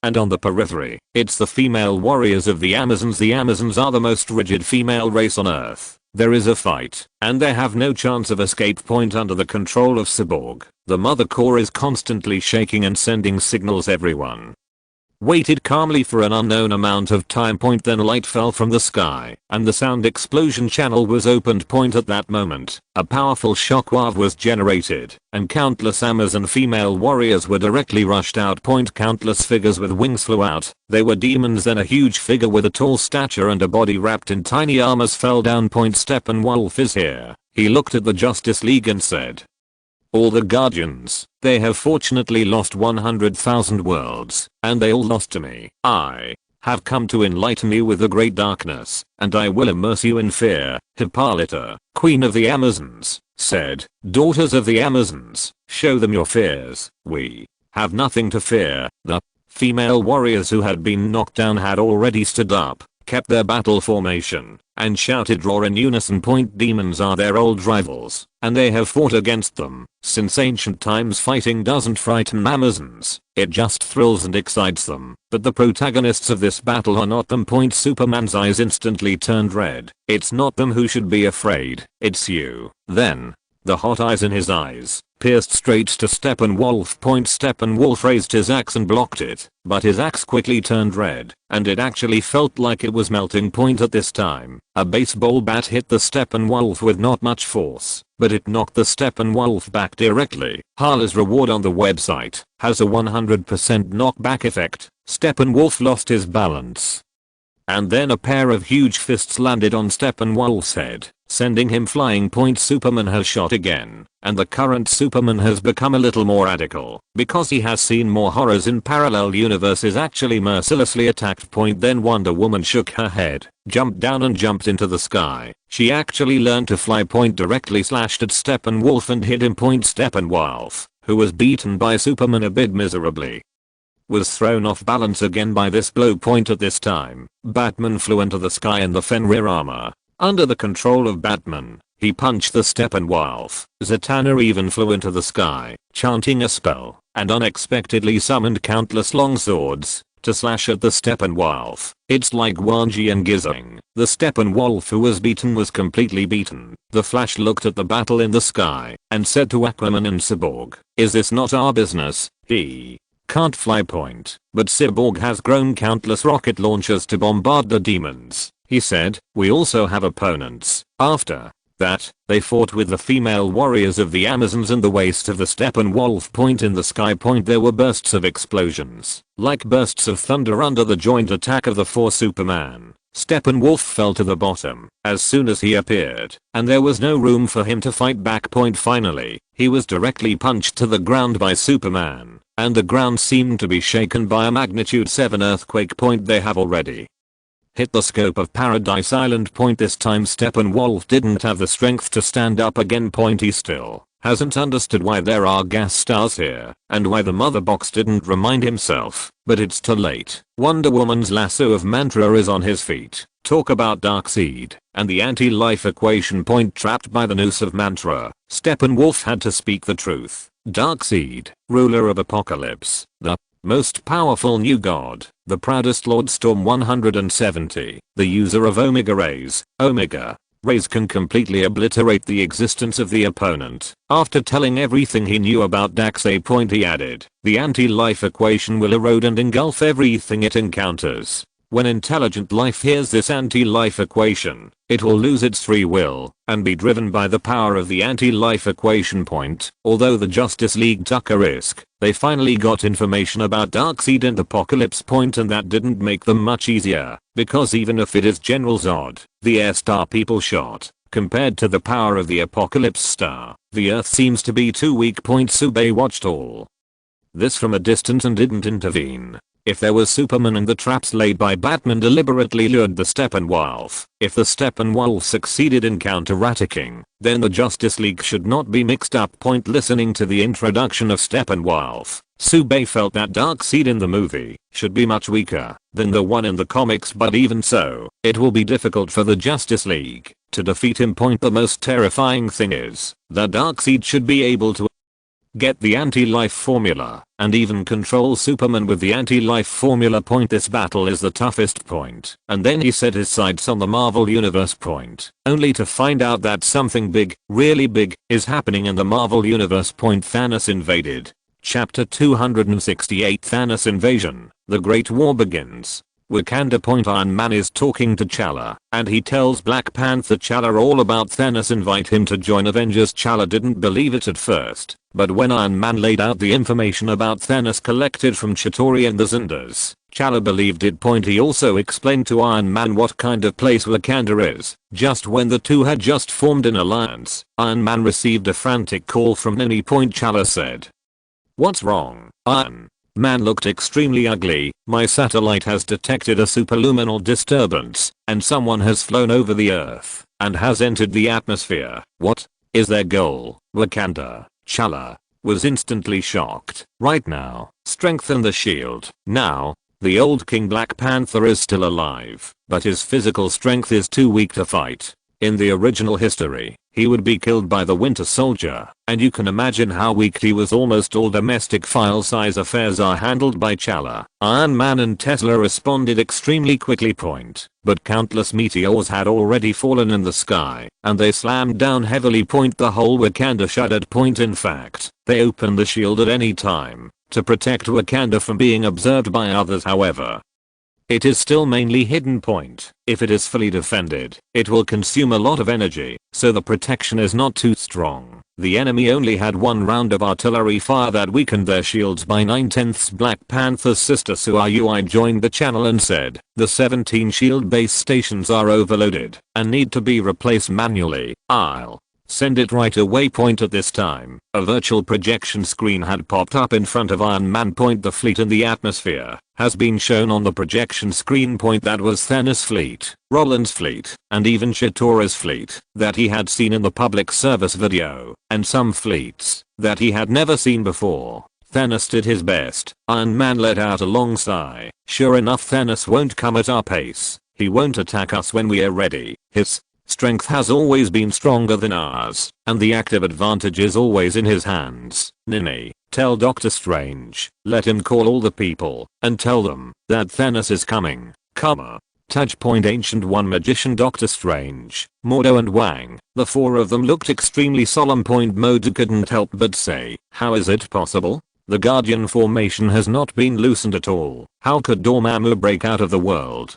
And on the periphery, it's the female warriors of the Amazons. The Amazons are the most rigid female race on Earth. There is a fight, and they have no chance of escape. Under the control of Cyborg, the Mother Core is constantly shaking and sending signals. Everyone waited calmly for an unknown amount of time. Then light fell from the sky, and the sound explosion channel was opened. At that moment, a powerful shockwave was generated, and countless Amazon female warriors were directly rushed out. Countless figures with wings flew out. They were demons. Then a huge figure with a tall stature and a body wrapped in tiny armors fell down. Steppenwolf is here. He looked at the Justice League and said, "All the Guardians, they have fortunately lost 100,000 worlds, and they all lost to me. I have come to enlighten you with the great darkness, and I will immerse you in fear." Hippolyta, Queen of the Amazons, said, "Daughters of the Amazons, show them your fears. We have nothing to fear." The female warriors who had been knocked down had already stood up, kept their battle formation, and shouted roar in unison. Demons are their old rivals, and they have fought against them since ancient times. Fighting doesn't frighten Amazons, it just thrills and excites them. But the protagonists of this battle are not them. Superman's eyes instantly turned red. It's not them who should be afraid, it's you. Then, the hot eyes in his eyes pierced straight to Steppenwolf. Steppenwolf raised his axe and blocked it, but his axe quickly turned red, and it actually felt like it was melting. At this time, a baseball bat hit the Steppenwolf with not much force, but it knocked the Steppenwolf back directly. Harley's reward on the website has a 100% knockback effect. Steppenwolf lost his balance, and then a pair of huge fists landed on Steppenwolf's head, sending him flying. Superman has shot again, and the current Superman has become a little more radical, because he has seen more horrors in parallel universes. Actually mercilessly attacked. Then Wonder Woman shook her head, jumped down and jumped into the sky. She actually learned to fly. Directly slashed at Steppenwolf and hit him. Steppenwolf, who was beaten by Superman a bit miserably, was thrown off balance again by this blow. At this time, Batman flew into the sky in the Fenrir armor. Under the control of Batman, he punched the Steppenwolf. Zatanna even flew into the sky, chanting a spell, and unexpectedly summoned countless long swords to slash at the Steppenwolf. It's like Wanji and Gizing. The Steppenwolf who was beaten was completely beaten. The Flash looked at the battle in the sky and said to Aquaman and Cyborg, "Is this not our business?" He can't fly. But Cyborg has grown countless rocket launchers to bombard the demons. He said, "We also have opponents." After that, they fought with the female warriors of the Amazons in the waist of the Steppenwolf. In the sky. There were bursts of explosions, like bursts of thunder under the joint attack of the four Superman. Steppenwolf fell to the bottom as soon as he appeared, and there was no room for him to fight back. Finally, he was directly punched to the ground by Superman, and the ground seemed to be shaken by a magnitude 7 earthquake. They have already hit the scope of Paradise Island. This time Steppenwolf didn't have the strength to stand up again. He still hasn't understood why there are gas stars here, and why the mother box didn't remind himself, but it's too late. Wonder Woman's lasso of mantra is on his feet. Talk about Darkseid and the anti-life equation. Trapped by the noose of mantra, Steppenwolf had to speak the truth. Darkseid, ruler of Apocalypse, the most powerful new god, the proudest Lord Storm 170, the user of Omega rays, Omega, Rays can completely obliterate the existence of the opponent. After telling everything he knew about Doomsday, he added, the anti-life equation will erode and engulf everything it encounters. When intelligent life hears this anti-life equation, it will lose its free will and be driven by the power of the anti-life equation point. Although the Justice League took a risk, they finally got information about Darkseid and Apocalypse Point, and that didn't make them much easier, because even if it is General Zod, the Air Star people shot, compared to the power of the Apocalypse Star, the Earth seems to be too weak. Sube watched all this from a distance and didn't intervene. If there was Superman and the traps laid by Batman deliberately lured the Steppenwolf, if the Steppenwolf succeeded in counterattacking, then the Justice League should not be mixed up. Listening to the introduction of Steppenwolf, Sube felt that Darkseid in the movie should be much weaker than the one in the comics, but even so, it will be difficult for the Justice League to defeat him. The most terrifying thing is that Darkseid should be able to get the anti-life formula and even control Superman with the anti-life formula. This battle is the toughest point. And then he set his sights on the Marvel Universe only to find out that something big, really big, is happening in the Marvel Universe. Thanos invaded. Chapter 268, Thanos Invasion. The Great War begins. Wakanda. Iron Man is talking to T'Challa, and he tells Black Panther T'Challa all about Thanos, invite him to join Avengers. T'Challa didn't believe it at first, but when Iron Man laid out the information about Thanos collected from Chitauri and the Zindas, T'Challa believed it. He also explained to Iron Man what kind of place Wakanda is. Just when the two had just formed an alliance, Iron Man received a frantic call from Nini. T'Challa said, "What's wrong, Iron Man looked extremely ugly. My satellite has detected a superluminal disturbance, and someone has flown over the Earth and has entered the atmosphere. What is their goal?" Wakanda. T'Challa was instantly shocked. Right now, strengthen the shield. Now, the old King Black Panther is still alive, but his physical strength is too weak to fight. In the original history, he would be killed by the Winter Soldier, and you can imagine how weak he was. Almost all domestic file-size affairs are handled by T'Challa. Iron Man and Tesla responded extremely quickly. But countless meteors had already fallen in the sky, and they slammed down heavily. The whole Wakanda shuddered. In fact, they opened the shield at any time to protect Wakanda from being observed by others. However, it is still mainly hidden. If it is fully defended, it will consume a lot of energy, so the protection is not too strong. The enemy only had one round of artillery fire that weakened their shields by 9/10. Black Panther's sister Sui joined the channel and said, the 17 shield base stations are overloaded and need to be replaced manually. I'll send it right away. At this time, a virtual projection screen had popped up in front of Iron Man. The fleet in the atmosphere has been shown on the projection screen. That was Thanos' fleet, Roland's fleet, and even Chitauri's fleet that he had seen in the public service video, and some fleets that he had never seen before. Thanos did his best. Iron Man let out a long sigh. Sure enough, Thanos won't come at our pace. He won't attack us when we are ready. His strength has always been stronger than ours, and the active advantage is always in his hands. Nini, tell Doctor Strange, let him call all the people, and tell them that Thanos is coming. Touch. Ancient One Magician, Doctor Strange, Mordo and Wang, the four of them looked extremely solemn. Mordo couldn't help but say, how is it possible? The Guardian formation has not been loosened at all. How could Dormammu break out of the world?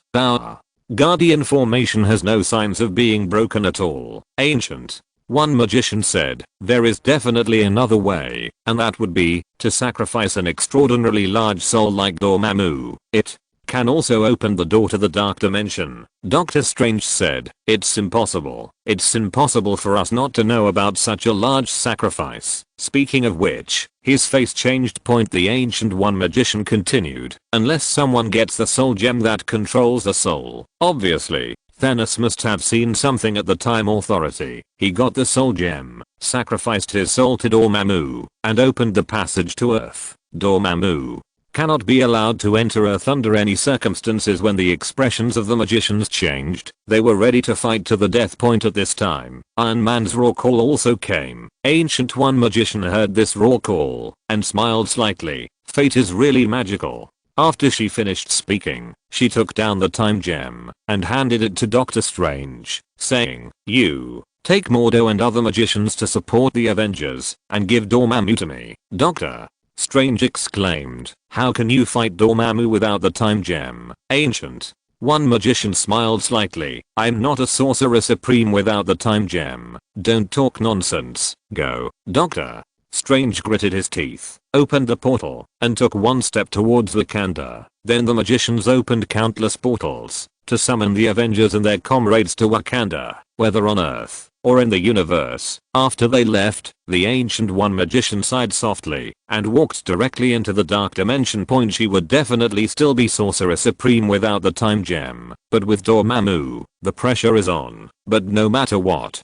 Guardian formation has no signs of being broken at all. Ancient One Magician said, there is definitely another way, and that would be to sacrifice an extraordinarily large soul like Dormammu. It can also open the door to the dark dimension. Doctor Strange said, it's impossible. It's impossible for us not to know about such a large sacrifice. Speaking of which, his face changed. The Ancient One Magician continued, unless someone gets the soul gem that controls the soul. Obviously, Thanos must have seen something at the Time Authority. He got the soul gem, sacrificed his soul to Dormammu, and opened the passage to Earth. Dormammu cannot be allowed to enter Earth under any circumstances. When the expressions of the magicians changed, they were ready to fight to the death. At this time, Iron Man's roar call also came. Ancient One Magician heard this roar call and smiled slightly. Fate is really magical. After she finished speaking, she took down the time gem and handed it to Doctor Strange, saying, "You take Mordo and other magicians to support the Avengers and give Dormammu to me." Doctor Strange exclaimed, "How can you fight Dormammu without the time gem, Ancient?" One magician smiled slightly. "I'm not a sorcerer supreme without the time gem. Don't talk nonsense. Go." Doctor Strange gritted his teeth, opened the portal, and took one step towards Wakanda. Then the magicians opened countless portals to summon the Avengers and their comrades to Wakanda, whether on Earth or in the universe. After they left, the Ancient One magician sighed softly and walked directly into the dark dimension. She would definitely still be Sorcerer Supreme without the time gem, but with Dormammu, the pressure is on. But no matter what,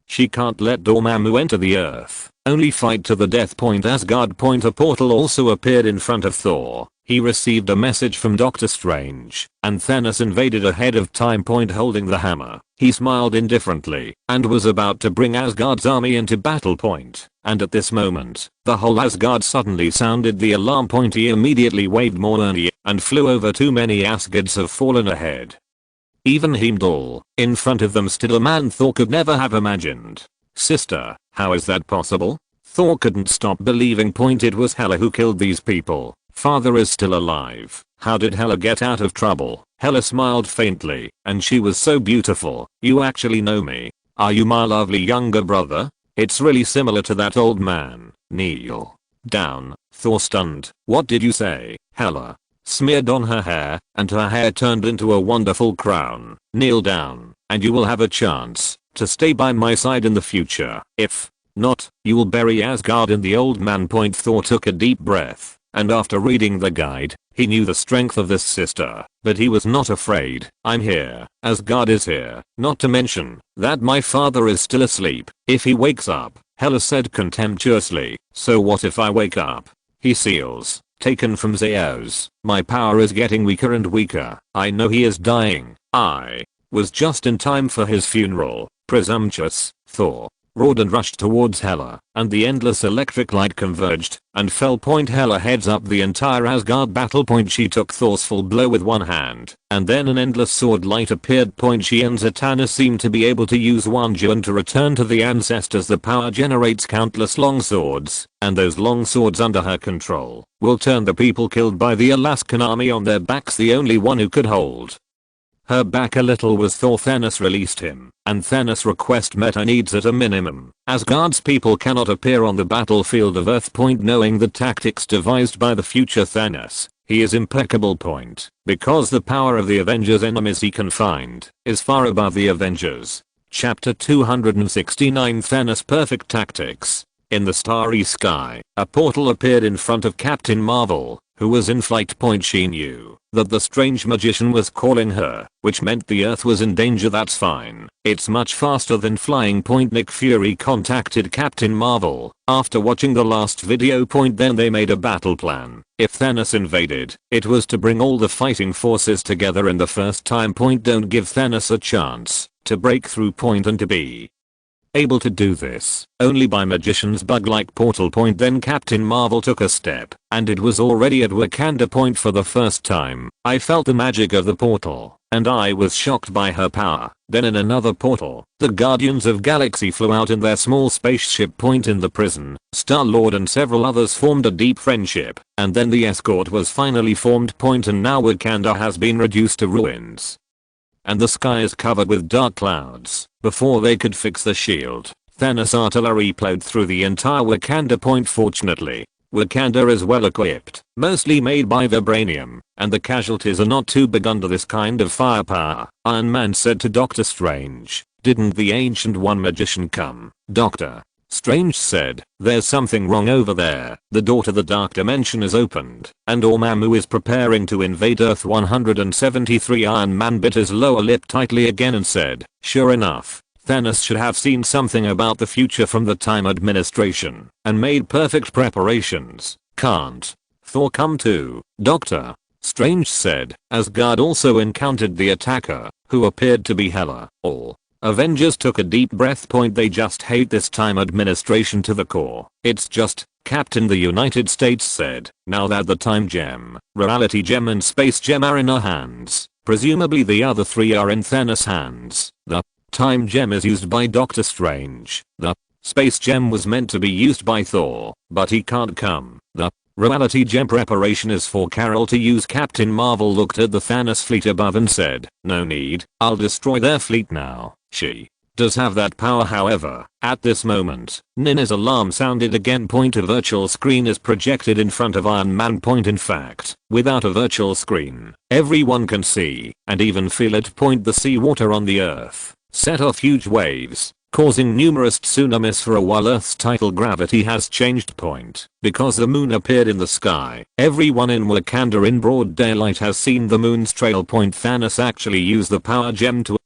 she can't let Dormammu enter the Earth. Only fight to the death. Asgard. A portal also appeared in front of Thor. He received a message from Doctor Strange, and Thanos invaded ahead of time. Holding the hammer, he smiled indifferently and was about to bring Asgard's army into battle. And at this moment, the whole Asgard suddenly sounded the alarm. He immediately waved Mjolnir and flew over. Too many Asgards have fallen ahead. Even Heimdall. In front of them stood a man Thor could never have imagined. "Sister, how is that possible?" Thor couldn't stop believing. It was Hela who killed these people. "Father is still alive. How did Hela get out of trouble?" Hela smiled faintly, and she was so beautiful. "You actually know me. Are you my lovely younger brother?" "It's really similar to that old man." "Kneel down." Thor stunned. "What did you say?" Hela smeared on her hair, and her hair turned into a wonderful crown. "Kneel down, and you will have a chance to stay by my side in the future. If not, you will bury Asgard in the old man." Thor took a deep breath, and after reading the guide, he knew the strength of this sister, but he was not afraid. "I'm here. Asgard is here. Not to mention that my father is still asleep. If he wakes up," Hela said contemptuously. "So what if I wake up?" He seals. Taken from Zeus. "My power is getting weaker and weaker. I know he is dying. I was just in time for his funeral." "Presumptuous." Thor roared and rushed towards Hela, and the endless electric light converged and fell. Hela heads up the entire Asgard battle. She took Thor's full blow with one hand, and then an endless sword light appeared. She and Zatanna seemed to be able to use Wanjuan to return to the ancestors. The power generates countless long swords, and those long swords under her control will turn the people killed by the Alaskan army on their backs. The only one who could hold her back a little was Thor. Thanos released him, and Thanos' request met her needs at a minimum. Asgard's people cannot appear on the battlefield of Earth. Knowing the tactics devised by the future Thanos, he is impeccable. Because the power of the Avengers' enemies he can find is far above the Avengers. Chapter 269 Thanos' perfect tactics. In the starry sky, a portal appeared in front of Captain Marvel, who was in flight. She knew that the strange magician was calling her, which meant the Earth was in danger. "That's fine. It's much faster than flying." Nick Fury contacted Captain Marvel after watching the last video. Then they made a battle plan. If Thanos invaded, it was to bring all the fighting forces together in the first time. Don't give Thanos a chance to break through. And to be able to do this only by magician's bug-like portal. Then Captain Marvel took a step, and it was already at Wakanda. For the first time, I felt the magic of the portal, and I was shocked by her power. Then in another portal, the Guardians of Galaxy flew out in their small spaceship. In the prison, Star-Lord and several others formed a deep friendship, and then the escort was finally formed. And now Wakanda has been reduced to ruins, and the sky is covered with dark clouds. Before they could fix the shield, Thanos' artillery plowed through the entire Wakanda. Fortunately, Wakanda is well equipped, mostly made by vibranium, and the casualties are not too big under this kind of firepower. Iron Man said to Doctor Strange, "Didn't the Ancient One magician come?" Doctor Strange said, "There's something wrong over there." The door to the dark dimension is opened, and Dormammu is preparing to invade Earth 173. Iron Man bit his lower lip tightly again and said, "Sure enough, Thanos should have seen something about the future from the Time Administration and made perfect preparations. Can't Thor come too?" Doctor Strange said. Asgard also encountered the attacker, who appeared to be Hela. All Avengers took a deep breath. They just hate this time administration to the core. It's just, Captain, the United States said, now that the time gem, reality gem and space gem are in our hands, presumably the other three are in Thanos' hands. The time gem is used by Doctor Strange. The space gem was meant to be used by Thor, but he can't come. The reality gem preparation is for Carol to use. Captain Marvel looked at the Thanos fleet above and said, no need, I'll destroy their fleet now. She does have that power. However, at this moment, Nina's alarm sounded again. A virtual screen is projected in front of Iron Man. In fact, without a virtual screen, everyone can see and even feel it. The seawater on the earth set off huge waves, causing numerous tsunamis for a while. Earth's tidal gravity has changed. Because the moon appeared in the sky, everyone in Wakanda in broad daylight has seen the moon's trail. Thanos actually used the power gem to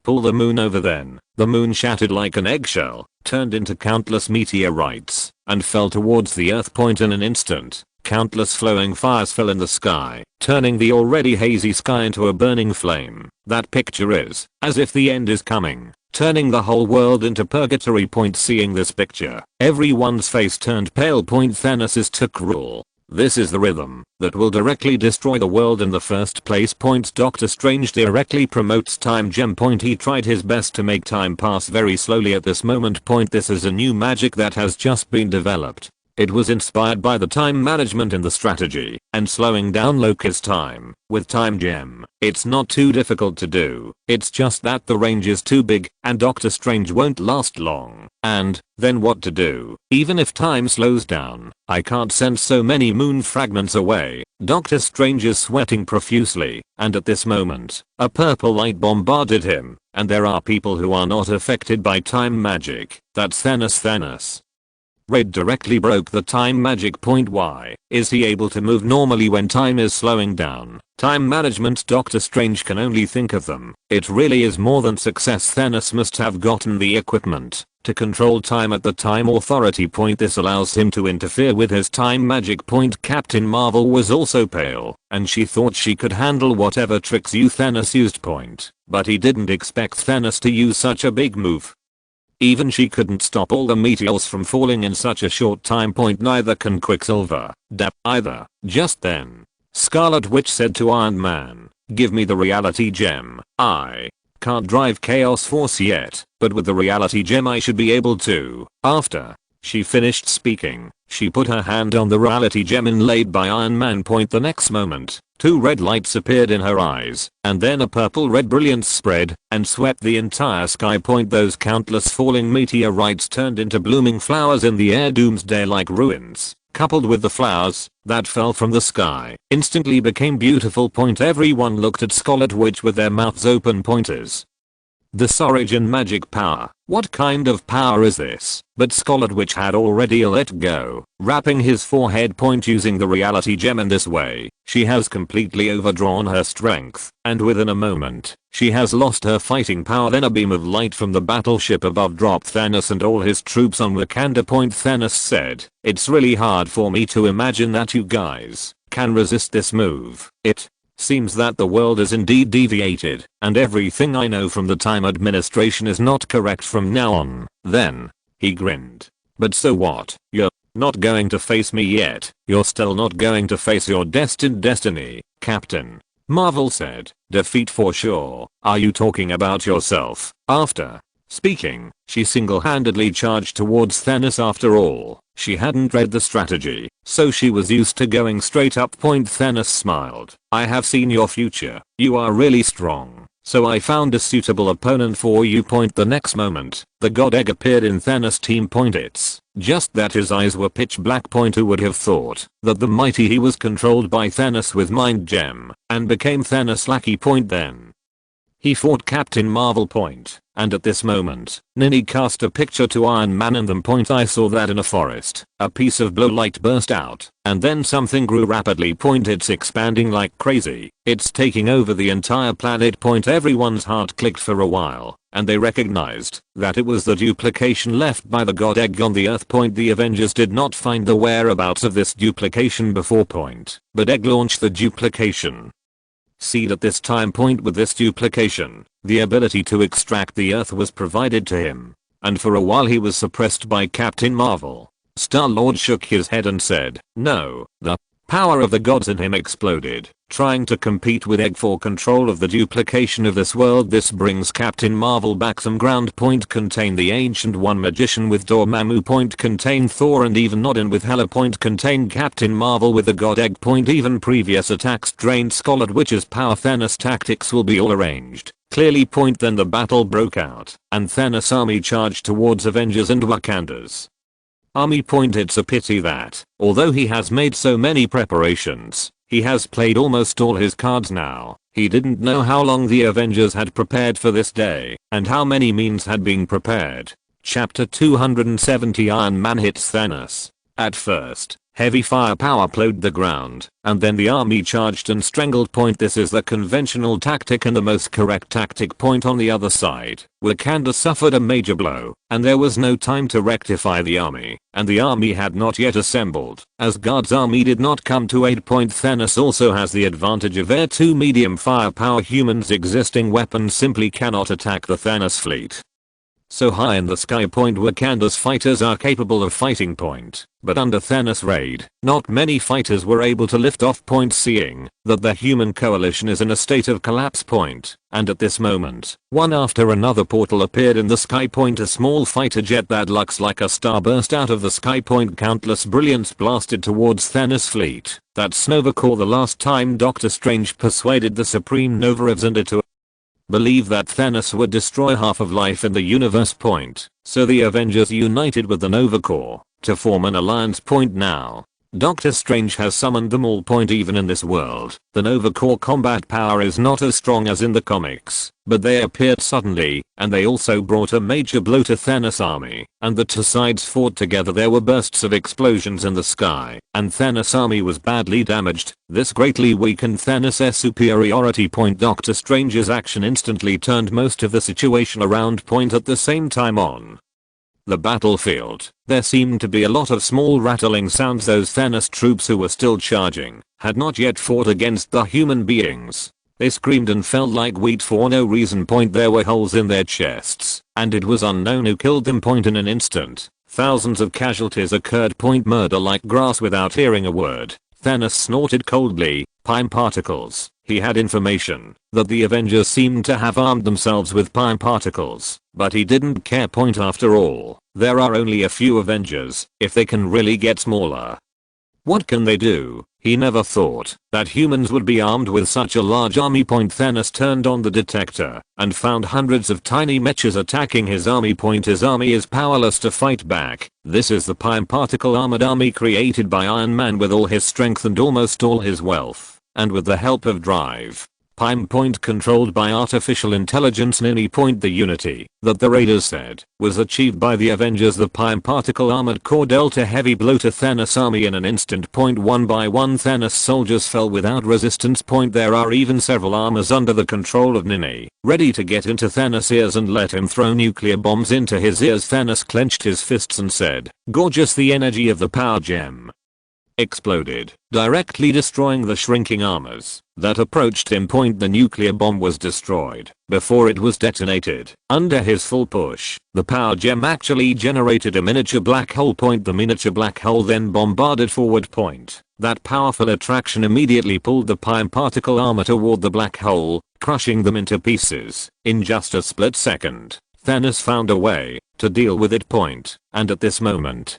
pull the moon over. Then, the moon shattered like an eggshell, turned into countless meteorites, and fell towards the earth. In an instant, countless flowing fires fell in the sky, turning the already hazy sky into a burning flame. That picture is as if the end is coming, turning the whole world into purgatory. Seeing this picture, everyone's face turned pale. Thanos took rule. This is the rhythm that will directly destroy the world in the first place. Doctor Strange directly promotes time gem. He tried his best to make time pass very slowly at this moment. This is a new magic that has just been developed. It was inspired by the time management in the strategy and slowing down Loki's time with time gem. It's not too difficult to do. It's just that the range is too big and Doctor Strange won't last long. And then what to do? Even if time slows down, I can't send so many moon fragments away. Doctor Strange is sweating profusely, and at this moment, a purple light bombarded him, and there are people who are not affected by time magic. That's Thanos. Red directly broke the time magic. Why is he able to move normally when time is slowing down? Time management. Doctor Strange can only think of them. It really is more than success. Thanos must have gotten the equipment to control time at the Time Authority. This allows him to interfere with his time magic. Captain Marvel was also pale, and she thought she could handle whatever tricks Thanos used. But he didn't expect Thanos to use such a big move. Even she couldn't stop all the meteors from falling in such a short time. Neither can Quicksilver either. Just then, Scarlet Witch said to Iron Man, give me the reality gem. I can't drive Chaos Force yet, but with the reality gem I should be able to. After she finished speaking, she put her hand on the reality gem inlaid by Iron Man. The next moment, two red lights appeared in her eyes, and then a purple-red brilliance spread and swept the entire sky. Those countless falling meteorites turned into blooming flowers in the air. Doomsday-like ruins, coupled with the flowers that fell from the sky, instantly became beautiful. Everyone looked at Scarlet Witch with their mouths open. Is this origin magic power? What kind of power is this? But Scarlet Witch had already let go, wrapping his forehead. Using the reality gem in this way, she has completely overdrawn her strength, and within a moment, she has lost her fighting power. Then a beam of light from the battleship above dropped Thanos and all his troops on Wakanda. Thanos said, it's really hard for me to imagine that you guys can resist this move. It seems that the world is indeed deviated, and everything I know from the time administration is not correct from now on. Then, he grinned. But so what? You're not going to face me yet. You're still not going to face your destined destiny, Captain Marvel said. Defeat for sure. Are you talking about yourself? After speaking, she single-handedly charged towards Thanos. After all, she hadn't read the strategy, so she was used to going straight up. Thanos smiled. I have seen your future. You are really strong, so I found a suitable opponent for you. The next moment, the God Egg appeared in Thanos' team. It's just that his eyes were pitch black. Who would have thought that the mighty he was controlled by Thanos with mind gem and became Thanos' lackey. Then he fought Captain Marvel. And at this moment, Nini cast a picture to Iron Man and them. I saw that in a forest. A piece of blue light burst out, and then something grew rapidly. It's expanding like crazy. It's taking over the entire planet. Everyone's heart clicked for a while, and they recognized that it was the duplication left by the God Egg on the Earth. The Avengers did not find the whereabouts of this duplication before. But Egg launched the duplication seed at this time. With this duplication, The ability to extract the Earth was provided to him. And for a while he was suppressed by Captain Marvel. Star-Lord shook his head and said, "No, the power of the gods in him exploded, trying to compete with Egg for control of the duplication of this world. This brings Captain Marvel back. Some ground point contain the Ancient One magician with Dormammu point contain Thor, and even Odin with Hela point contain Captain Marvel with the God Egg point. Even previous attacks drained Scarlet Witch's power. Thanos tactics will be all arranged. Clearly point." Then the battle broke out, and Thanos' army charged towards Avengers and Wakanda's army point. It's a pity that, although he has made so many preparations, he has played almost all his cards now. He didn't know how long the Avengers had prepared for this day, and how many means had been prepared. Chapter 270. Iron Man hits Thanos. At first, heavy firepower plowed the ground, and then the army charged and strangled point. This is the conventional tactic and the most correct tactic point. On the other side, Wakanda suffered a major blow, and there was no time to rectify the army, and the army had not yet assembled. Asgard's army did not come to aid point. Thanos also has the advantage of air. 2 medium firepower humans. Existing weapons simply cannot attack the Thanos fleet. So high in the sky point, Wakanda's fighters are capable of fighting point, but under Thanos' raid, not many fighters were able to lift off point. Seeing that the human coalition is in a state of collapse point, and at this moment, one after another portal appeared in the sky point. A small fighter jet that looks like a star burst out of the sky point. Countless brilliance blasted towards Thanos' fleet. That's Nova Corps. The last time Doctor Strange persuaded the Supreme Nova of Xandar to believe that Thanos would destroy half of life in the universe point, so the Avengers united with the Nova Corps to form an alliance point. Now, Doctor Strange has summoned them all point. Even in this world, the Nova Corps combat power is not as strong as in the comics, but they appeared suddenly, and they also brought a major blow to Thanos' army, and the two sides fought together. There were bursts of explosions in the sky, and Thanos' army was badly damaged. This greatly weakened Thanos' superiority point. Doctor Strange's action instantly turned most of the situation around point. At the same time on the battlefield, there seemed to be a lot of small rattling sounds. Those Thanos troops who were still charging had not yet fought against the human beings. They screamed and felt like wheat for no reason point. There were holes in their chests, and it was unknown who killed them point. In an instant, thousands of casualties occurred point. Murder like grass. Without hearing a word, Thanos snorted coldly. Pine particles. He had information that the Avengers seemed to have armed themselves with pine particles, but he didn't care point. After all, there are only a few Avengers. If they can really get smaller, what can they do? He never thought that humans would be armed with such a large army point. Thanos turned on the detector and found hundreds of tiny mechas attacking his army point. His army is powerless to fight back. This is the pine particle armored army created by Iron Man with all his strength and almost all his wealth, and with the help of Drive. Pine point controlled by artificial intelligence. Nini point. The unity that the Raiders said was achieved by the Avengers. The Pine particle armored core dealt a heavy blow to Thanos' army in an instant point. One by one Thanos soldiers fell without resistance point. There are even several armors under the control of Nini, ready to get into Thanos' ears and let him throw nuclear bombs into his ears. Thanos clenched his fists and said, "Gorgeous." The energy of the power gem exploded, directly destroying the shrinking armors that approached him point. The nuclear bomb was destroyed before it was detonated. Under his full push, the power gem actually generated a miniature black hole point. The miniature black hole then bombarded forward point. That powerful attraction immediately pulled the pine particle armor toward the black hole, crushing them into pieces. In just a split second, Thanos found a way to deal with it point, and at this moment,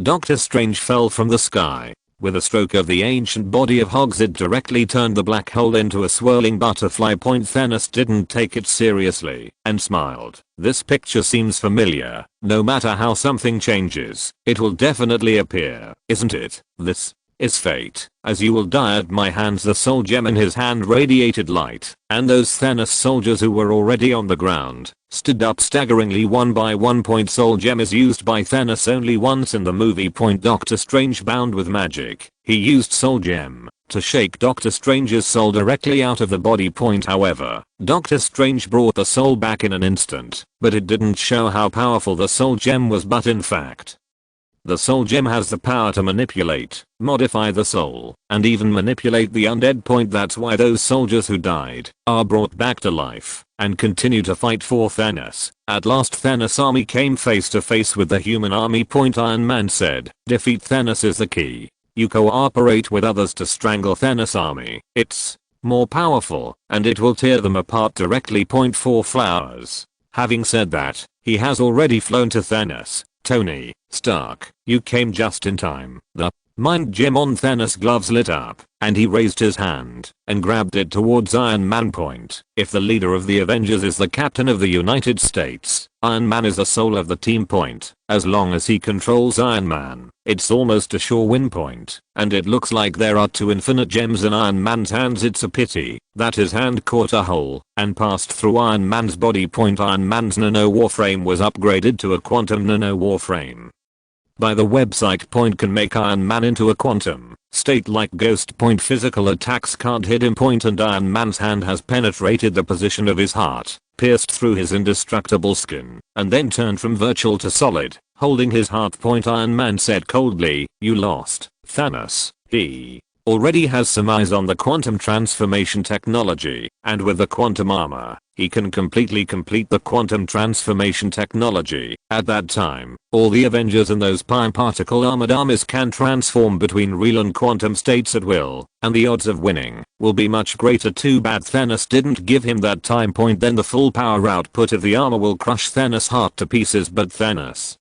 Doctor Strange fell from the sky. With a stroke of the ancient body of Hogs, it directly turned the black hole into a swirling butterfly point. Thanos didn't take it seriously and smiled. This picture seems familiar. No matter how something changes, it will definitely appear, isn't it? This is fate, as you will die at my hands. The soul gem in his hand radiated light, and those Thanos soldiers who were already on the ground stood up staggeringly one by one point. Soul gem is used by Thanos only once in the movie point. Doctor Strange bound with magic, he used soul gem to shake Doctor Strange's soul directly out of the body point. However, Doctor Strange brought the soul back in an instant, but it didn't show how powerful the soul gem was. But in fact, The soul gem has the power to manipulate, modify the soul, and even manipulate the undead. That's why those soldiers who died are brought back to life and continue to fight for Thanos. At last Thanos' army came face to face with the human army. Iron Man said, defeat Thanos is the key. You cooperate with others to strangle Thanos' army. It's more powerful, and it will tear them apart directly. 4 flowers. Having said that, he has already flown to Thanos. Tony Stark, you came just in time. The mind gem on Thanos' gloves lit up, and he raised his hand and grabbed it towards Iron Man. If the leader of the Avengers is the captain of the United States, Iron Man is the soul of the team. As long as he controls Iron Man, it's almost a sure win. And it looks like there are 2 infinite gems in Iron Man's hands. It's a pity that his hand caught a hole and passed through Iron Man's body. Iron Man's nano warframe was upgraded to a quantum nano warframe by the website. Can make Iron Man into a quantum state like Ghost. Physical attacks can't hit him. And Iron Man's hand has penetrated the position of his heart, pierced through his indestructible skin, and then turned from virtual to solid, holding his heart. Iron Man said coldly, you lost, Thanos. He already has some eyes on the quantum transformation technology, and with the quantum armor, he can completely complete the quantum transformation technology. At that time, all the Avengers in those particle armored armies can transform between real and quantum states at will, and the odds of winning will be much greater. Too bad Thanos didn't give him that time. Then the full power output of the armor will crush Thanos' heart to pieces, but Thanos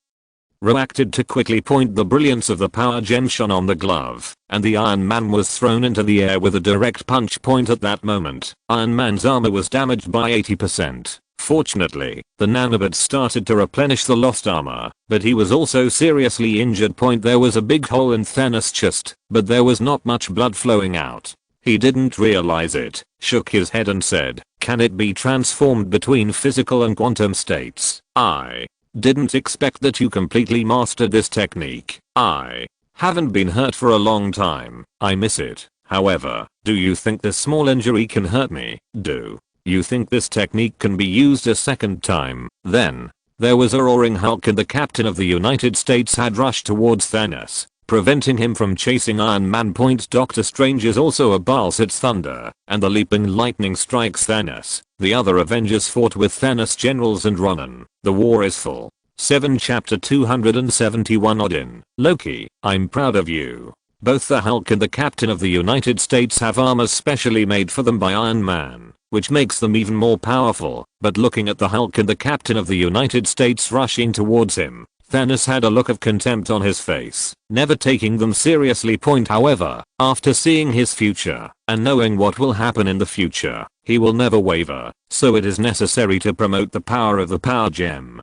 reacted to quickly. The brilliance of the power gem shone on the glove, and the Iron Man was thrown into the air with a direct punch. At that moment, Iron Man's armor was damaged by 80%. Fortunately, the nanobots started to replenish the lost armor, but he was also seriously injured. There was a big hole in Thanos' chest, but there was not much blood flowing out. He didn't realize it, shook his head and said, can it be transformed between physical and quantum states? I didn't expect that you completely mastered this technique. I haven't been hurt for a long time. I miss it. However, do you think this small injury can hurt me? Do you think this technique can be used a second time? Then there was a roaring Hulk, and the captain of the United States had rushed towards Thanos, preventing him from chasing Iron Man. Doctor Strange is also a boss. It's thunder, and the leaping lightning strikes Thanos. The other Avengers fought with Thanos generals and Ronan. The war is full. 7 Chapter 271. Odin, Loki, I'm proud of you. Both the Hulk and the Captain of the United States have armors specially made for them by Iron Man, which makes them even more powerful. But looking at the Hulk and the Captain of the United States rushing towards him, Thanos had a look of contempt on his face, never taking them seriously. However, after seeing his future and knowing what will happen in the future, he will never waver, so it is necessary to promote the power of the power gem.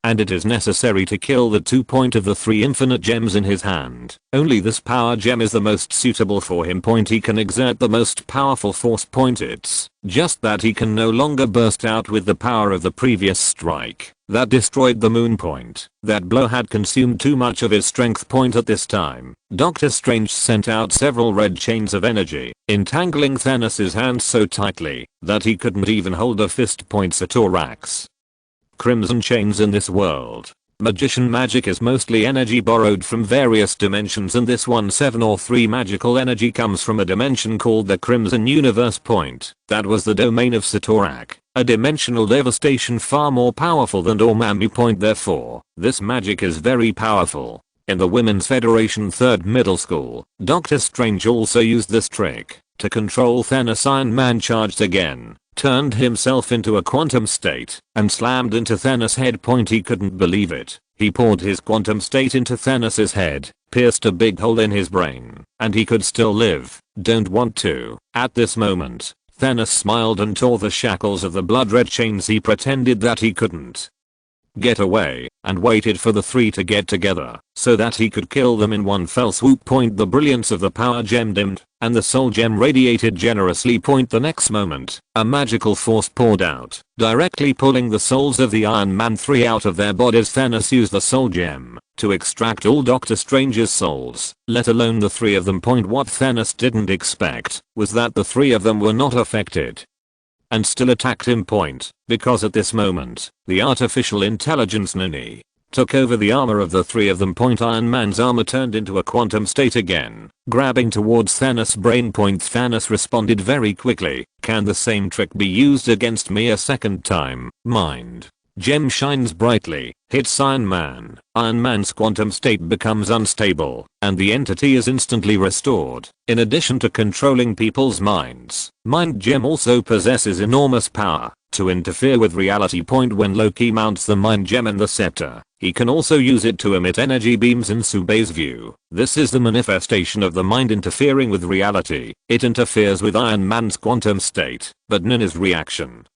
And it is necessary to kill the 2 of the 3 infinite gems in his hand. Only this power gem is the most suitable for him. He can exert the most powerful force. It's just that he can no longer burst out with the power of the previous strike that destroyed the moon. That blow had consumed too much of his strength. At this time, Doctor Strange sent out several red chains of energy, entangling Thanos' hands so tightly that he couldn't even hold a fist. Satorax. Crimson chains in this world. Magician magic is mostly energy borrowed from various dimensions, and this 1/7 magical energy comes from a dimension called the Crimson Universe. That was the domain of Satorak, a dimensional devastation far more powerful than Dormammu. Therefore, this magic is very powerful. In the Women's Federation 3rd Middle School, Doctor Strange also used this trick to control Thanos. Iron Man charged again, turned himself into a quantum state, and slammed into Thanos' head. He couldn't believe it. He poured his quantum state into Thanos' head, pierced a big hole in his brain, and he could still live. Don't want to. At this moment, Thanos smiled and tore the shackles of the blood red chains. He pretended that he couldn't get away, and waited for the 3 to get together, so that he could kill them in one fell swoop. The brilliance of the power gem dimmed, and the soul gem radiated generously. The next moment, a magical force poured out, directly pulling the souls of the Iron Man 3 out of their bodies. Thanos used the soul gem to extract all Doctor Strange's souls, let alone the 3 of them. What Thanos didn't expect was that the 3 of them were not affected and still attacked him. Because at this moment, the artificial intelligence Nani took over the armor of the three of them. Iron Man's armor turned into a quantum state again, grabbing towards Thanos' brain. Thanos responded very quickly. Can the same trick be used against me a second time? Mind gem shines brightly, hits Iron Man. Iron Man's quantum state becomes unstable, and the entity is instantly restored. In addition to controlling people's minds, Mind Gem also possesses enormous power to interfere with reality. When Loki mounts the Mind Gem and the scepter, he can also use it to emit energy beams in Sube's view. This is the manifestation of the mind interfering with reality. It interferes with Iron Man's quantum state, but Nina's reaction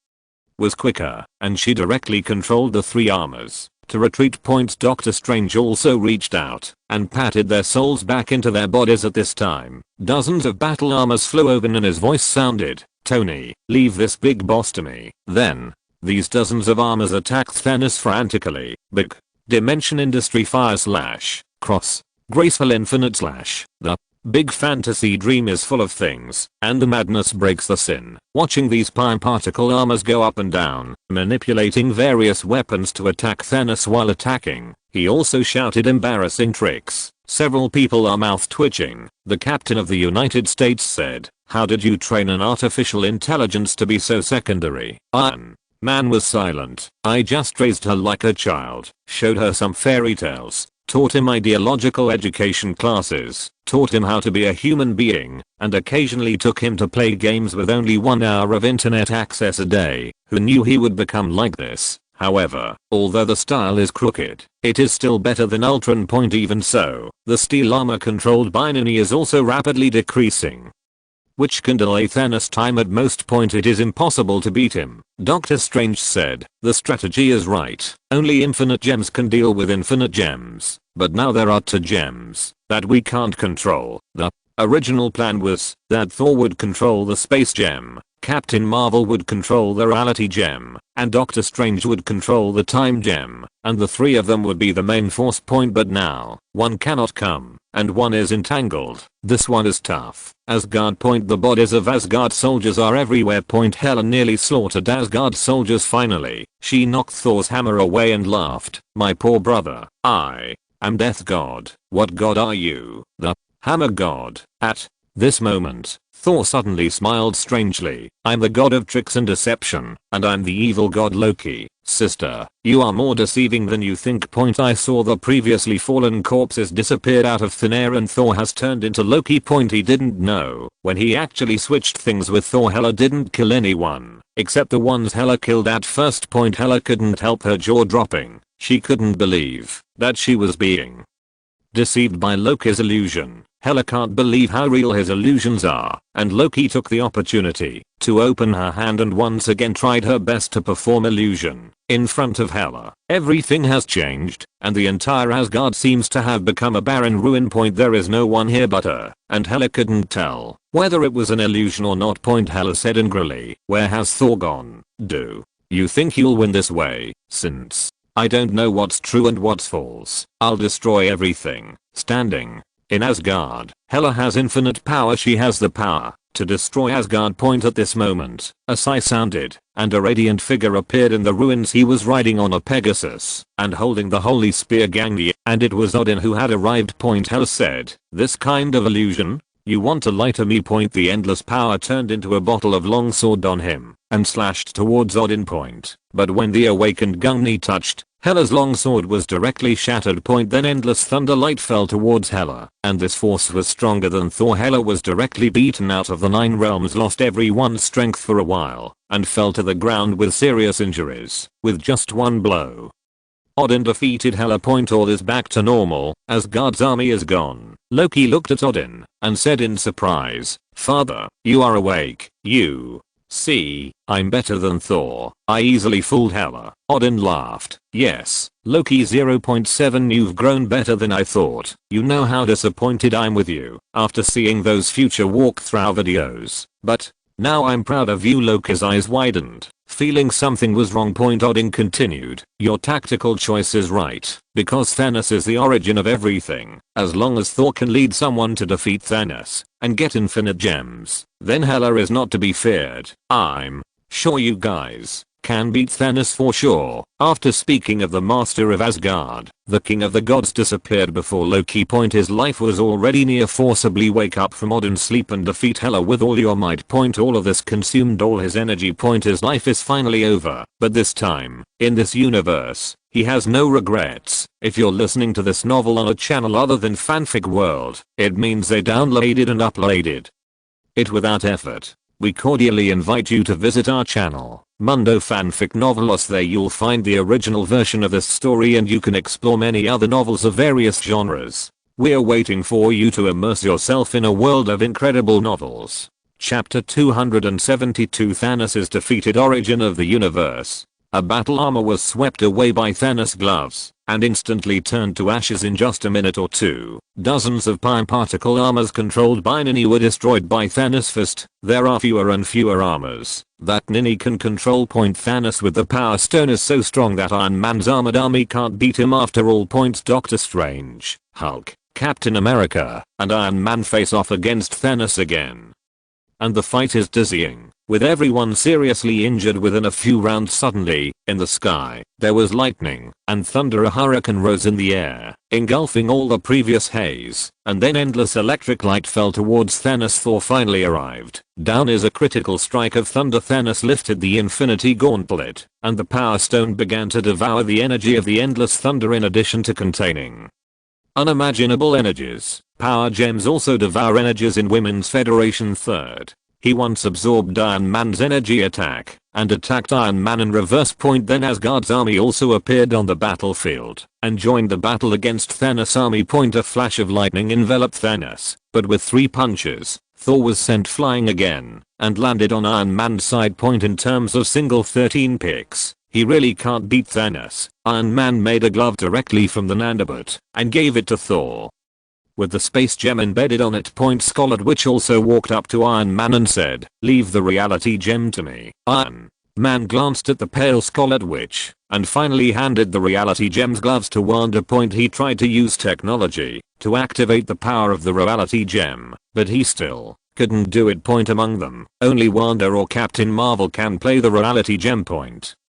was quicker, and she directly controlled the three armors to retreat. Doctor Strange also reached out and patted their souls back into their bodies. At this time, dozens of battle armors flew open and his voice sounded, "Tony, leave this big boss to me." Then, these dozens of armors attacked Thanos frantically. Big Dimension Industry Fire slash Cross Graceful Infinite slash The big fantasy dream is full of things, and the madness breaks the sin. Watching these particle armors go up and down, manipulating various weapons to attack Thanos while attacking, he also shouted embarrassing tricks. Several people are mouth twitching. The captain of the United States said, "How did you train an artificial intelligence to be so secondary?" Iron Man was silent. "I just raised her like a child, showed her some fairy tales, taught him ideological education classes, taught him how to be a human being, and occasionally took him to play games with only 1 hour of internet access a day. Who knew he would become like this?" However, although the style is crooked, it is still better than Ultron. Even so, the steel armor controlled by Nini is also rapidly decreasing, which can delay Thanos' time at most. It is impossible to beat him. Doctor Strange said, "The strategy is right. Only infinite gems can deal with infinite gems. But now there are 2 gems that we can't control." The original plan was that Thor would control the space gem, Captain Marvel would control the reality gem, and Doctor Strange would control the time gem, and the three of them would be the main force. But now, one cannot come, and one is entangled. This one is tough. Asgard. The bodies of Asgard soldiers are everywhere. Hela nearly slaughtered Asgard soldiers. Finally, she knocked Thor's hammer away and laughed. "My poor brother, I am Death God." "What god are you?" "The Hammer God." At this moment, Thor suddenly smiled strangely. "I'm the god of tricks and deception, and I'm the evil god Loki." "Sister, you are more deceiving than you think." I saw the previously fallen corpses disappeared out of thin air and Thor has turned into Loki. He didn't know when he actually switched things with Thor. Hela didn't kill anyone, except the ones Hela killed at first. Hela couldn't help her jaw dropping. She couldn't believe that she was being deceived by Loki's illusion. Hela can't believe how real his illusions are, and Loki took the opportunity to open her hand and once again tried her best to perform illusion in front of Hela. Everything has changed, and the entire Asgard seems to have become a barren ruin. There is no one here but her, and Hela couldn't tell whether it was an illusion or not. Hela said angrily, "Where has Thor gone? Do you think you'll win this way? Since I don't know what's true and what's false, I'll destroy everything standing in Asgard." Hela has infinite power. She has the power to destroy Asgard. At this moment, a sigh sounded, and a radiant figure appeared in the ruins. He was riding on a Pegasus and holding the holy spear Gangi, and it was Odin who had arrived. Hela said, "This kind of illusion? You want to lie to me?" The endless power turned into a bottle of longsword on him and slashed towards Odin. But when the awakened Gungnir touched, Hela's longsword was directly shattered. Then endless thunder light fell towards Hela, and this force was stronger than Thor. Hela was directly beaten out of the 9 realms, lost everyone's strength for a while, and fell to the ground with serious injuries. With just one blow, Odin defeated Hela. All is back to normal. Asgard's army is gone. Loki looked at Odin and said in surprise, "Father, you are awake. You see, I'm better than Thor. I easily fooled Hela." Odin laughed. "Yes, Loki 0.7, you've grown better than I thought. You know how disappointed I'm with you after seeing those future walkthrough videos. But now I'm proud of you." Loki's eyes widened, feeling something was wrong. Odin continued, "Your tactical choice is right, because Thanos is the origin of everything. As long as Thor can lead someone to defeat Thanos and get infinite gems, then Hela is not to be feared. I'm sure you guys can beat Thanos for sure. After speaking of the master of Asgard, the king of the gods disappeared before Loki. His life was already near. Forcibly wake up from modern sleep and defeat Hela with all your might. All of this consumed all his energy. His life is finally over, but this time, in this universe, he has no regrets. If you're listening to this novel on a channel other than Fanfic World, it means they downloaded and uploaded it without effort. We cordially invite you to visit our channel, Mundo Fanfic Novelos. There you'll find the original version of this story and you can explore many other novels of various genres. We're waiting for you to immerse yourself in a world of incredible novels. Chapter 272 Thanos is defeated. Origin of the universe. A battle armor was swept away by Thanos' gloves and instantly turned to ashes in just a minute or two. Dozens of particle armors controlled by Nini were destroyed by Thanos' fist. There are fewer and fewer armors that Nini can control. Thanos with the Power Stone is so strong that Iron Man's armored army can't beat him after all. Doctor Strange, Hulk, Captain America, and Iron Man face off against Thanos again. And the fight is dizzying, with everyone seriously injured within a few rounds. Suddenly, in the sky, there was lightning and thunder. A hurricane rose in the air, engulfing all the previous haze, and then endless electric light fell towards Thanos. Thor finally arrived. Down is a critical strike of thunder. Thanos lifted the Infinity Gauntlet, and the Power Stone began to devour the energy of the endless thunder. In addition to containing unimaginable energies, power gems also devour energies in Women's Federation. Third, he once absorbed Iron Man's energy attack and attacked Iron Man in reverse. Then Asgard's army also appeared on the battlefield and joined the battle against Thanos' army. A flash of lightning enveloped Thanos, but with 3 punches, Thor was sent flying again and landed on Iron Man's side. In terms of single 13 picks, he really can't beat Thanos. Iron Man made a glove directly from the nanobot and gave it to Thor with the space gem embedded on it. Scarlet Witch also walked up to Iron Man and said, "Leave the reality gem to me." Iron Man glanced at the pale Scarlet Witch and finally handed the reality gem's gloves to Wanda. He tried to use technology to activate the power of the reality gem, but he still couldn't do it. Among them, only Wanda or Captain Marvel can play the reality gem.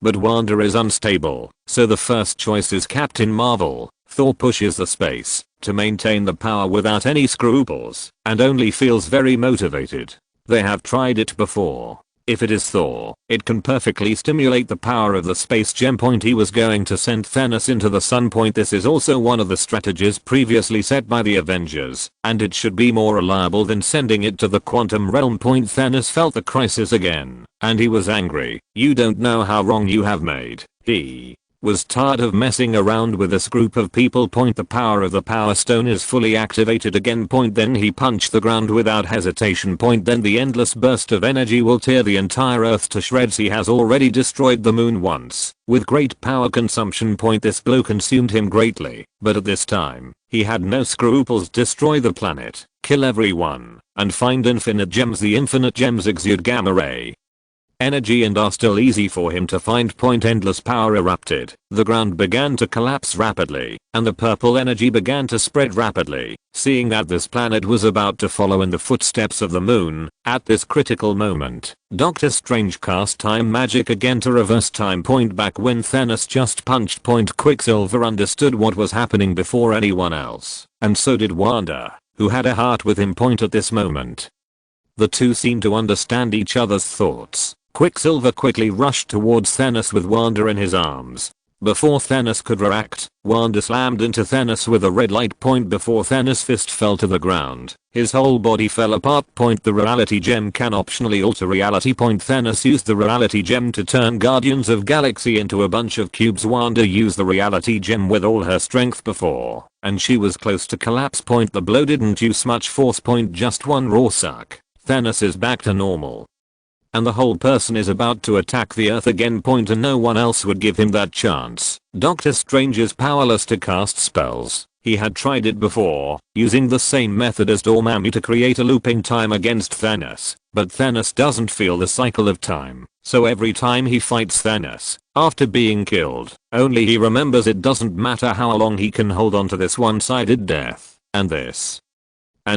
But Wanda is unstable, so the first choice is Captain Marvel. Thor pushes the space to maintain the power without any scruples and only feels very motivated. They have tried it before. If it is Thor, it can perfectly stimulate the power of the space gem. He was going to send Thanos into the sun. This is also one of the strategies previously set by the Avengers, and it should be more reliable than sending it to the quantum realm. Thanos felt the crisis again, and he was angry. You don't know how wrong you have made. He was tired of messing around with this group of people. The power of the Power Stone is fully activated again. Then he punched the ground without hesitation. Then the endless burst of energy will tear the entire earth to shreds. He has already destroyed the moon once with great power consumption. This blow consumed him greatly, but at this time, he had no scruples. Destroy the planet, kill everyone, and find infinite gems. The infinite gems exude gamma ray energy and are still easy for him to find. Endless power erupted. The ground began to collapse rapidly, and the purple energy began to spread rapidly. Seeing that this planet was about to follow in the footsteps of the moon, at this critical moment, Doctor Strange cast time magic again to reverse time. Back when Thanos just punched. Quicksilver understood what was happening before anyone else, and so did Wanda, who had a heart with him. At this moment, the two seemed to understand each other's thoughts. Quicksilver quickly rushed towards Thanos with Wanda in his arms. Before Thanos could react, Wanda slammed into Thanos with a red light. Before Thanos' fist fell to the ground, his whole body fell apart. The reality gem can optionally alter reality. Thanos used the reality gem to turn Guardians of Galaxy into a bunch of cubes. Wanda used the reality gem with all her strength before, and she was close to collapse. The blow didn't use much force. Just one raw suck. Thanos is back to normal, and the whole person is about to attack the earth again. And no one else would give him that chance. Doctor Strange is powerless to cast spells. He had tried it before, using the same method as Dormammu to create a looping time against Thanos, but Thanos doesn't feel the cycle of time, so every time he fights Thanos, after being killed, only he remembers. It doesn't matter how long he can hold on to this one-sided death, and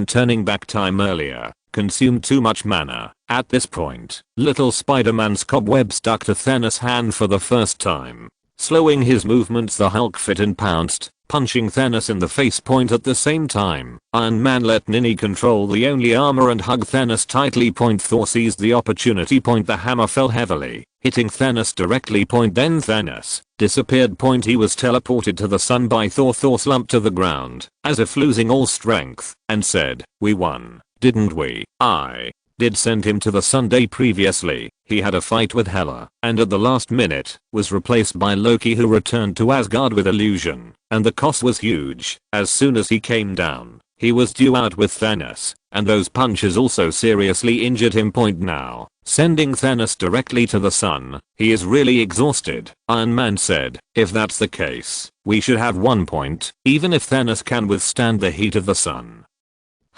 turning back time earlier, consumed too much mana. At this point, little Spider-Man's cobweb stuck to Thanos' hand for the first time. Slowing his movements, the Hulk fit and pounced, punching Thanos in the face. At the same time, Iron Man let Nini control the only armor and hug Thanos tightly. Thor seized the opportunity. The hammer fell heavily, hitting Thanos directly. Then Thanos disappeared. He was teleported to the sun by Thor. Thor slumped to the ground, as if losing all strength, and said, "We won, didn't we?" I did send him to the sun. Day previously, he had a fight with Hela, and at the last minute, was replaced by Loki, who returned to Asgard with illusion, and the cost was huge. As soon as he came down, he was due out with Thanos, and those punches also seriously injured him. Now, sending Thanos directly to the sun, he is really exhausted. Iron Man said, "If that's the case, we should have 1 point, even if Thanos can withstand the heat of the sun."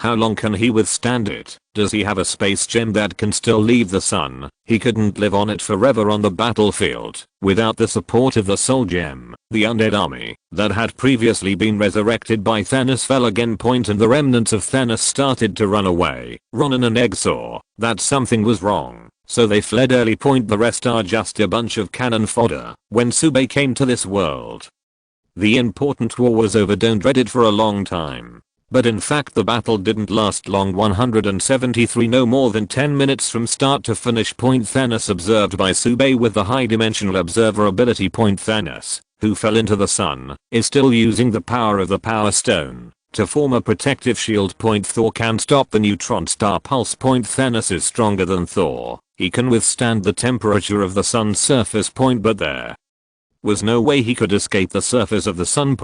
How long can he withstand it? Does he have a space gem that can still leave the sun? He couldn't live on it forever on the battlefield without the support of the soul gem. The undead army that had previously been resurrected by Thanos fell again. And the remnants of Thanos started to run away. Ronan and Egg saw that something was wrong, so they fled early. The rest are just a bunch of cannon fodder. When Sube came to this world, the important war was over. Don't dread it for a long time. But in fact the battle didn't last long. 173, no more than 10 minutes from start to finish. Thanos observed by Sube with the high dimensional observer ability. Thanos, who fell into the sun, is still using the power of the Power Stone to form a protective shield. Thor can stop the neutron star pulse. Thanos is stronger than Thor. He can withstand the temperature of the sun's surface. But there was no way he could escape the surface of the sun.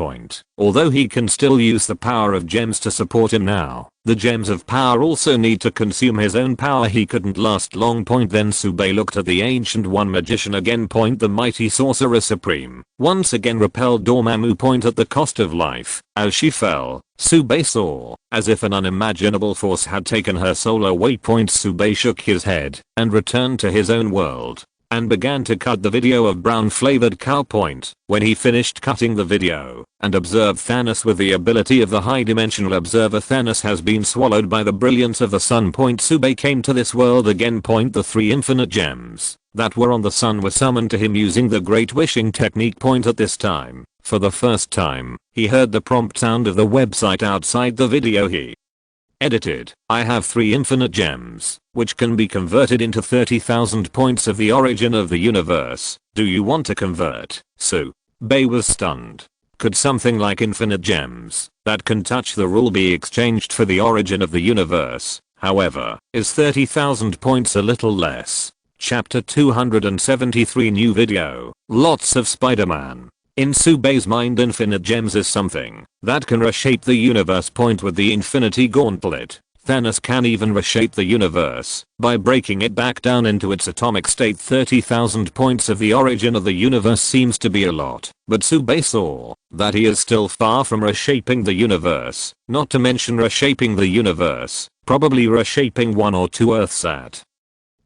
Although he can still use the power of gems to support him now, the gems of power also need to consume his own power. He couldn't last long. Then Sube looked at the Ancient One magician again. The mighty sorcerer supreme once again repelled Dormammu. At the cost of life. As she fell, Sube saw as if an unimaginable force had taken her soul away. Sube shook his head and returned to his own world and began to cut the video of brown flavored cow. When he finished cutting the video and observed Thanos with the ability of the high dimensional observer, Thanos has been swallowed by the brilliance of the sun. Sube came to this world again. The 3 infinite gems that were on the sun were summoned to him using the great wishing technique. At this time, for the first time, he heard the prompt sound of the website outside the video he edited. I have 3 infinite gems, which can be converted into 30,000 points of the origin of the universe. Do you want to convert? Sube was stunned. Could something like infinite gems that can touch the rule be exchanged for the origin of the universe? However, is 30,000 points a little less? Chapter 273, new video. Lots of Spider-Man. In Sube's mind, infinite gems is something that can reshape the universe. With the Infinity Gauntlet, Thanos can even reshape the universe by breaking it back down into its atomic state. 30,000 points of the origin of the universe seems to be a lot, but Sube saw that he is still far from reshaping the universe, not to mention reshaping the universe, probably reshaping 1 or 2 Earths at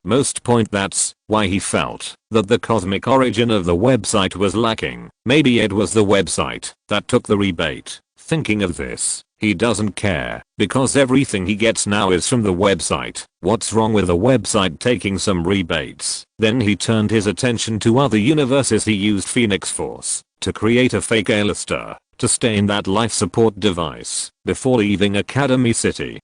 most. That's why he felt that the cosmic origin of the website was lacking. Maybe it was the website that took the rebate. Thinking of this, he doesn't care, because everything he gets now is from the website. What's wrong with the website taking some rebates? Then he turned his attention to other universes. He used Phoenix Force to create a fake A-lister to stay in that life support device before leaving Academy City,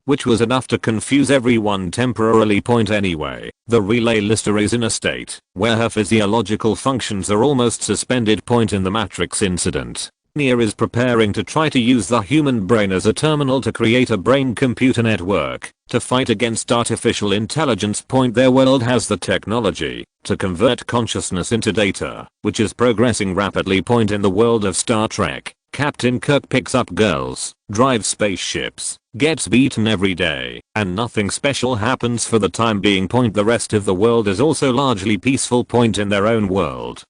which was enough to confuse everyone temporarily. Anyway, the relay lister is in a state where her physiological functions are almost suspended. In the Matrix incident, Nia is preparing to try to use the human brain as a terminal to create a brain-computer network to fight against artificial intelligence. Their world has the technology to convert consciousness into data, which is progressing rapidly. In the world of Star Trek, Captain Kirk picks up girls, drives spaceships, gets beaten every day, and nothing special happens for the time being. The rest of the world is also largely peaceful. In their own world,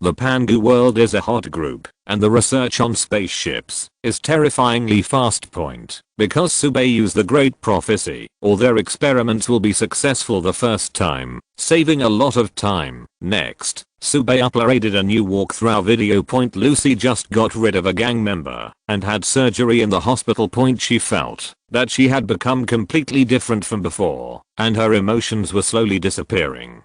the Pangu world is a hot group, and the research on spaceships is terrifyingly fast. Because Sube used the Great Prophecy, all their experiments will be successful the first time, saving a lot of time. Next, Sube uploaded a new walkthrough video. Lucy just got rid of a gang member and had surgery in the hospital. She felt that she had become completely different from before and her emotions were slowly disappearing.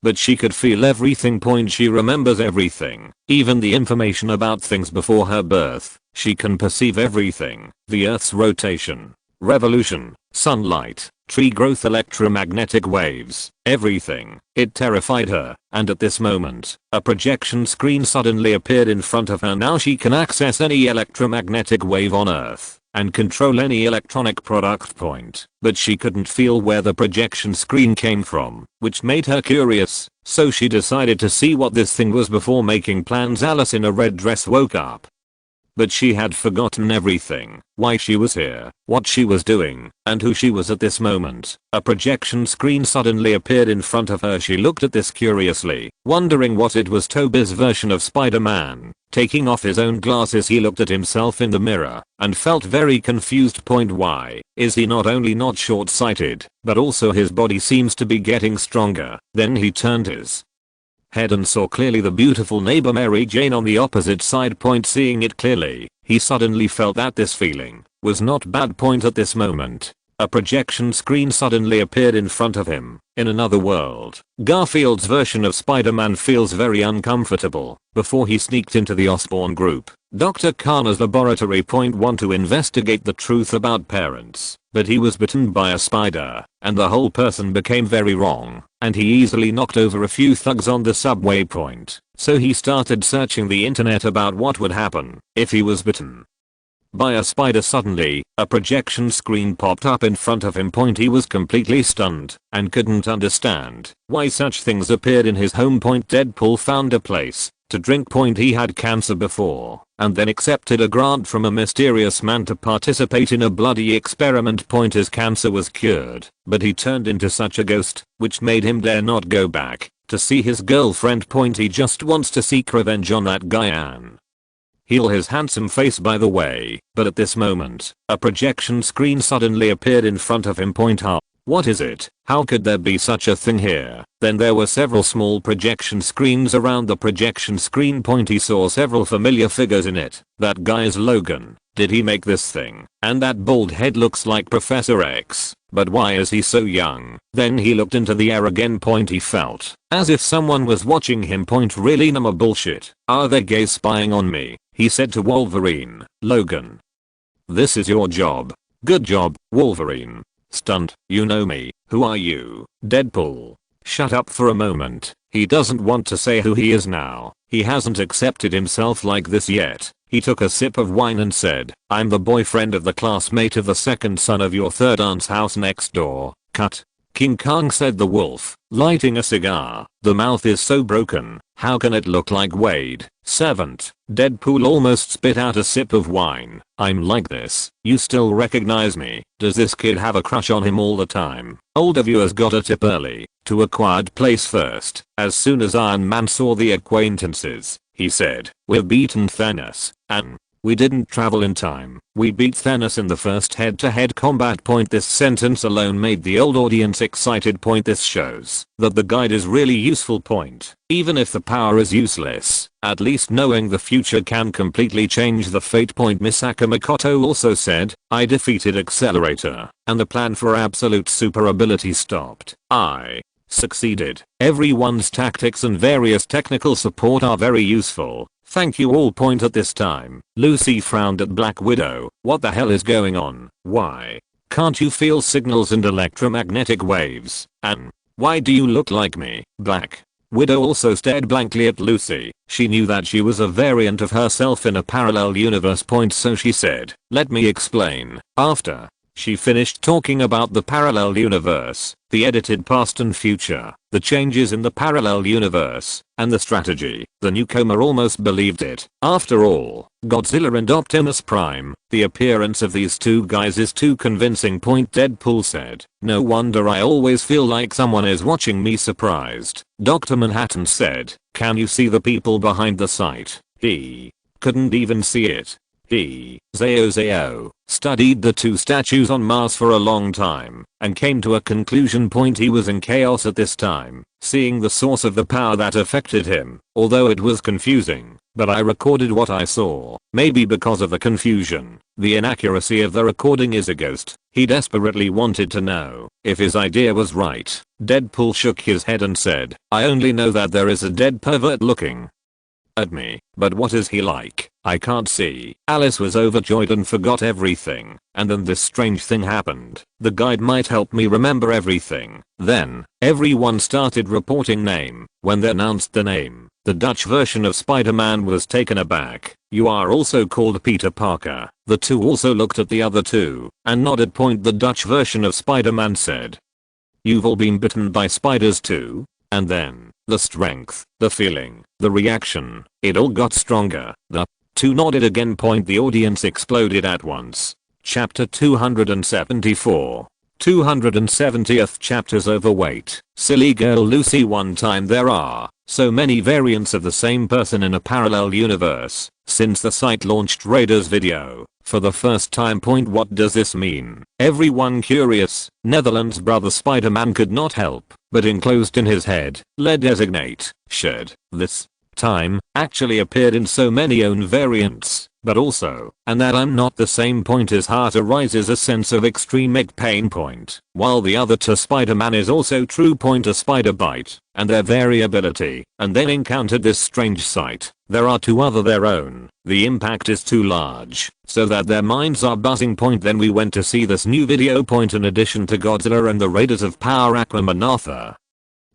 But she could feel everything. She remembers everything, even the information about things before her birth. She can perceive everything, the Earth's rotation, revolution, sunlight, tree growth, electromagnetic waves, everything. It terrified her, and at this moment, a projection screen suddenly appeared in front of her. Now she can access any electromagnetic wave on Earth and control any electronic product. But she couldn't feel where the projection screen came from, which made her curious, so she decided to see what this thing was before making plans. Alice in a red dress woke up. But she had forgotten everything, why she was here, what she was doing, and who she was at this moment. A projection screen suddenly appeared in front of her. She looked at this curiously, wondering what it was. Tobey's version of Spider-Man. Taking off his own glasses, he looked at himself in the mirror and felt very confused. Why is he not only not short-sighted, but also his body seems to be getting stronger? Then he turned his head and saw clearly the beautiful neighbor Mary Jane on the opposite side. Seeing it clearly, he suddenly felt that this feeling was not bad. At this moment, a projection screen suddenly appeared in front of him. In another world, Garfield's version of Spider-Man feels very uncomfortable. Before he sneaked into the Osborn group, Dr. Connors' laboratory. Want to investigate the truth about parents, but he was bitten by a spider, and the whole person became very wrong, and he easily knocked over a few thugs on the subway. So he started searching the internet about what would happen if he was bitten by a spider. Suddenly, a projection screen popped up in front of him. He was completely stunned and couldn't understand why such things appeared in his home. Deadpool found a place to drink. He had cancer before and then accepted a grant from a mysterious man to participate in a bloody experiment. His cancer was cured, but he turned into such a ghost, which made him dare not go back to see his girlfriend. He just wants to seek revenge on that guy and heal his handsome face, by the way. But at this moment, a projection screen suddenly appeared in front of him. What is it? How could there be such a thing here? Then there were several small projection screens around the projection screen. He saw several familiar figures in it. That guy is Logan. Did he make this thing? And that bald head looks like Professor X. But why is he so young? Then he looked into the air again. He felt as if someone was watching him. Really no more bullshit. Are they gay spying on me? He said to Wolverine. Logan, this is your job. Good job, Wolverine. Stunned. You know me. Who are you? Deadpool. Shut up for a moment. He doesn't want to say who he is now. He hasn't accepted himself like this yet. He took a sip of wine and said, I'm the boyfriend of the classmate of the second son of your third aunt's house next door. Cut. King Kong, said the wolf, lighting a cigar. The mouth is so broken. How can it look like Wade? Servant. Deadpool almost spit out a sip of wine. I'm like this. You still recognize me? Does this kid have a crush on him all the time? Older viewers got a tip early to A Quiet Place first. As soon as Iron Man saw the acquaintances, he said, we've beaten Thanos, and we didn't travel in time. We beat Thanos in the first head-to-head combat. This sentence alone made the old audience excited. This shows that the guide is really useful. Even if the power is useless, at least knowing the future can completely change the fate. Misaka Makoto also said, I defeated Accelerator, and the plan for absolute super ability stopped. I succeeded. Everyone's tactics and various technical support are very useful. Thank you all. At this time, Lucy frowned at Black Widow. What the hell is going on? Why can't you feel signals and electromagnetic waves? And why do you look like me? Black Widow also stared blankly at Lucy. She knew that she was a variant of herself in a parallel universe. So she said, let me explain. After she finished talking about the parallel universe, the edited past and future, the changes in the parallel universe, and the strategy, the newcomer almost believed it. After all, Godzilla and Optimus Prime, the appearance of these two guys is too convincing. Deadpool said, no wonder I always feel like someone is watching me. Surprised, Dr. Manhattan said, can you see the people behind the site? He couldn't even see it. He, Zao, studied the two statues on Mars for a long time and came to a conclusion point. He was in chaos at this time, seeing the source of the power that affected him, although it was confusing. But I recorded what I saw. Maybe because of the confusion, the inaccuracy of the recording is a ghost. He desperately wanted to know if his idea was right. Deadpool shook his head and said, I only know that there is a dead pervert looking at me, but what is he like? I can't see. Alice was overjoyed and forgot everything, and then this strange thing happened. The guide might help me remember everything. Then, everyone started reporting name. When they announced the name, the Dutch version of Spider-Man was taken aback. You are also called Peter Parker. The two also looked at the other two and nodded. The Dutch version of Spider-Man said, you've all been bitten by spiders too? And then, the strength, the feeling, the reaction, it all got stronger. The two nodded again. The audience exploded at once. Chapter 274. 270th chapter's overweight. Silly girl Lucy. One time there are so many variants of the same person in a parallel universe since the site launched Raiders video for the first time. What does this mean? Everyone curious. Netherlands brother Spider-Man could not help but enclosed in his head, let designate, shared, this time, actually appeared in so many own variants, but also, and that I'm not the same. His heart arises a sense of extreme pain. While the other to Spider-Man is also true. A spider bite, and their variability, and then encountered this strange sight. There are two other their own. The impact is too large, so that their minds are buzzing. Then we went to see this new video. In addition to Godzilla and the Raiders of Power, Aquaman Arthur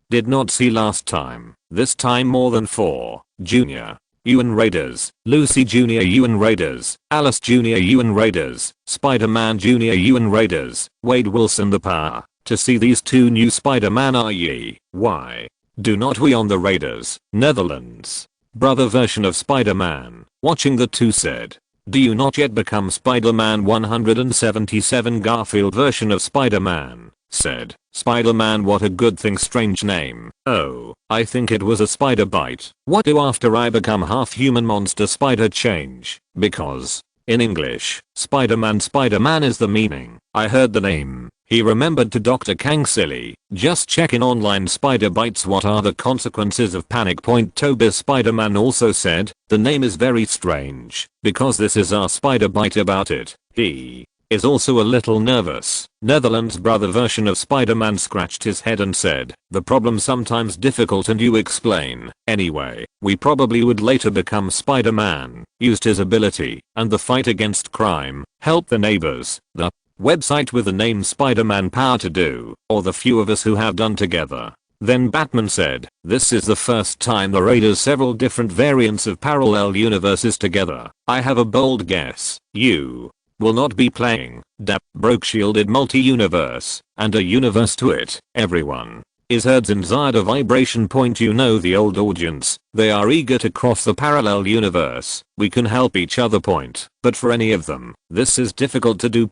did not see last time. This time more than 4. Junior. UN Raiders, Lucy Jr. UN Raiders, Alice Jr. UN Raiders, Spider-Man Jr. UN Raiders, Wade Wilson the Power. To see these two new Spider-Man are ye. Why do not we on the Raiders, Netherlands brother version of Spider-Man? Watching the two said, do you not yet become Spider-Man? 177 Garfield version of Spider-Man said, Spider-Man, what a good thing. Strange name. Oh, I think it was a spider bite. What do after I become half human monster spider change? Because in English, Spider-Man is the meaning. I heard the name. He remembered to Dr. Kang. Silly. Just check in online. Spider bites. What are the consequences of panic? Tobias Spider-Man also said, the name is very strange because this is our spider bite about it. He is also a little nervous. Netherlands brother version of Spider-Man scratched his head and said, the problem sometimes difficult and you explain. Anyway, we probably would later become Spider-Man, used his ability and the fight against crime, help the neighbors, the website with the name Spider-Man power to do, or the few of us who have done together. Then Batman said, this is the first time the Raiders several different variants of parallel universes together. I have a bold guess. You will not be playing broke shielded multi-universe and a universe to it. Everyone is herds inside a vibration. You know the old audience, they are eager to cross the parallel universe. We can help each other. But for any of them, this is difficult to do.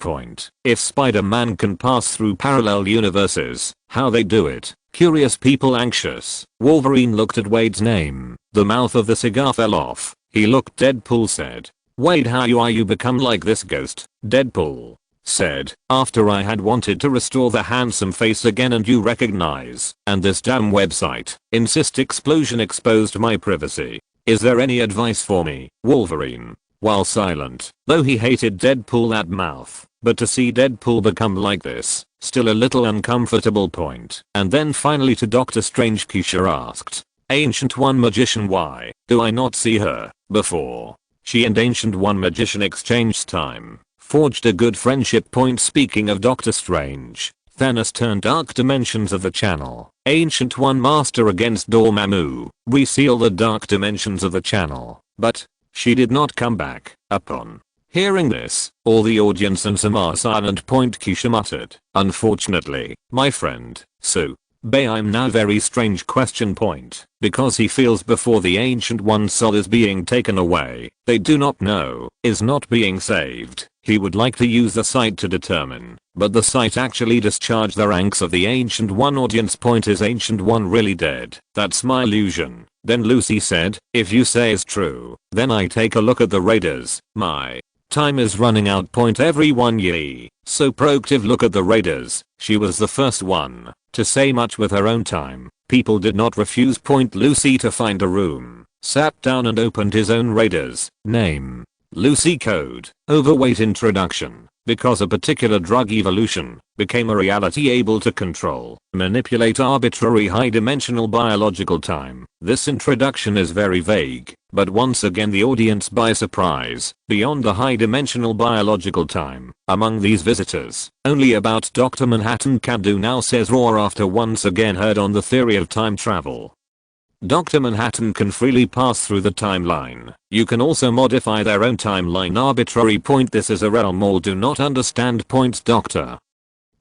If Spider-Man can pass through parallel universes, how they do it? Curious people anxious. Wolverine looked at Wade's name. The mouth of the cigar fell off. He looked. Deadpool said, Wade, how are you become like this ghost? Deadpool said, after I had wanted to restore the handsome face again and you recognize, and this damn website, insist explosion exposed my privacy. Is there any advice for me? Wolverine, while silent, though he hated Deadpool that mouth, but to see Deadpool become like this, still a little uncomfortable. And then finally to Doctor Strange, Keisha asked, Ancient One magician, why do I not see her before? She and Ancient One magician exchanged time, forged a good friendship. Speaking of Doctor Strange, Thanos turned dark dimensions of the channel. Ancient One master against Dormammu, reseal the dark dimensions of the channel, but she did not come back. Upon hearing this, all the audience and some are silent. Keisha muttered, unfortunately, my friend, so I'm now very strange question. Because he feels before the Ancient One's soul is being taken away, they do not know, is not being saved. He would like to use the site to determine, but the site actually discharged the ranks of the Ancient One audience. Is Ancient One really dead? That's my illusion. Then Lucy said, if you say is true, then I take a look at the Raiders. My Time is running out. Point everyone. Yee. So proactive. Look at the raiders. She was the first one to say much with her own time. People did not refuse. Point Lucy to find a room, sat down and opened his own raiders. Name: Lucy. Code: overweight. Introduction: because a particular drug evolution became a reality able to control, manipulate arbitrary high-dimensional biological time. This introduction is very vague, but once again the audience by surprise, beyond the high-dimensional biological time. Among these visitors, only about Dr. Manhattan can do now, says Roar after once again heard on the theory of time travel. Dr. Manhattan can freely pass through the timeline. You can also modify their own timeline. Arbitrary. Point this is a realm all do not understand. Point Dr.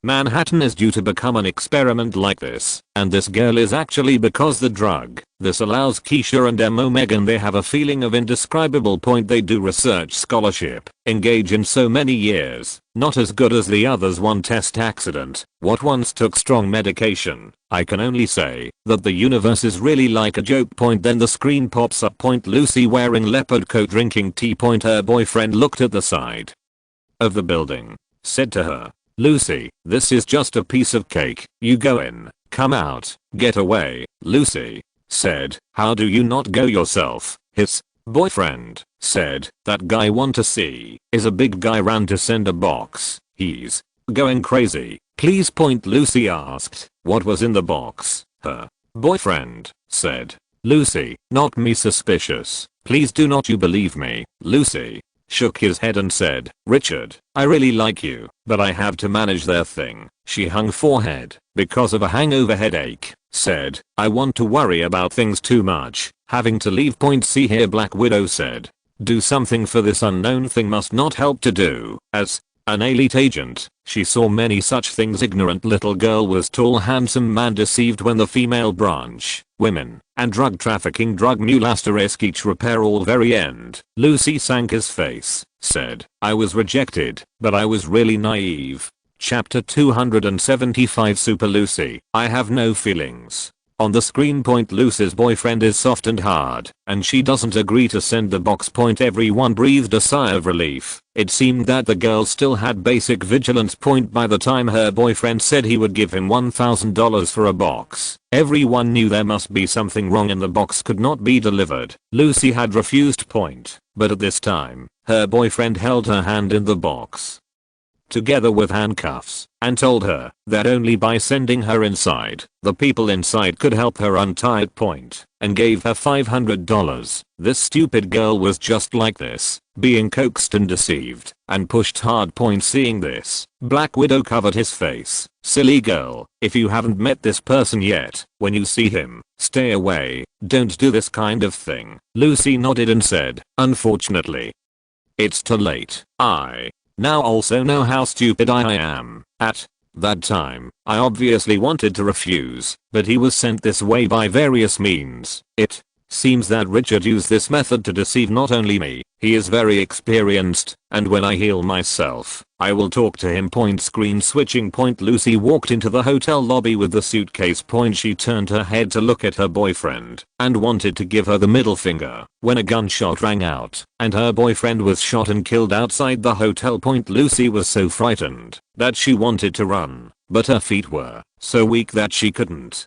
Manhattan is due to become an experiment like this, and this girl is actually because the drug. This allows Keisha and M. Megan, they have a feeling of indescribable. Point they do research scholarship, engage in so many years, not as good as the others. One test accident, what once took strong medication. I can only say that the universe is really like a joke. Point then the screen pops up. Point Lucy wearing leopard coat drinking tea. Point her boyfriend looked at the side of the building, said to her, Lucy, this is just a piece of cake. You go in, come out, get away. Lucy said, how do you not go yourself? His boyfriend said, that guy want to see is a big guy. Ran to send a box. He's going crazy. Please. Point Lucy asked, what was in the box? Her boyfriend said, Lucy, not me suspicious. Please do not you believe me? Lucy shook his head and said, Richard, I really like you, but I have to manage their thing. She hung forehead because of a hangover headache, said, I want to worry about things too much, having to leave. Point see here. Black Widow said, do something for this unknown thing must not help to do. As an elite agent, she saw many such things. Ignorant little girl was tall handsome man deceived when the female branch, women, and drug trafficking drug mule asterisk each repair all very end. Lucy sank his face, said, I was rejected, but I was really naive. Chapter 275 Super Lucy, I have no feelings. On the screen. Point Lucy's boyfriend is soft and hard, and she doesn't agree to send the box. Point everyone breathed a sigh of relief. It seemed that the girl still had basic vigilance. Point by the time her boyfriend said he would give him $1,000 for a box, everyone knew there must be something wrong and the box could not be delivered. Lucy had refused. Point, but at this time, her boyfriend held her hand in the box, together with handcuffs, and told her that only by sending her inside, the people inside could help her untie it. Point, and gave her $500. This stupid girl was just like this, being coaxed and deceived, and pushed hard. Point seeing this, Black Widow covered his face. Silly girl, if you haven't met this person yet, when you see him, stay away, don't do this kind of thing. Lucy nodded and said, unfortunately, it's too late. I now also know how stupid I am. At that time, I obviously wanted to refuse, but he was sent this way by various means. It seems that Richard used this method to deceive not only me, he is very experienced, and when I heal myself, I will talk to him. Point screen switching. Point Lucy walked into the hotel lobby with the suitcase. Point she turned her head to look at her boyfriend and wanted to give her the middle finger when a gunshot rang out and her boyfriend was shot and killed outside the hotel. Point Lucy was so frightened that she wanted to run, but her feet were so weak that she couldn't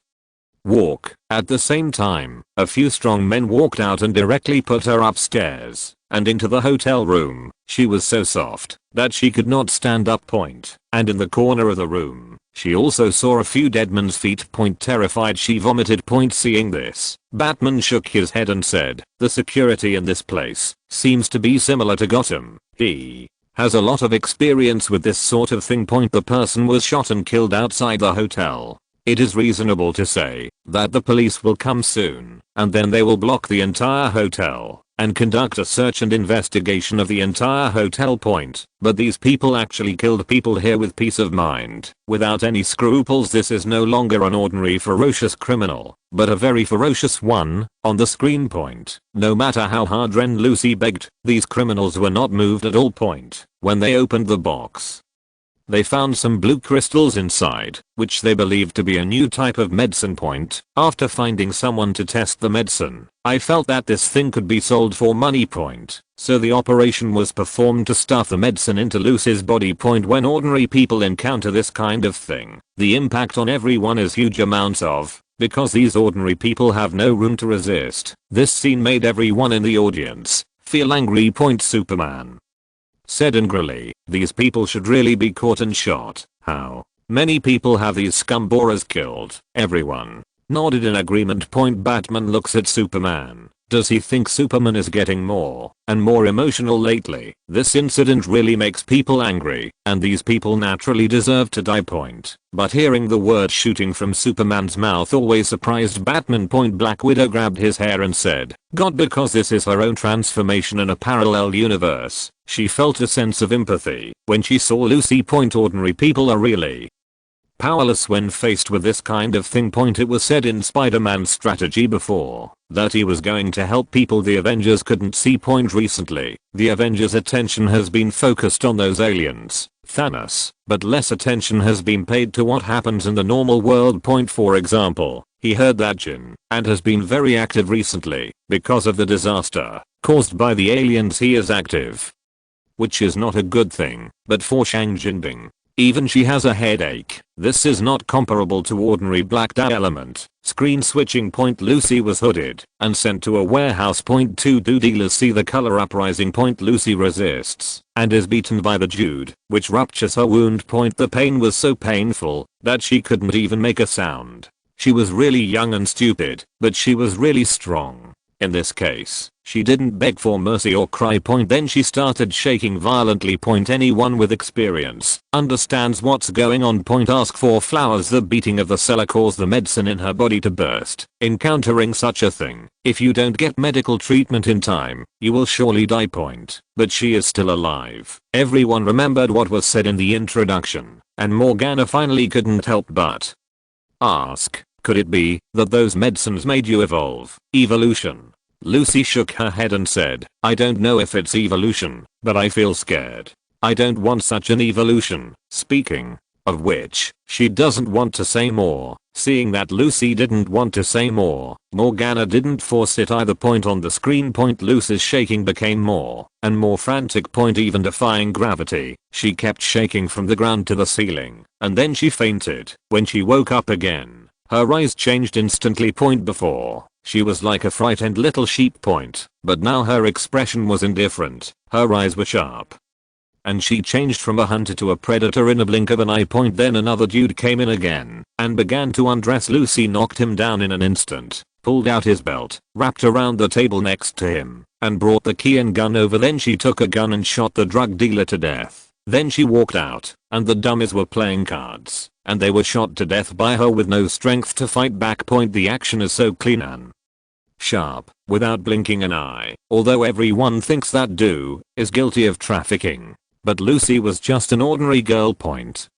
walk. At the same time, a few strong men walked out and directly put her upstairs and into the hotel room. She was so soft that she could not stand up. Point, and in the corner of the room, she also saw a few dead men's feet. Point terrified she vomited. Point seeing this, Batman shook his head and said, the security in this place seems to be similar to Gotham. He has a lot of experience with this sort of thing. Point the person was shot and killed outside the hotel. It is reasonable to say that the police will come soon, and then they will block the entire hotel and conduct a search and investigation of the entire hotel. Point, but these people actually killed people here with peace of mind, without any scruples. This is no longer an ordinary ferocious criminal, but a very ferocious one. On the screen. Point, no matter how hard Ren Lucy begged, these criminals were not moved at all. Point, when they opened the box, They found some blue crystals inside, which they believed to be a new type of medicine point. After finding someone to test the medicine, I felt that this thing could be sold for money point. So the operation was performed to stuff the medicine into Lucy's body point. When ordinary people encounter this kind of thing, the impact on everyone is huge amounts of, because these ordinary people have no room to resist. This scene made everyone in the audience feel angry. Superman said angrily, these people should really be caught and shot. How many people have these scumboras killed? Everyone nodded in agreement. Batman looks at Superman. Does he think Superman is getting more and more emotional lately? This incident really makes people angry, and these people naturally deserve to die. But hearing the word shooting from Superman's mouth always surprised Batman. Black Widow grabbed his hair and said, God, because this is her own transformation in a parallel universe. She felt a sense of empathy when she saw Lucy. Ordinary people are really powerless when faced with this kind of thing. It was said in Spider-Man's strategy before that he was going to help people the Avengers couldn't see. Recently, the Avengers' attention has been focused on those aliens, Thanos, but less attention has been paid to what happens in the normal world. For example, he heard that Jin and has been very active recently because of the disaster caused by the aliens. He is active, which is not a good thing, but for Shang Jinbing, even she has a headache. This is not comparable to ordinary black dye element. Screen switching. Lucy was hooded and sent to a warehouse. 2 Do dealers see the color uprising? Lucy resists and is beaten by the Jude, which ruptures her wound. The pain was so painful that she couldn't even make a sound. She was really young and stupid, but she was really strong. In this case, she didn't beg for mercy or cry. Then she started shaking violently. Anyone with experience understands what's going on. Ask for flowers. The beating of the cellar caused the medicine in her body to burst. Encountering such a thing, if you don't get medical treatment in time, you will surely die. But she is still alive. Everyone remembered what was said in the introduction, and Morgana finally couldn't help but ask, could it be that those medicines made you evolve? Evolution. Lucy shook her head and said, I don't know if it's evolution, but I feel scared. I don't want such an evolution. Speaking of which, she doesn't want to say more. Seeing that Lucy didn't want to say more, Morgana didn't force it either. On the screen, Lucy's shaking became more and more frantic. Even defying gravity, she kept shaking from the ground to the ceiling, and then she fainted. When she woke up again, her eyes changed instantly. Before, she was like a frightened little sheep. But now her expression was indifferent. Her eyes were sharp, and she changed from a hunter to a predator in a blink of an eye. Then another dude came in again and began to undress Lucy. Knocked him down in an instant, pulled out his belt, wrapped around the table next to him, and brought the key and gun over. Then she took a gun and shot the drug dealer to death. Then she walked out, and the dummies were playing cards, and they were shot to death by her with no strength to fight back. The action is so clean and sharp, without blinking an eye, although everyone thinks that Do is guilty of trafficking. But Lucy was just an ordinary girl.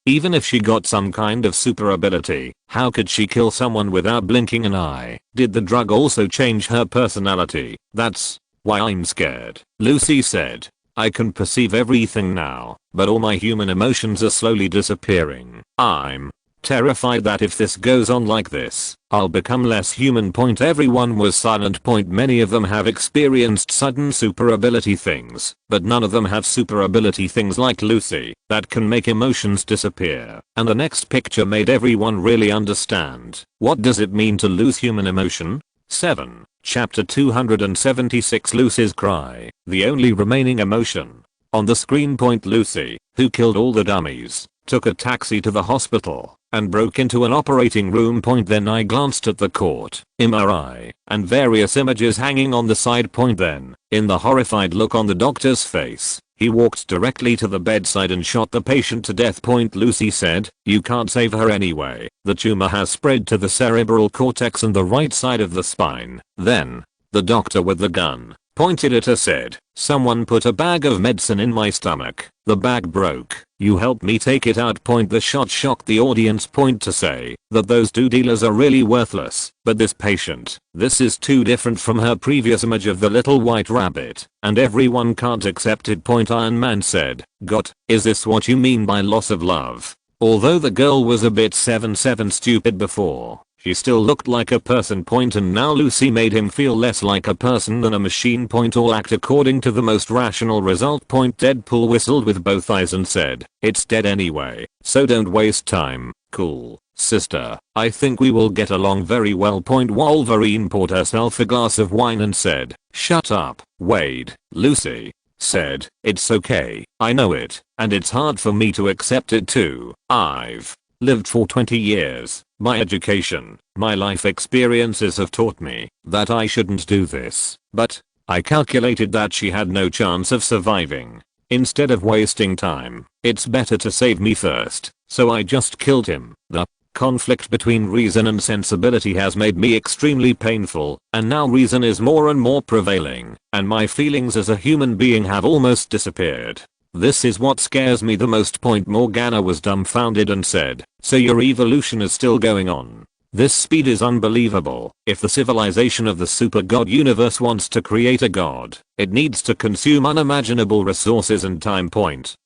Even if she got some kind of super ability, how could she kill someone without blinking an eye? Did the drug also change her personality? That's why I'm scared, Lucy said. I can perceive everything now, but all my human emotions are slowly disappearing. I'm terrified that if this goes on like this, I'll become less human. Everyone was silent. Many of them have experienced sudden super ability things, but none of them have super ability things like Lucy that can make emotions disappear. And the next picture made everyone really understand what does it mean to lose human emotion. 7. Chapter 276. Lucy's cry, the only remaining emotion. On the screen, Lucy, who killed all the dummies, took a taxi to the hospital and broke into an operating room. Then I glanced at the court, MRI, and various images hanging on the side. Then, in the horrified look on the doctor's face, he walked directly to the bedside and shot the patient to death. Lucy said, you can't save her anyway. The tumor has spread to the cerebral cortex and the right side of the spine. Then, the doctor with the gun Pointed at her, said, someone put a bag of medicine in my stomach. The bag broke. You helped me take it out. The shot shocked the audience. To say that those two dealers are really worthless. But this patient, this is too different from her previous image of the little white rabbit. And everyone can't accept it. Iron Man said, "Got, is this what you mean by loss of love?" Although the girl was a bit 7-7 stupid before, she still looked like a person. And now Lucy made him feel less like a person than a machine. All act according to the most rational result. Deadpool whistled with both eyes and said, "It's dead anyway, so don't waste time. Cool, sister. I think we will get along very well." Wolverine poured herself a glass of wine and said, "Shut up, Wade." Lucy said, "It's okay, I know it, and it's hard for me to accept it too. I've lived for 20 years. My education, my life experiences have taught me that I shouldn't do this, but I calculated that she had no chance of surviving. Instead of wasting time, it's better to save me first, so I just killed him." The conflict between reason and sensibility has made me extremely painful, and now reason is more and more prevailing, and my feelings as a human being have almost disappeared. This is what scares me the most. Morgana was dumbfounded and said, "So your evolution is still going on? This speed is unbelievable. If the civilization of the super god universe wants to create a god, it needs to consume unimaginable resources and time.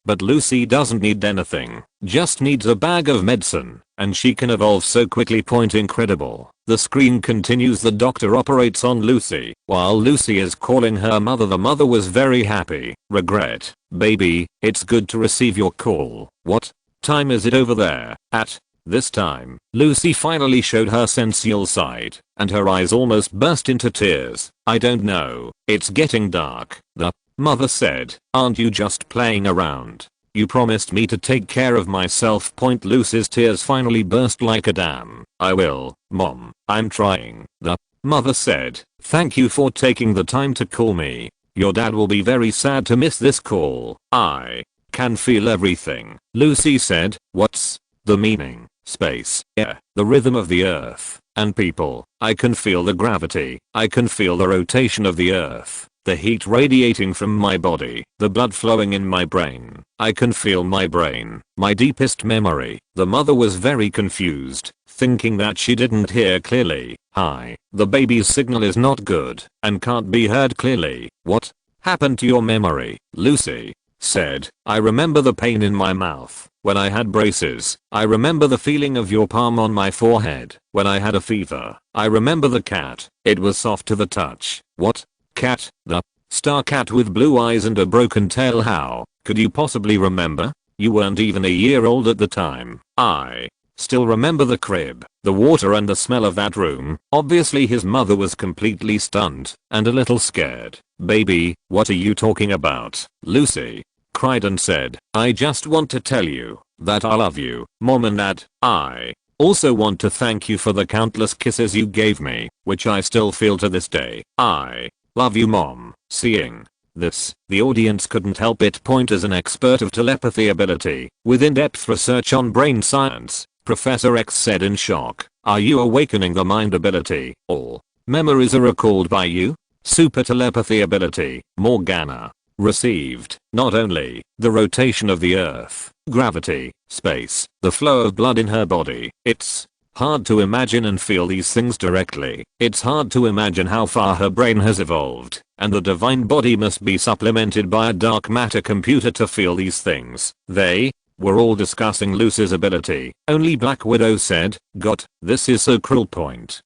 But Lucy doesn't need anything, just needs a bag of medicine, and she can evolve so quickly. Incredible." The screen continues. The doctor operates on Lucy. While Lucy is calling her mother, the mother was very happy. "Regret, baby, it's good to receive your call. What time is it over there at?" This time, Lucy finally showed her sensual side, and her eyes almost burst into tears. "I don't know, it's getting dark." The mother said, "Aren't you just playing around? You promised me to take care of myself." Lucy's tears finally burst like a dam. "I will, Mom, I'm trying." The mother said, "Thank you for taking the time to call me. Your dad will be very sad to miss this call. I can feel everything." Lucy said, "What's the meaning?" "Space, air, the rhythm of the earth, and people. I can feel the gravity. I can feel the rotation of the earth, the heat radiating from my body, the blood flowing in my brain. I can feel my brain, my deepest memory." The mother was very confused, thinking that she didn't hear clearly. "Hi, the baby's signal is not good and can't be heard clearly. What happened to your memory?" Lucy said, "I remember the pain in my mouth when I had braces. I remember the feeling of your palm on my forehead when I had a fever. I remember the cat. It was soft to the touch." "What cat?" "The star cat with blue eyes and a broken tail." "How could you possibly remember? You weren't even a year old at the time." "I still remember the crib, the water and the smell of that room." Obviously his mother was completely stunned and a little scared. "Baby, what are you talking about?" Lucy cried and said, "I just want to tell you that I love you, Mom and Dad. I also want to thank you for the countless kisses you gave me, which I still feel to this day. I love you, Mom." Seeing this, the audience couldn't help it. As an expert of telepathy ability, with in-depth research on brain science, Professor X said in shock, "Are you awakening the mind ability? All memories are recalled by you?" Super telepathy ability, Morgana received not only the rotation of the earth, gravity, space, the flow of blood in her body. It's hard to imagine and feel these things directly. It's hard to imagine how far her brain has evolved, and the divine body must be supplemented by a dark matter computer to feel these things. They were all discussing Lucy's ability. Only Black Widow said, "God, this is so cruel."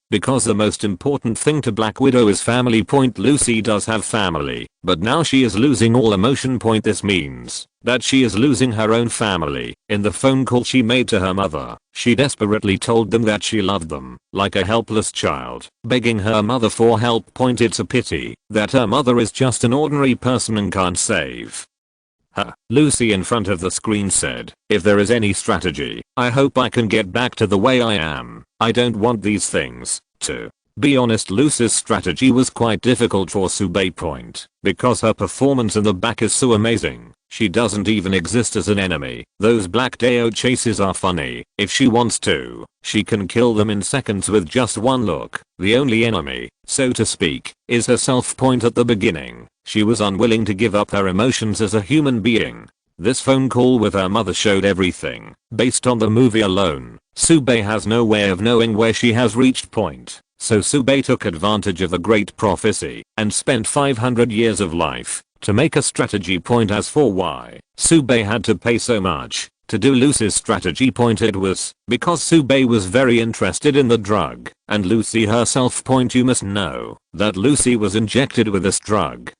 Because the most important thing to Black Widow is family. Lucy does have family, but now she is losing all emotion. This means that she is losing her own family. In the phone call she made to her mother, she desperately told them that she loved them, like a helpless child, begging her mother for help. It's a pity that her mother is just an ordinary person and can't save her. Lucy in front of the screen said, "If there is any strategy, I hope I can get back to the way I am. I don't want these things to Be honest, Lucy's strategy was quite difficult for Subei point, because her performance in the back is so amazing. She doesn't even exist as an enemy. Those Black Deo chases are funny. If she wants to, she can kill them in seconds with just one look. The only enemy, so to speak, is herself point at the beginning. She was unwilling to give up her emotions as a human being. This phone call with her mother showed everything. Based on the movie alone, Subei has no way of knowing where she has reached point. So Subei took advantage of the great prophecy and spent 500 years of life to make a strategy point. As for why Subei had to pay so much to do Lucy's strategy point, it was because Subei was very interested in the drug, and Lucy herself point. You must know that Lucy was injected with this drug,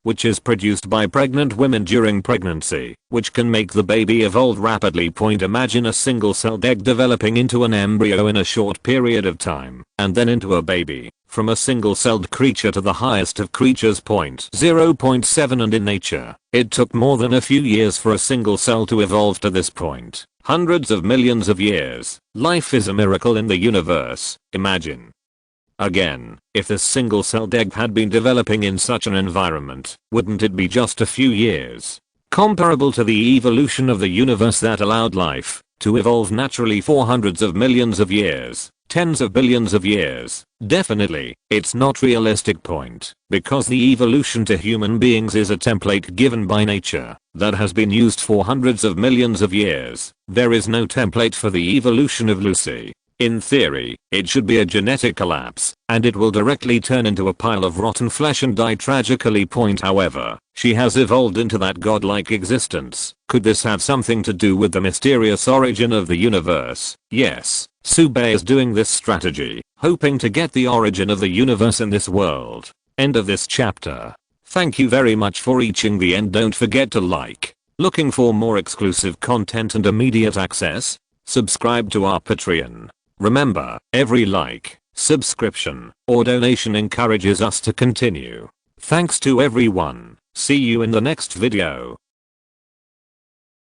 which is produced by pregnant women during pregnancy, which can make the baby evolve rapidly. Imagine a single-celled egg developing into an embryo in a short period of time, and then into a baby, from a single-celled creature to the highest of creatures. 0.7, and in nature, it took more than a few years for a single cell to evolve to this point. Hundreds of millions of years. Life is a miracle in the universe. Imagine. Again, if this single-celled egg had been developing in such an environment, wouldn't it be just a few years? Comparable to the evolution of the universe that allowed life to evolve naturally for hundreds of millions of years, tens of billions of years. Definitely, it's not realistic point, because the evolution to human beings is a template given by nature that has been used for hundreds of millions of years. There is no template for the evolution of Lucy. In theory, it should be a genetic collapse, and it will directly turn into a pile of rotten flesh and die tragically. However, she has evolved into that godlike existence. Could this have something to do with the mysterious origin of the universe? Yes, Subei is doing this strategy, hoping to get the origin of the universe in this world. End of this chapter. Thank you very much for reaching the end. Don't forget to like. Looking for more exclusive content and immediate access? Subscribe to our Patreon. Remember, every like, subscription, or donation encourages us to continue. Thanks to everyone. See you in the next video.